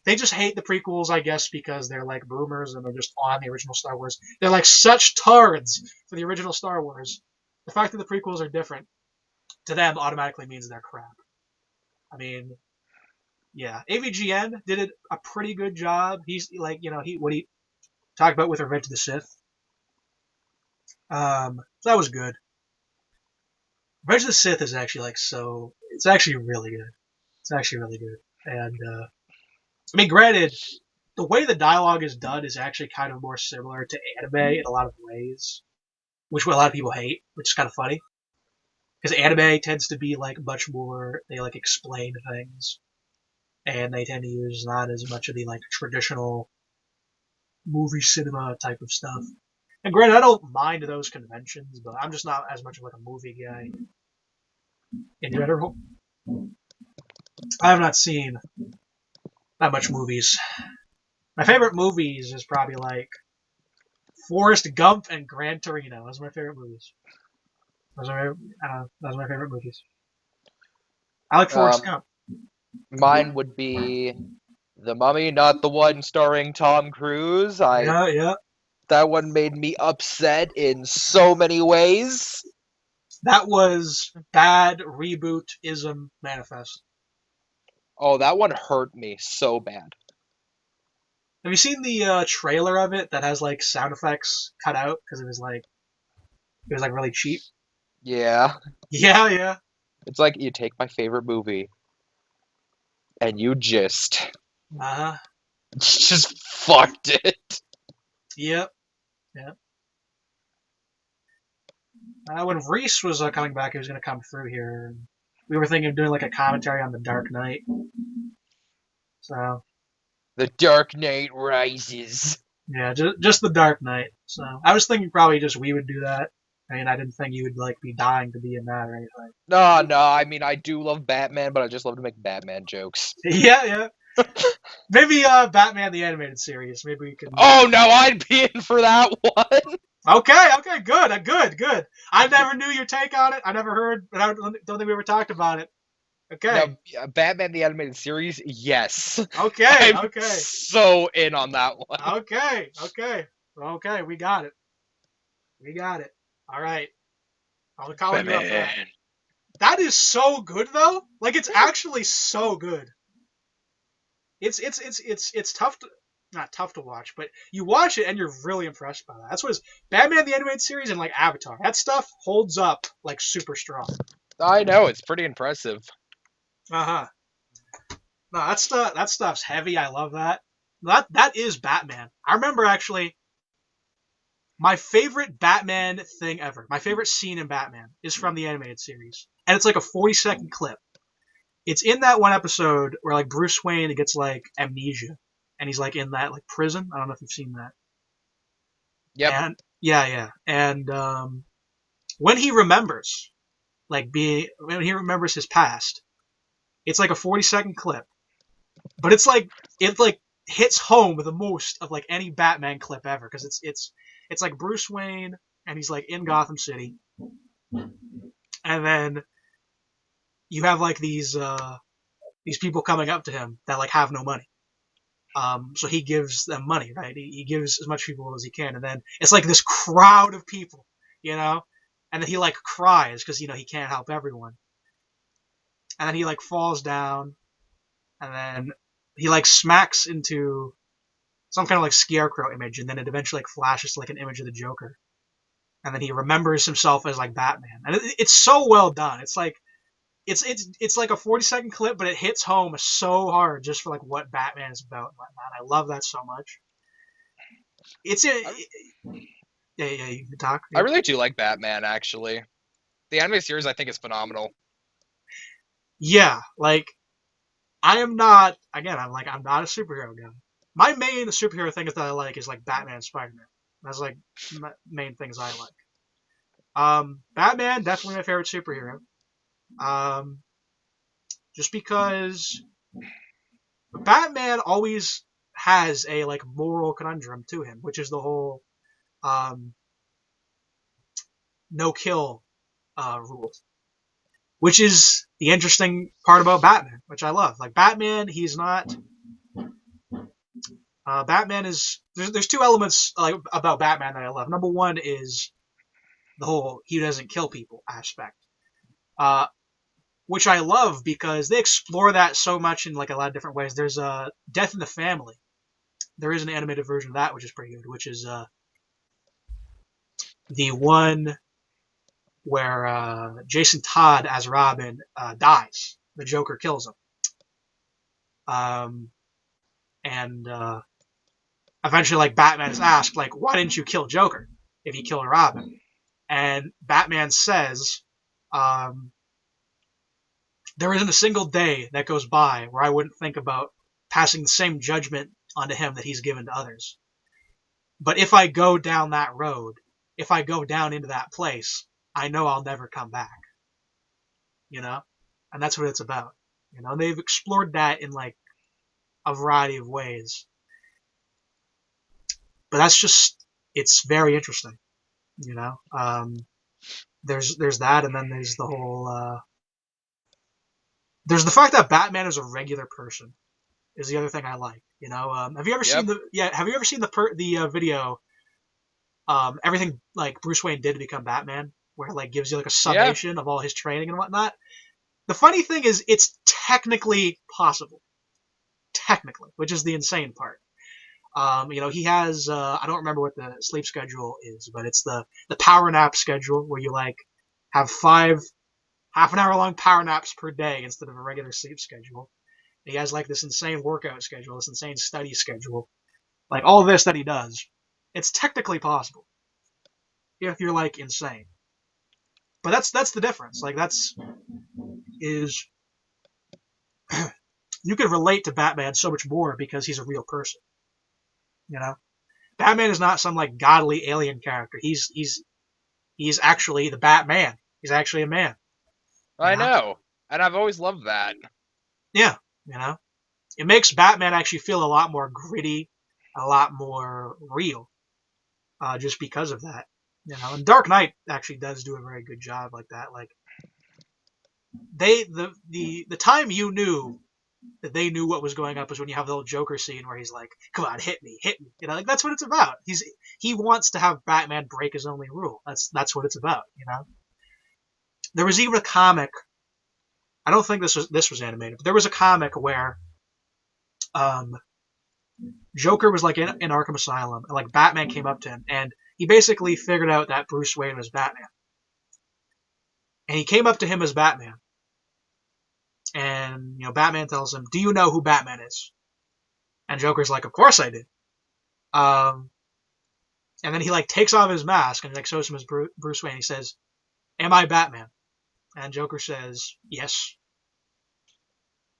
S1: they just hate the prequels, I guess, because they're boomers and they're just on the original Star Wars. They're such tards for the original Star Wars. The fact that the prequels are different to them automatically means they're crap. I mean, yeah, AVGN did a pretty good job. He's what he talked about with Revenge of the Sith. So that was good. Revenge of the Sith is actually it's actually really good. It's actually really good. And I mean, granted, the way the dialogue is done is actually kind of more similar to anime in a lot of ways, which a lot of people hate, which is kind of funny. Because anime tends to be much more, they explain things, and they tend to use not as much of the traditional movie cinema type of stuff. And granted, I don't mind those conventions, but I'm just not as much of a movie guy in general. I have not seen that much movies. My favorite movies is probably Forrest Gump and Gran Torino. Those are my favorite movies. Those are my favorite movies. I like Forrest Gump.
S2: Mine would be The Mummy, not the one starring Tom Cruise.
S1: Yeah.
S2: That one made me upset in so many ways.
S1: That was bad reboot-ism manifest.
S2: Oh, that one hurt me so bad.
S1: Have you seen the trailer of it that has sound effects cut out because it was really cheap?
S2: Yeah.
S1: Yeah.
S2: It's like you take my favorite movie and you just
S1: Uh-huh.
S2: just fucked it.
S1: Yep. Yep. When Reese was coming back, he was going to come through here. We were thinking of doing like a commentary on The Dark Knight. So,
S2: The Dark Knight Rises.
S1: yeah, just The Dark Knight. So, I was thinking probably just we would do that. I mean, I didn't think you would like be dying to be in that or anything.
S2: No, I mean, I do love Batman, but I just love to make Batman jokes.
S1: Yeah. Maybe Batman the Animated Series. Maybe we can.
S2: Oh, no, I'd be in for that one.
S1: Okay, good. I never knew your take on it. I never heard, but I don't think we ever talked about it. Okay.
S2: Now, Batman the Animated Series, yes.
S1: Okay.
S2: I'm so in on that one.
S1: Okay. We got it. All right. I'll call you up for that. That is so good though. Like it's actually so good. It's tough to not tough to watch, but you watch it and you're really impressed by that. That's what is Batman the Animated Series and like Avatar. That stuff holds up like super strong.
S2: I know, it's pretty impressive.
S1: Uh-huh. No, that stuff's heavy. I love that. That is Batman. I remember actually my favorite Batman thing ever. My favorite scene in Batman is from the animated series. And it's like a 40-second clip. It's in that one episode where like Bruce Wayne gets like amnesia and he's like in that like prison. I don't know if you've seen that.
S2: Yep.
S1: And yeah. And when he remembers when he remembers his past, it's like a 40-second clip. But it's like it hits home the most of like any Batman clip ever because it's like Bruce Wayne and he's like in Gotham City. And then you have like these people coming up to him that like have no money. So he gives them money, right? He gives as much people as he can, and then it's like this crowd of people, and then he like cries because he can't help everyone, and then he like falls down, and then he like smacks into some kind of like scarecrow image, and then it eventually like flashes to like an image of the Joker, and then he remembers himself as like Batman, and it's so well done. It's like it's like a 40-second clip, but it hits home so hard just for like what Batman is about and whatnot. I love that so much. Yeah, you can talk.
S2: I really do like Batman, actually. The anime series, I think, is phenomenal.
S1: Yeah, like I'm not a superhero guy. My main superhero thing that I like is like Batman and Spider-Man. That's like main things I like. Batman, definitely my favorite superhero. Just because Batman always has a like moral conundrum to him, which is the whole no kill rule, which is the interesting part about Batman, which I love. Like Batman, he's not. Batman is there's two elements about Batman that I love. Number one is the whole he doesn't kill people aspect. Which I love because they explore that so much in like a lot of different ways. There's Death in the Family. There is an animated version of that, which is pretty good, which is the one where Jason Todd as Robin dies. The Joker kills him. And eventually, like, Batman is asked, like, why didn't you kill Joker if you killed Robin? And Batman says, there isn't a single day that goes by where I wouldn't think about passing the same judgment onto him that he's given to others. But if I go down that road, if I go down into that place, I know I'll never come back. And that's what it's about. They've explored that in like a variety of ways. But that's just, it's very interesting. There's that, and then there's the whole, there's the fact that Batman is a regular person is the other thing I like. Have you ever seen the video, everything like Bruce Wayne did to become Batman, where it like gives you like a summation of all his training and whatnot? The funny thing is, it's technically possible. Technically, which is the insane part. He has, I don't remember what the sleep schedule is, but it's the power nap schedule where you like have 5 half-an-hour-long power naps per day instead of a regular sleep schedule. He has like this insane workout schedule, this insane study schedule. Like all this that he does, it's technically possible if you're like insane. But that's the difference. Like is you can relate to Batman so much more because he's a real person. You know, Batman is not some like godly alien character. He's actually the Batman. He's actually a man.
S2: I know, and I've always loved that.
S1: Yeah, you know, it makes Batman actually feel a lot more gritty, a lot more real, just because of that. You know, and Dark Knight actually does do a very good job like that. Like the time you knew that they knew what was going up was when you have the old Joker scene where he's like, "Come on, hit me." You know, like that's what it's about. He wants to have Batman break his only rule. That's what it's about. You know, there was even a comic. I don't think this was animated, but there was a comic where, Joker was like in Arkham Asylum, and like Batman came up to him, and he basically figured out that Bruce Wayne was Batman, and he came up to him as Batman. And, you know, Batman tells him, "Do you know who Batman is?" And Joker's like, "Of course I do." And then he, like, takes off his mask and, like, shows him as Bruce Wayne. He says, "Am I Batman?" And Joker says, "Yes."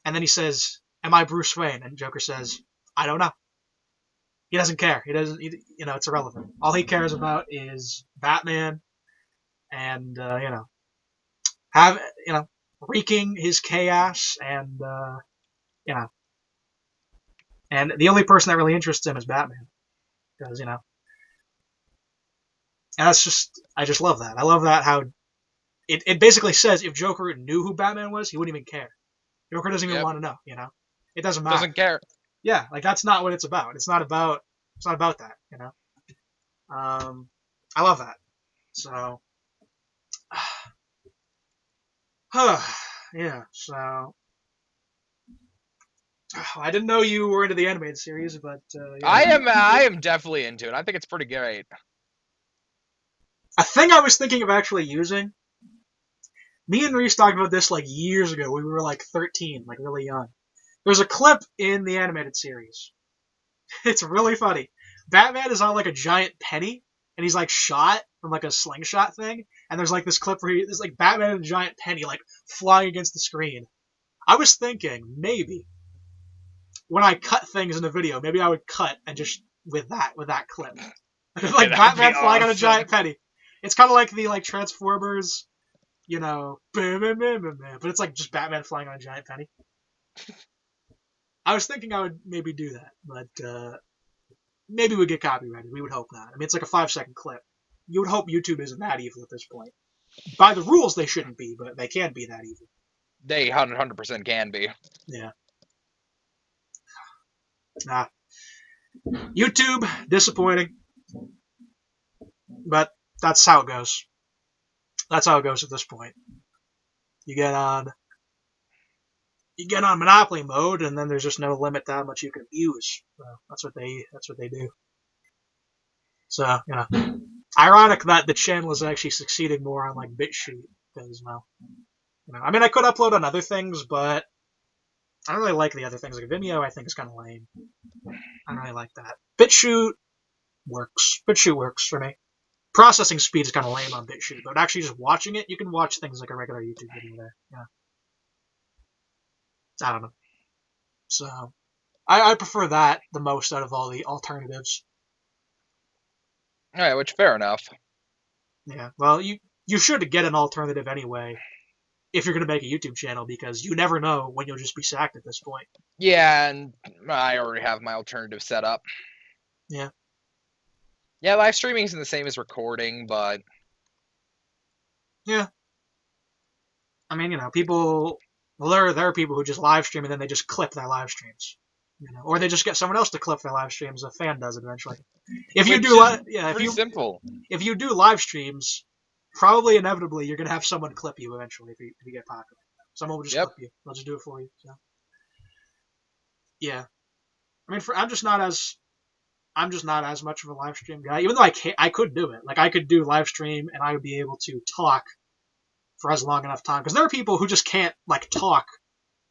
S1: And then he says, "Am I Bruce Wayne?" And Joker says, "I don't know." He doesn't care. You know, it's irrelevant. All he cares about is Batman and, wreaking his chaos and, you know, and the only person that really interests him is Batman. Because, you know, and I just love that. I love that how it basically says if Joker knew who Batman was, he wouldn't even care. Joker doesn't even want to know, you know? It doesn't matter.
S2: Doesn't care.
S1: Yeah, like that's not what it's about. It's not about that, you know? I love that. So, yeah, so I didn't know you were into the animated series, but yeah.
S2: I am definitely into it. I think it's pretty great.
S1: A thing I was thinking of actually using. Me and Reese talked about this like years ago. We were like 13, like really young. There's a clip in the animated series. It's really funny. Batman is on like a giant penny, and he's like shot from like a slingshot thing. And there's like this clip where there's like Batman and a giant penny like flying against the screen. I was thinking maybe when I cut things in the video, maybe I would cut and just with that clip, like Batman flying on a giant penny. It's kind of like the like Transformers, you know, but it's like just Batman flying on a giant penny. I was thinking I would maybe do that, but maybe we'd get copyrighted. We would hope not. I mean, it's like a 5-second clip. You would hope YouTube isn't that evil at this point. By the rules, they shouldn't be, but they can be that evil.
S2: They 100% can be.
S1: Yeah. Nah. YouTube, disappointing. But that's how it goes. That's how it goes at this point. You get on Monopoly mode, and then there's just no limit to how much you can abuse. So that's what they do. So, you know, ironic that the channel is actually succeeding more on like BitChute because, well, you know, I mean, I could upload on other things, but I don't really like the other things. Like Vimeo, I think is kind of lame. I don't really like that. BitChute works. BitChute works for me. Processing speed is kind of lame on BitChute, but actually just watching it, you can watch things like a regular YouTube video there. Yeah. I don't know. So, I prefer that the most out of all the alternatives.
S2: Alright, which fair enough.
S1: Yeah. Well, you should get an alternative anyway if you're going to make a YouTube channel because you never know when you'll just be sacked at this point.
S2: Yeah, and I already have my alternative set up.
S1: Yeah.
S2: Yeah, live streaming isn't the same as recording, but
S1: yeah. I mean, you know, people. Well, there are people who just live stream and then they just clip their live streams, you know, or they just get someone else to clip their live streams. A fan does it eventually. If you do,
S2: simple.
S1: If you do live streams, probably inevitably you're gonna have someone clip you eventually if you get popular. Someone will just clip you. They'll just do it for you. So. Yeah, I mean, I'm just not as much of a live stream guy. Even though I could do it. Like I could do live stream and I would be able to talk for as long enough time. Because there are people who just can't like talk.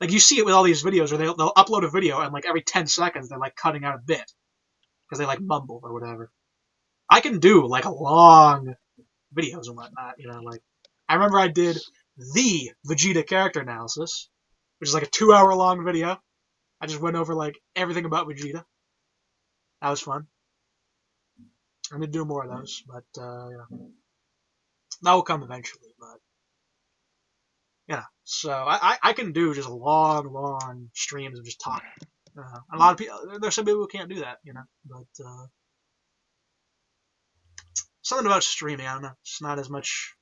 S1: Like you see it with all these videos where they'll upload a video and like every 10 seconds they're like cutting out a bit because they like mumble or whatever. I can do like long videos and whatnot, you know. Like I remember I did the Vegeta character analysis, which is like a 2-hour long video. I just went over like everything about Vegeta. That was fun. I'm gonna do more of those, but yeah. That will come eventually. But yeah, so I can do just long streams of just talking. A lot of people, there's some people who can't do that, you know. But something about streaming, I don't know, it's not as much.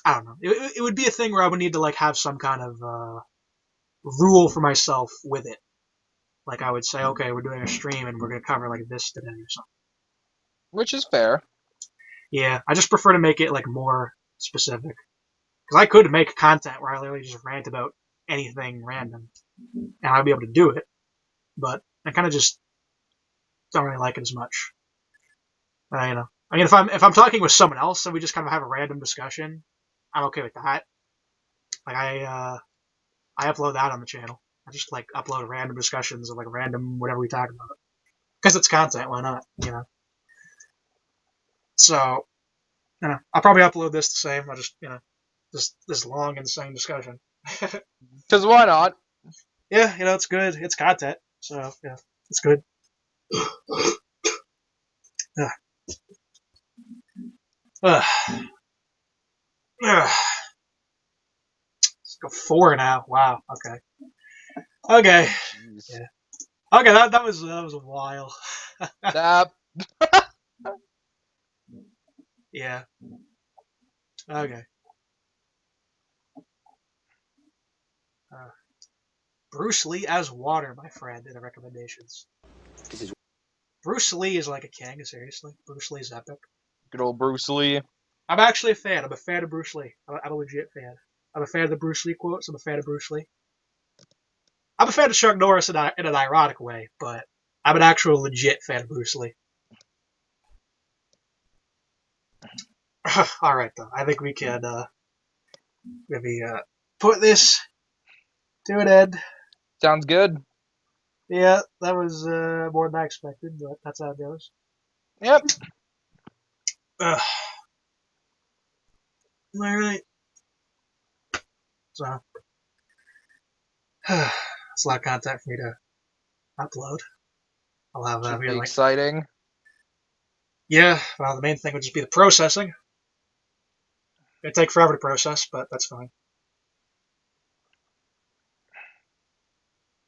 S1: I don't know. It would be a thing where I would need to like have some kind of rule for myself with it. Like I would say, okay, we're doing a stream and we're gonna cover like this today or something.
S2: Which is fair.
S1: Yeah, I just prefer to make it like more specific. Because I could make content where I literally just rant about anything random, and I'd be able to do it. But I kind of just don't really like it as much. You know, I mean, if I'm talking with someone else and we just kind of have a random discussion, I'm okay with that. Like I upload that on the channel. I just like upload random discussions of like random whatever we talk about. Because it's content, why not? You know. So, you know, I'll probably upload this the same. I'll just, you know, just this long insane discussion.
S2: Because why not?
S1: Yeah, you know, it's good. It's content. So, yeah, it's good. Yeah. Let's go 4 now. Wow. Okay. Okay.
S2: Jeez.
S1: Yeah. Okay, that was a while.
S2: That
S1: Yeah. Okay. Bruce Lee as water, my friend, in the recommendations. Bruce Lee is like a king, seriously. Bruce Lee's epic.
S2: good old Bruce Lee.
S1: I'm actually a fan. I'm a fan of Bruce Lee. I'm a legit fan. I'm a fan of the Bruce Lee quotes. I'm a fan of Bruce Lee. I'm a fan of Chuck Norris in an ironic way, but I'm an actual legit fan of Bruce Lee. All right, though. I think we can maybe put this to an end.
S2: Sounds good.
S1: Yeah, that was more than I expected, but that's how it goes.
S2: Yep.
S1: All right. So, it's a lot of content for me to upload. I'll have
S2: Should be
S1: like,
S2: exciting.
S1: yeah. Well, the main thing would just be the processing. It'd take forever to process, but that's fine.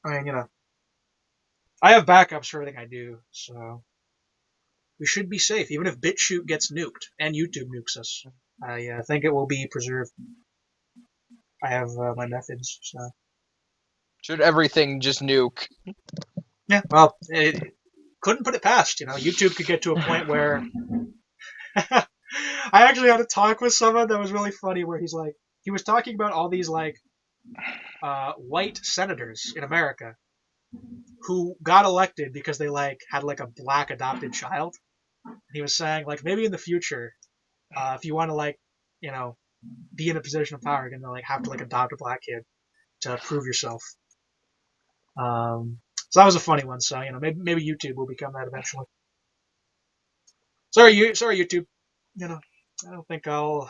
S1: I mean, you know, I have backups for everything I do, so we should be safe. Even if BitChute gets nuked and YouTube nukes us, I think it will be preserved. I have my methods, so.
S2: Should everything just nuke?
S1: Yeah, well, it couldn't put it past. You know, YouTube could get to a point where I actually had a talk with someone that was really funny, where he was talking about all these like white senators in America who got elected because they like had like a black adopted child. He was saying like maybe in the future, if you want to like, you know, be in a position of power, you're gonna like have to like adopt a black kid to prove yourself. So that was a funny one. So you know, maybe YouTube will become that eventually. Sorry, YouTube. You know, I don't think I'll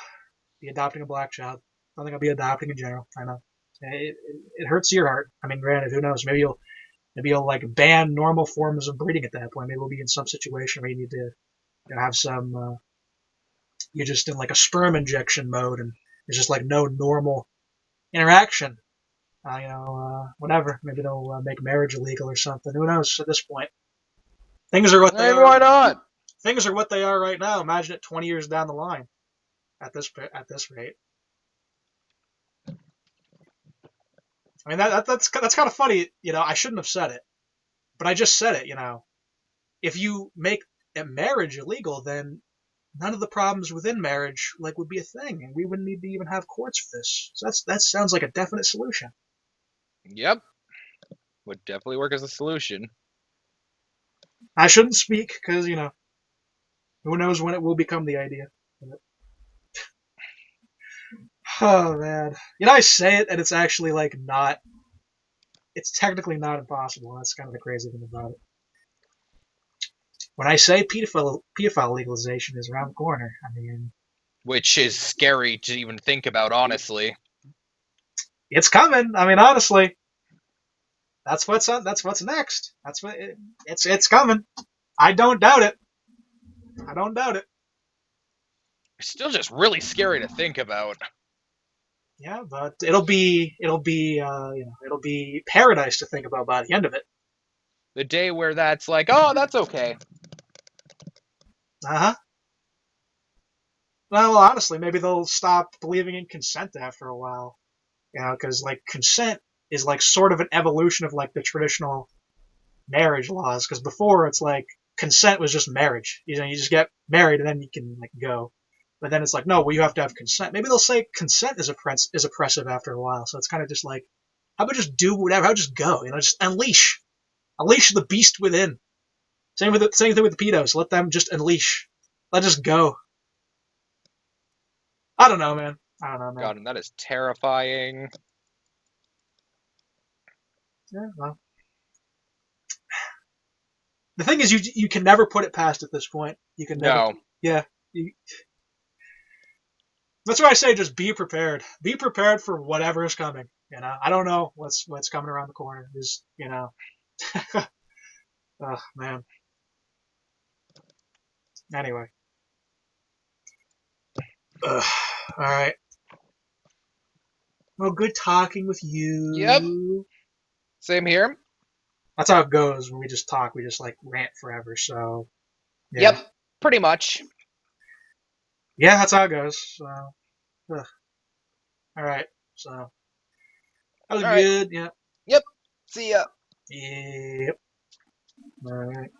S1: be adopting a black child. I don't think I'll be adopting in general. I know it hurts your heart. I mean, granted, who knows? Maybe you'll like ban normal forms of breeding at that point. Maybe we'll be in some situation where you need to, you know, have some. You're just in like a sperm injection mode, and there's just like no normal interaction. You know, whatever. Maybe they'll make marriage illegal or something. Who knows? At this point, things are what they
S2: And
S1: are.
S2: why not?
S1: Things are what they are right now. Imagine it 20 years down the line. At this rate. I mean that's kind of funny. You know, I shouldn't have said it, but I just said it. You know, if you make a marriage illegal, then none of the problems within marriage like would be a thing, and we wouldn't need to even have courts for this. So that sounds like a definite solution.
S2: Yep. Would definitely work as a solution.
S1: I shouldn't speak because, you know, who knows when it will become the idea. Oh man, I say it and it's actually like not. It's technically not impossible. That's kind of the crazy thing about it. When I say pedophile legalization is around the corner, I mean
S2: Which is scary to even think about, honestly.
S1: it's coming. I mean, honestly, that's what's next. It's coming. I don't doubt it. I don't doubt it.
S2: It's still just really scary to think about.
S1: Yeah, but it'll be it'll be paradise to think about by the end of it.
S2: The day where that's like, oh, that's okay.
S1: Uh huh. Well, honestly, maybe they'll stop believing in consent after a while. Because like consent is like sort of an evolution of like the traditional marriage laws. Because before it's like consent was just marriage. You just get married and then you can like go. But then it's like, no, well, you have to have consent. Maybe they'll say consent is oppressive after a while. So it's kind of just like, how about just do whatever? How about just go? Just unleash the beast within. Same thing with the pedos. Let them just unleash. Let just go. I don't know, man. I don't know, man.
S2: God, and that is terrifying.
S1: Yeah, well. The thing is, you can never put it past at this point. You can never.
S2: No.
S1: Yeah. That's why I say just be prepared. Be prepared for whatever is coming. I don't know what's coming around the corner. Just oh man. Anyway. Ugh. All right. Well, good talking with
S2: Yep.
S1: you.
S2: Same here.
S1: That's how it goes when we just talk. We just like rant forever. So yeah,
S2: Yep. Pretty much.
S1: yeah, that's how it goes. So ugh. All right. So that was
S2: All right.
S1: good. Yeah.
S2: Yep. See ya.
S1: Yep. All right.